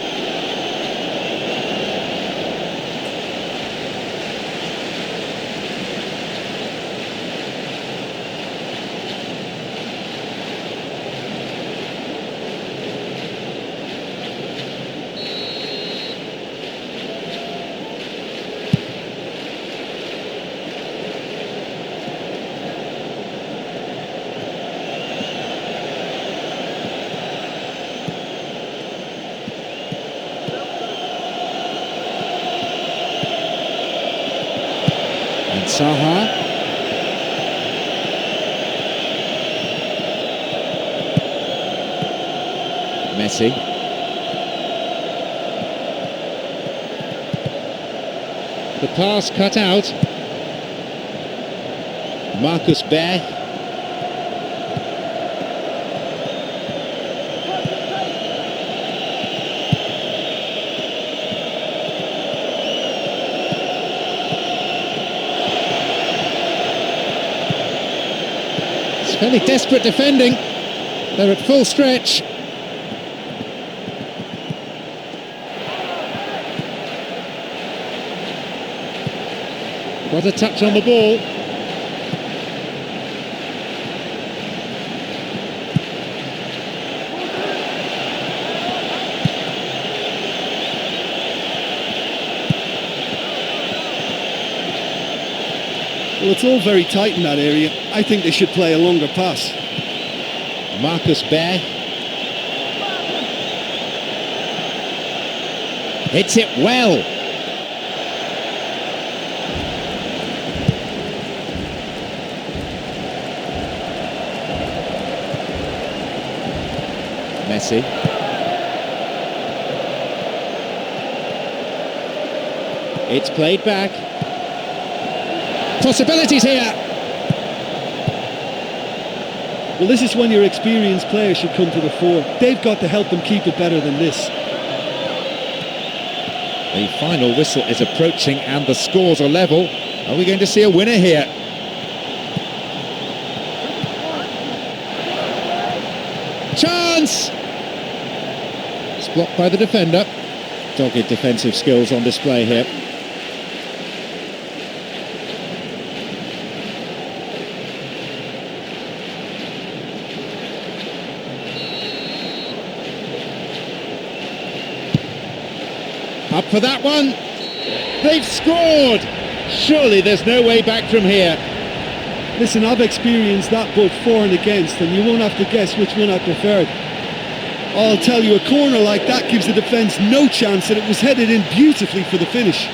Saha. Messi. The pass cut out. Marcus Bear. Fairly desperate defending. They're at full stretch. What a touch on the ball. Well, it's all very tight in that area. I think they should play a longer pass. Marcus Bear. Hits it well. Messi. It's played back. Possibilities here. Well, this is when your experienced players should come to the fore. They've got to help them keep it better than this. The final whistle is approaching and the scores are level. Are we going to see a winner here? Chance! It's blocked by the defender. Dogged defensive skills on display here. Up for that one. They've scored. Surely there's no way back from here. Listen, I've experienced that both for and against, and you won't have to guess which one I preferred. I'll tell you, a corner like that gives the defence no chance, and it was headed in beautifully for the finish.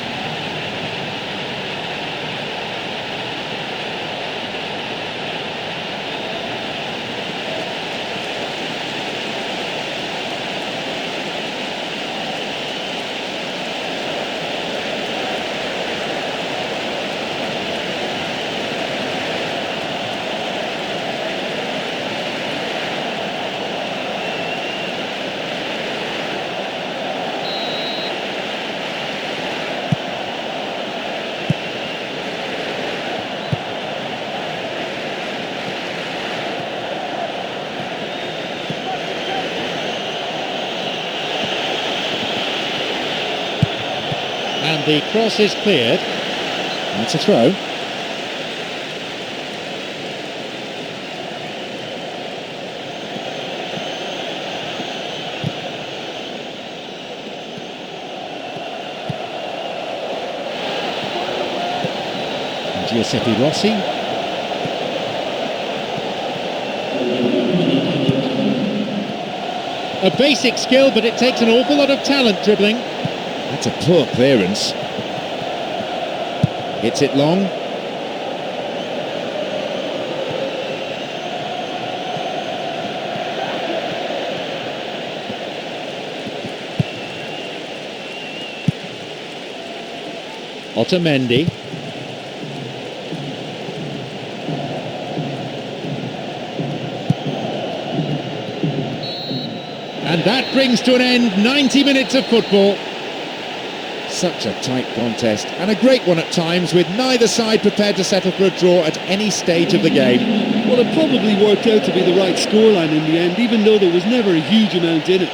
And the cross is cleared. That's a throw. And Giuseppe Rossi. A basic skill, but it takes an awful lot of talent dribbling. That's a poor clearance. Hits it long. Otamendi. And that brings to an end 90 minutes of football. Such a tight contest, and a great one at times, with neither side prepared to settle for a draw at any stage of the game. Well, it probably worked out to be the right scoreline in the end, even though there was never a huge amount in it.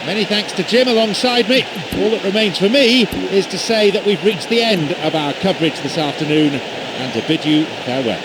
Many thanks to Jim alongside me. All that remains for me is to say that we've reached the end of our coverage this afternoon, and to bid you farewell.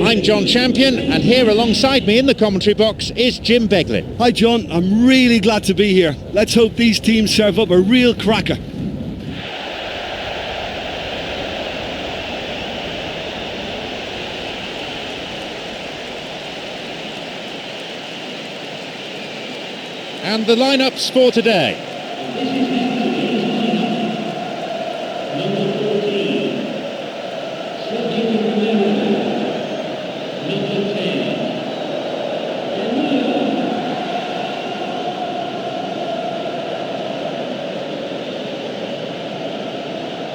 I'm John Champion, and here alongside me in the commentary box is Jim Beglin. Hi John, I'm really glad to be here. Let's hope these teams serve up a real cracker. And the lineups for today.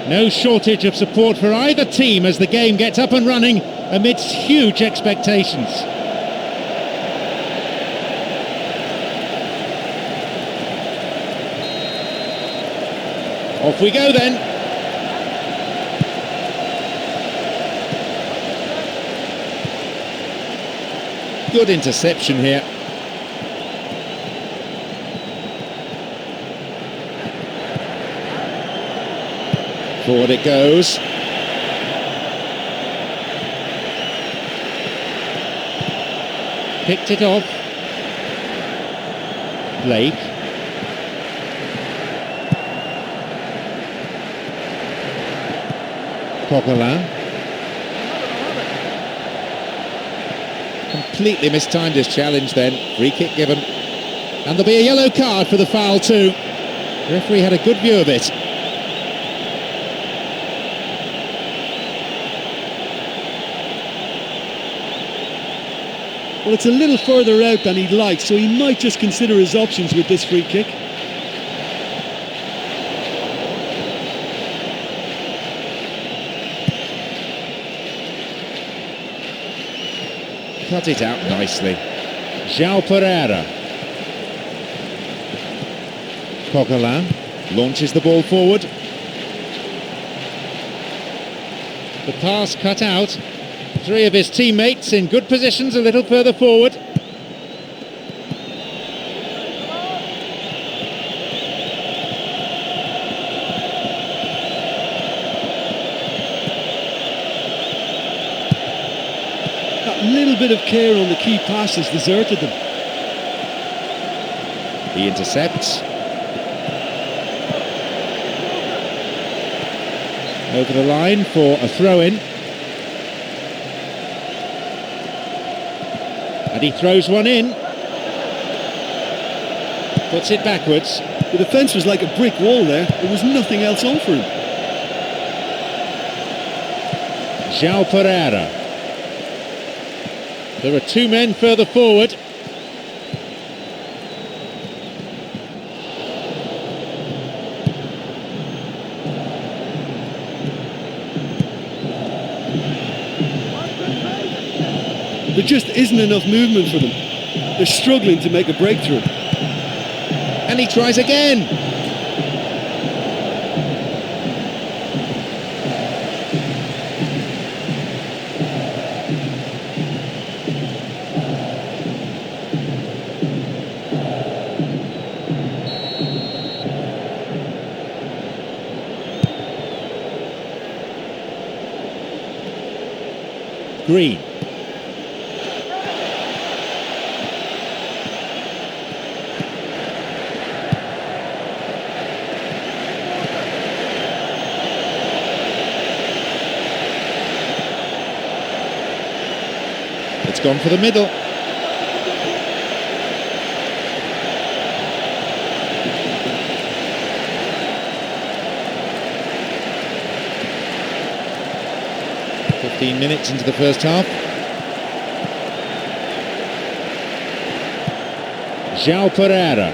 No shortage of support for either team as the game gets up and running amidst huge expectations. Off we go then. Good interception here. Forward it goes. Picked it off. Blake. Coquelin. Completely mistimed his challenge then. Free kick given. And there'll be a yellow card for the foul too. The referee had a good view of it. Well, it's a little further out than he'd like, so he might just consider his options with this free kick. Cut it out nicely. João Pereira. Coquelin launches the ball forward. The pass cut out. Three of his teammates in good positions a little further forward. That little bit of care on the key pass has deserted them. He intercepts. Over the line for a throw-in. And he throws one in. Puts it backwards. The defence was like a brick wall there. There was nothing else on for him. João Pereira. There are two men further forward. There just isn't enough movement for them. They're struggling to make a breakthrough. And he tries again. Green. It's gone for the middle. Minutes into the first half. João Pereira.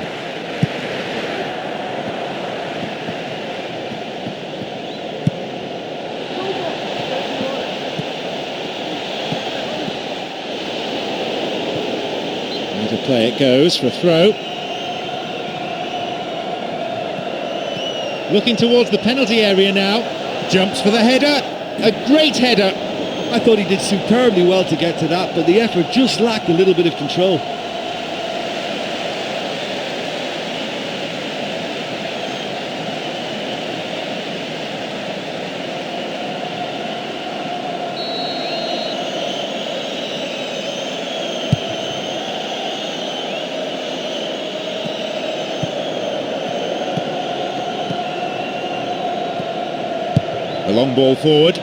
Into play it goes for a throw. Looking towards the penalty area now. Jumps for the header. A great header. I thought he did superbly well to get to that, but the effort just lacked a little bit of control. The long ball forward.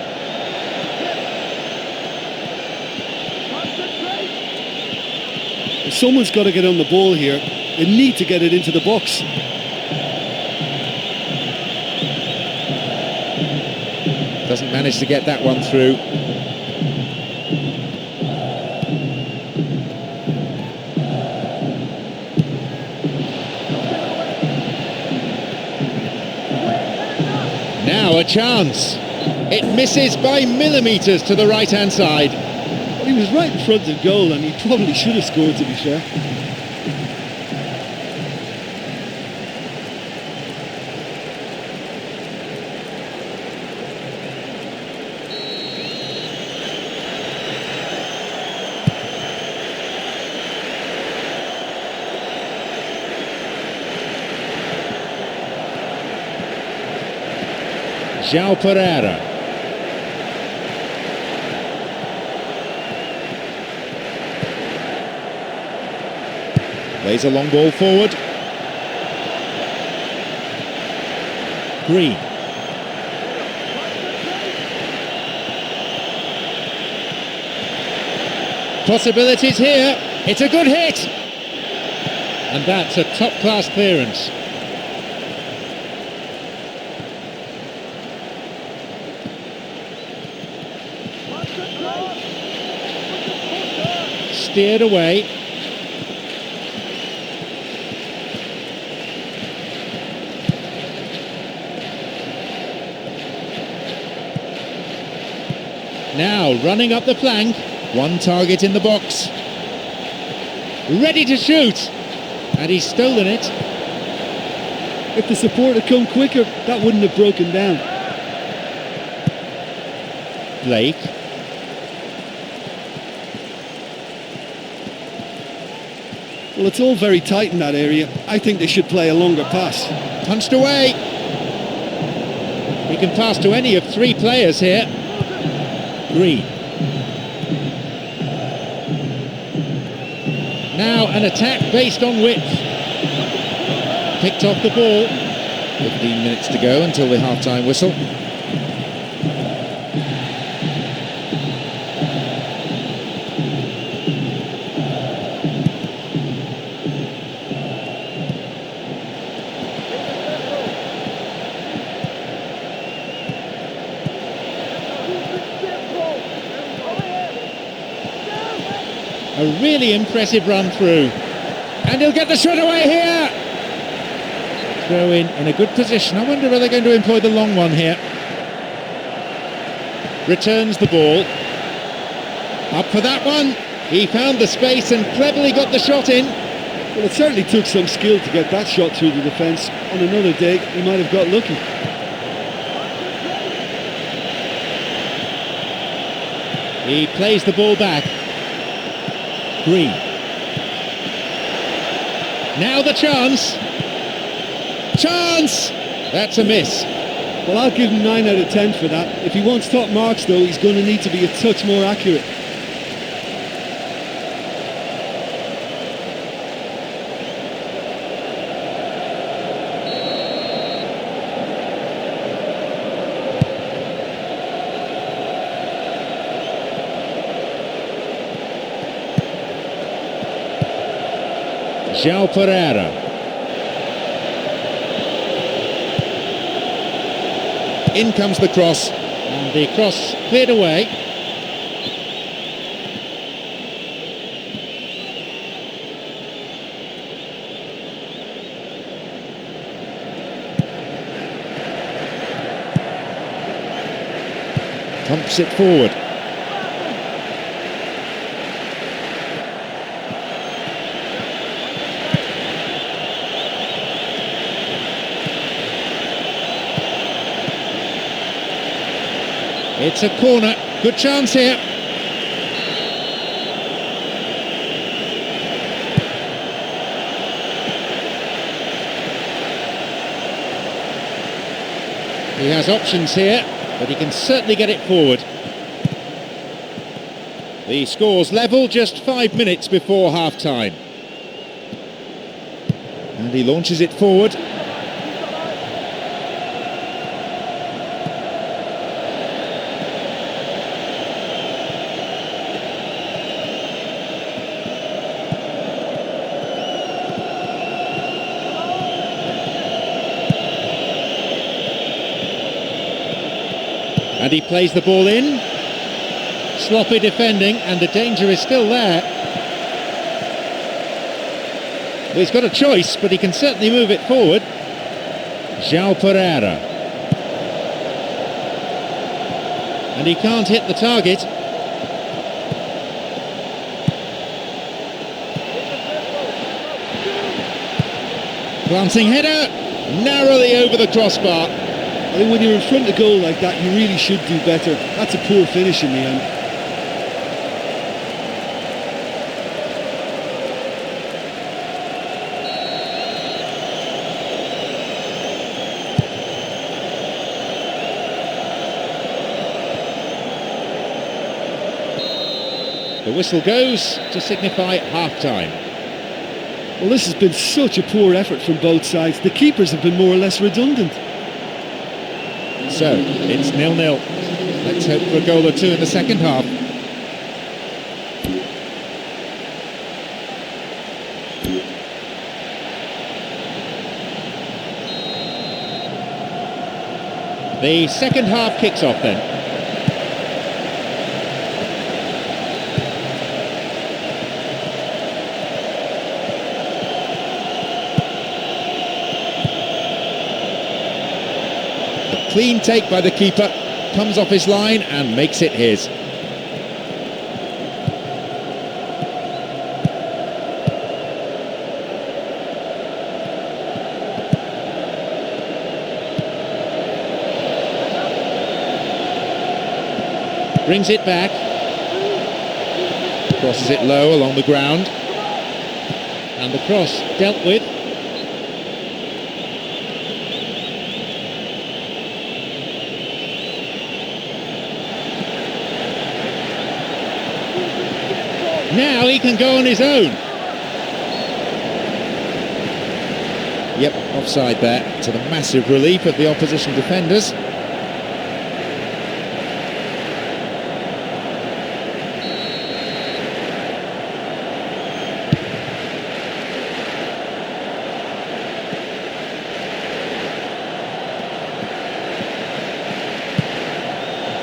Someone's got to get on the ball here. They need to get it into the box. Doesn't manage to get that one through. Now a chance. It misses by millimetres to the right-hand side. He was right in front of goal and he probably should have scored, to be fair. João Pereira. Plays a long ball forward. Green. Possibilities here. It's a good hit. And that's a top-class clearance. Steered away. Now running up the flank. One target in the box. Ready to shoot. And he's stolen it. If the support had come quicker, that wouldn't have broken down. Blake. Well, it's all very tight in that area. I think they should play a longer pass. Punched away. He can pass to any of three players here. Green. Now an attack based on width. Picked off the ball. 15 minutes to go until the half-time whistle. A really impressive run through. And he'll get the shot away here. Throw in a good position. I wonder whether they're going to employ the long one here. Returns the ball. Up for that one. He found the space and cleverly got the shot in. Well, it certainly took some skill to get that shot through the defence. On another day, he might have got lucky. He plays the ball back. Green. Now the chance. Chance! That's a miss. Well, I'll give him 9 out of 10 for that. If he wants top marks, though, he's going to need to be a touch more accurate. João Pereira. In comes the cross, and the cross cleared away. Pumps it forward. It's a corner. Good chance here. He has options here, but he can certainly get it forward. The score's level just 5 minutes before half-time. And he launches it forward. And he plays the ball in. Sloppy defending, and the danger is still there. Well, he's got a choice, but he can certainly move it forward. João Pereira. And he can't hit the target. Glancing header, narrowly over the crossbar. I think when you're in front of goal like that, you really should do better. That's a poor finish in the end. The whistle goes to signify half-time. Well, this has been such a poor effort from both sides. The keepers have been more or less redundant. So, it's 0-0. Let's hope for a goal or two in the second half. The second half kicks off then. A clean take by the keeper, comes off his line and makes it his. Brings it back, crosses it low along the ground, and the cross dealt with. Now he can go on his own. Yep, offside there, to the massive relief of the opposition defenders.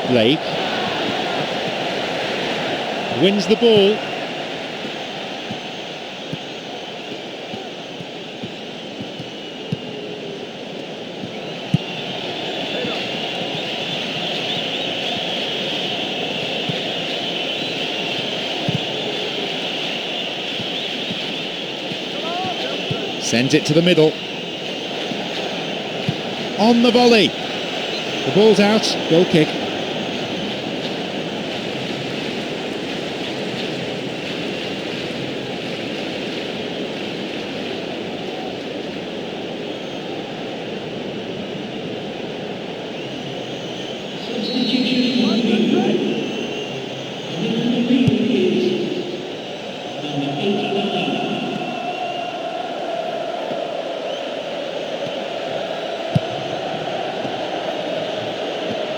Blake wins the ball. Sends it to the middle. On the volley. The ball's out, goal kick.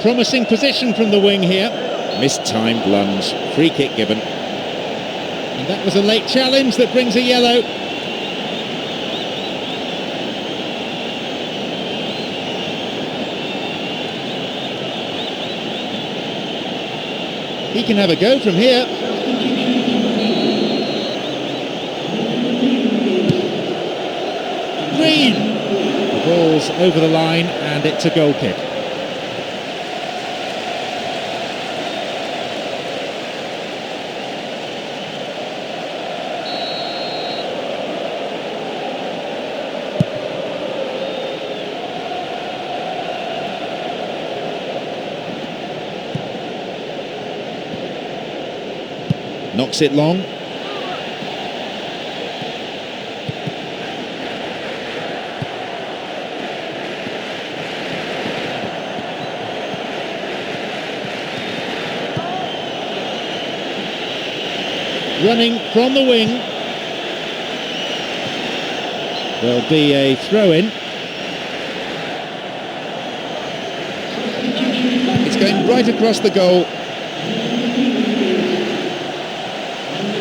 Promising position from the wing here. Mistimed lunge, free kick given. And that was a late challenge that brings a yellow. He can have a go from here. Green! The ball's over the line and it's a goal kick. Knocks it long. Running from the wing. There'll be a throw-in. It's going right across the goal.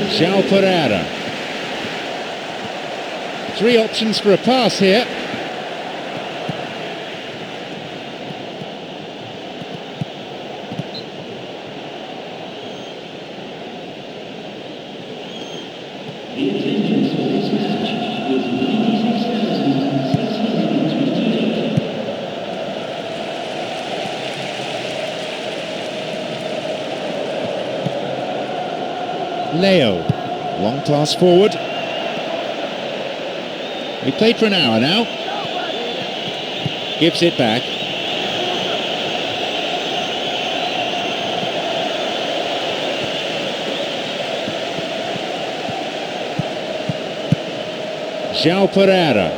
João Pereira. 3 options for a pass here. Leo, long pass forward. He played for an hour now. Gives it back. João Pereira.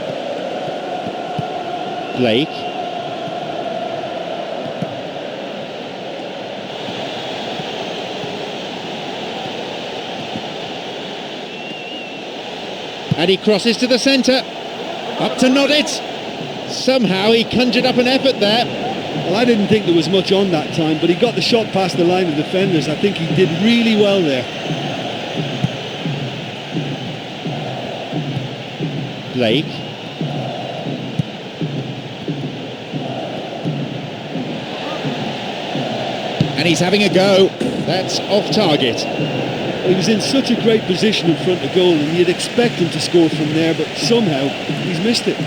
Blake. And he crosses to the centre. Up to Noddit. Somehow he conjured up an effort there. Well, I didn't think there was much on that time, but he got the shot past the line of defenders. I think he did really well there. Blake. And he's having a go. That's off target. He was in such a great position in front of goal, and you'd expect him to score from there, but somehow he's missed it.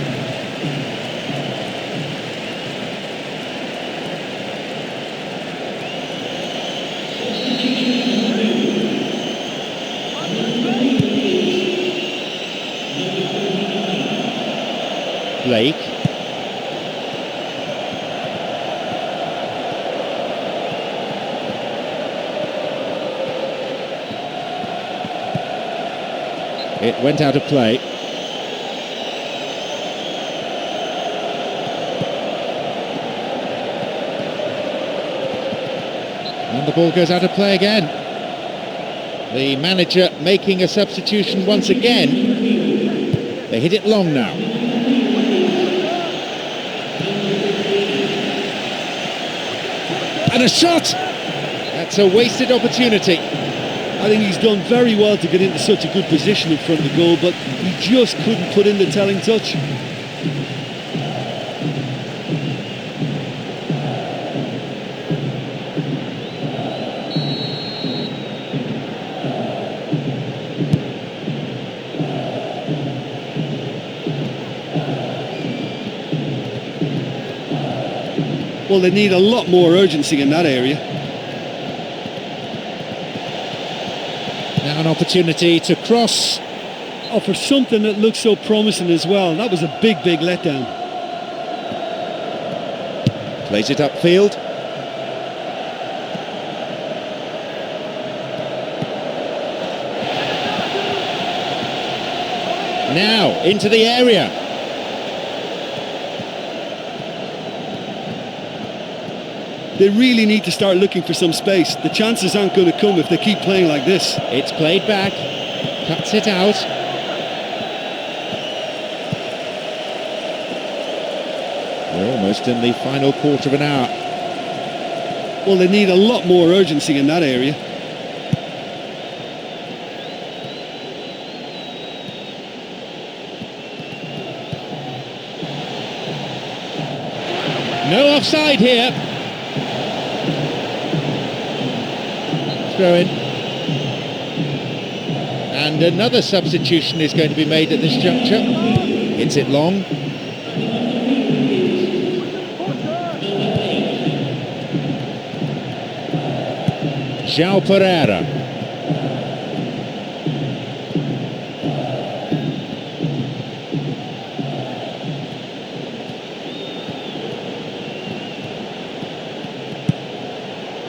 Blake. It went out of play. And the ball goes out of play again. The manager making a substitution once again. They hit it long now. And a shot! That's a wasted opportunity. I think he's done very well to get into such a good position in front of the goal, but he just couldn't put in the telling touch. Well, they need a lot more urgency in that area. Now an opportunity to cross. Oh, for something that looks so promising as well. That was a big, big letdown. Plays it upfield. Now into the area. They really need to start looking for some space. The chances aren't going to come if they keep playing like this. It's played back, cuts it out. We're almost in the final quarter of an hour. Well, they need a lot more urgency in that area. No offside here. Throw in. And another substitution is going to be made at this juncture. Hits it long. João Pereira.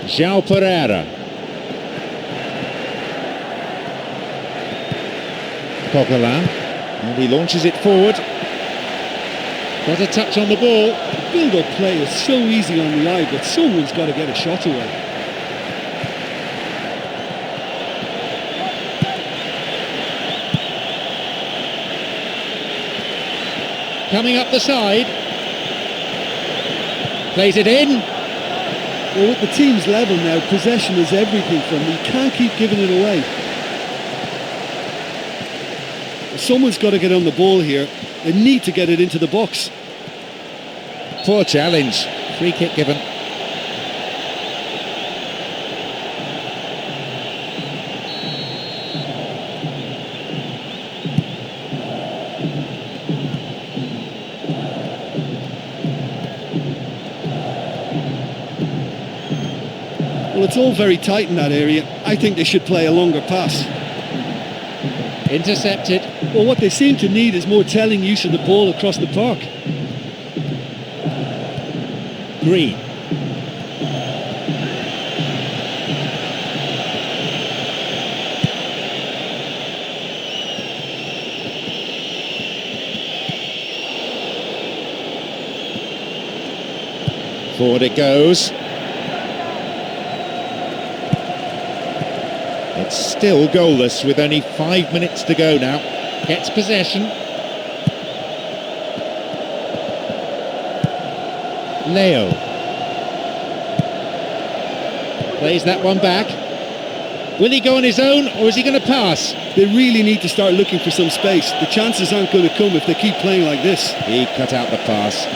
João Pereira. Coquelin, and he launches it forward. Got a touch on the ball. Build-up play is so easy on the eye, but someone's got to get a shot away. Coming up the side. Plays it in. Well, with the team's level now, possession is everything for them. You can't keep giving it away. Someone's got to get on the ball here. They need to get it into the box. Poor challenge. Free kick given. Well, it's all very tight in that area. I think they should play a longer pass. Intercepted. Well, what they seem to need is more telling use of the ball across the park. Green. Forward it goes. It's still goalless with only 5 minutes to go now. Gets possession. Leo. Plays that one back. Will he go on his own, or is he going to pass? They really need to start looking for some space. The chances aren't going to come if they keep playing like this. He cut out the pass.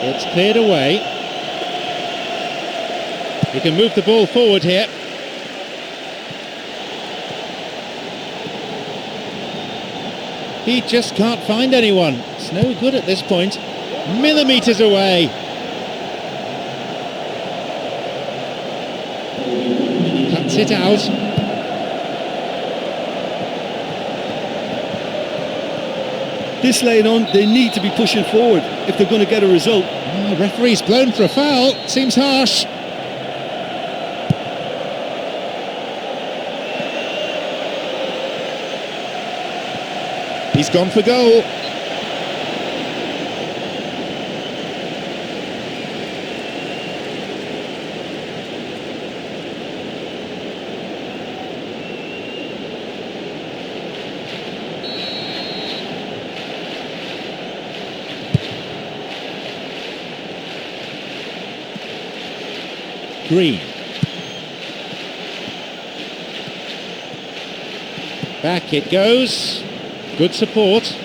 It's cleared away. He can move the ball forward here. He just can't find anyone. It's no good at this point. Millimetres away. Cuts it out. This late on, they need to be pushing forward if they're going to get a result. Oh, referee's blown for a foul. Seems harsh. He's gone for goal. Green. Back it goes. Good support.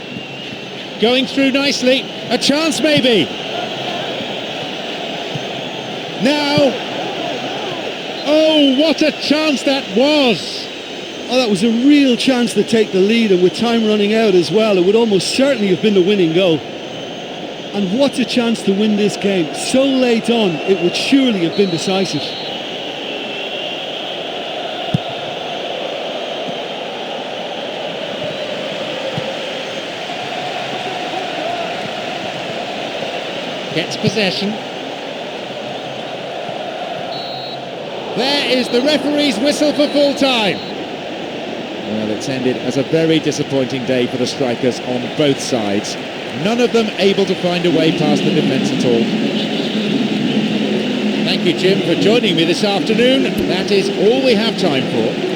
Going through nicely. A chance maybe. Now. Oh, what a chance that was. Oh, that was a real chance to take the lead, and with time running out as well, it would almost certainly have been the winning goal. And what a chance to win this game. So late on, it would surely have been decisive. Gets possession. There is the referee's whistle for full time. Well, it's ended as a very disappointing day for the strikers on both sides. None of them able to find a way past the defence at all. Thank you, Jim, for joining me this afternoon. That is all we have time for.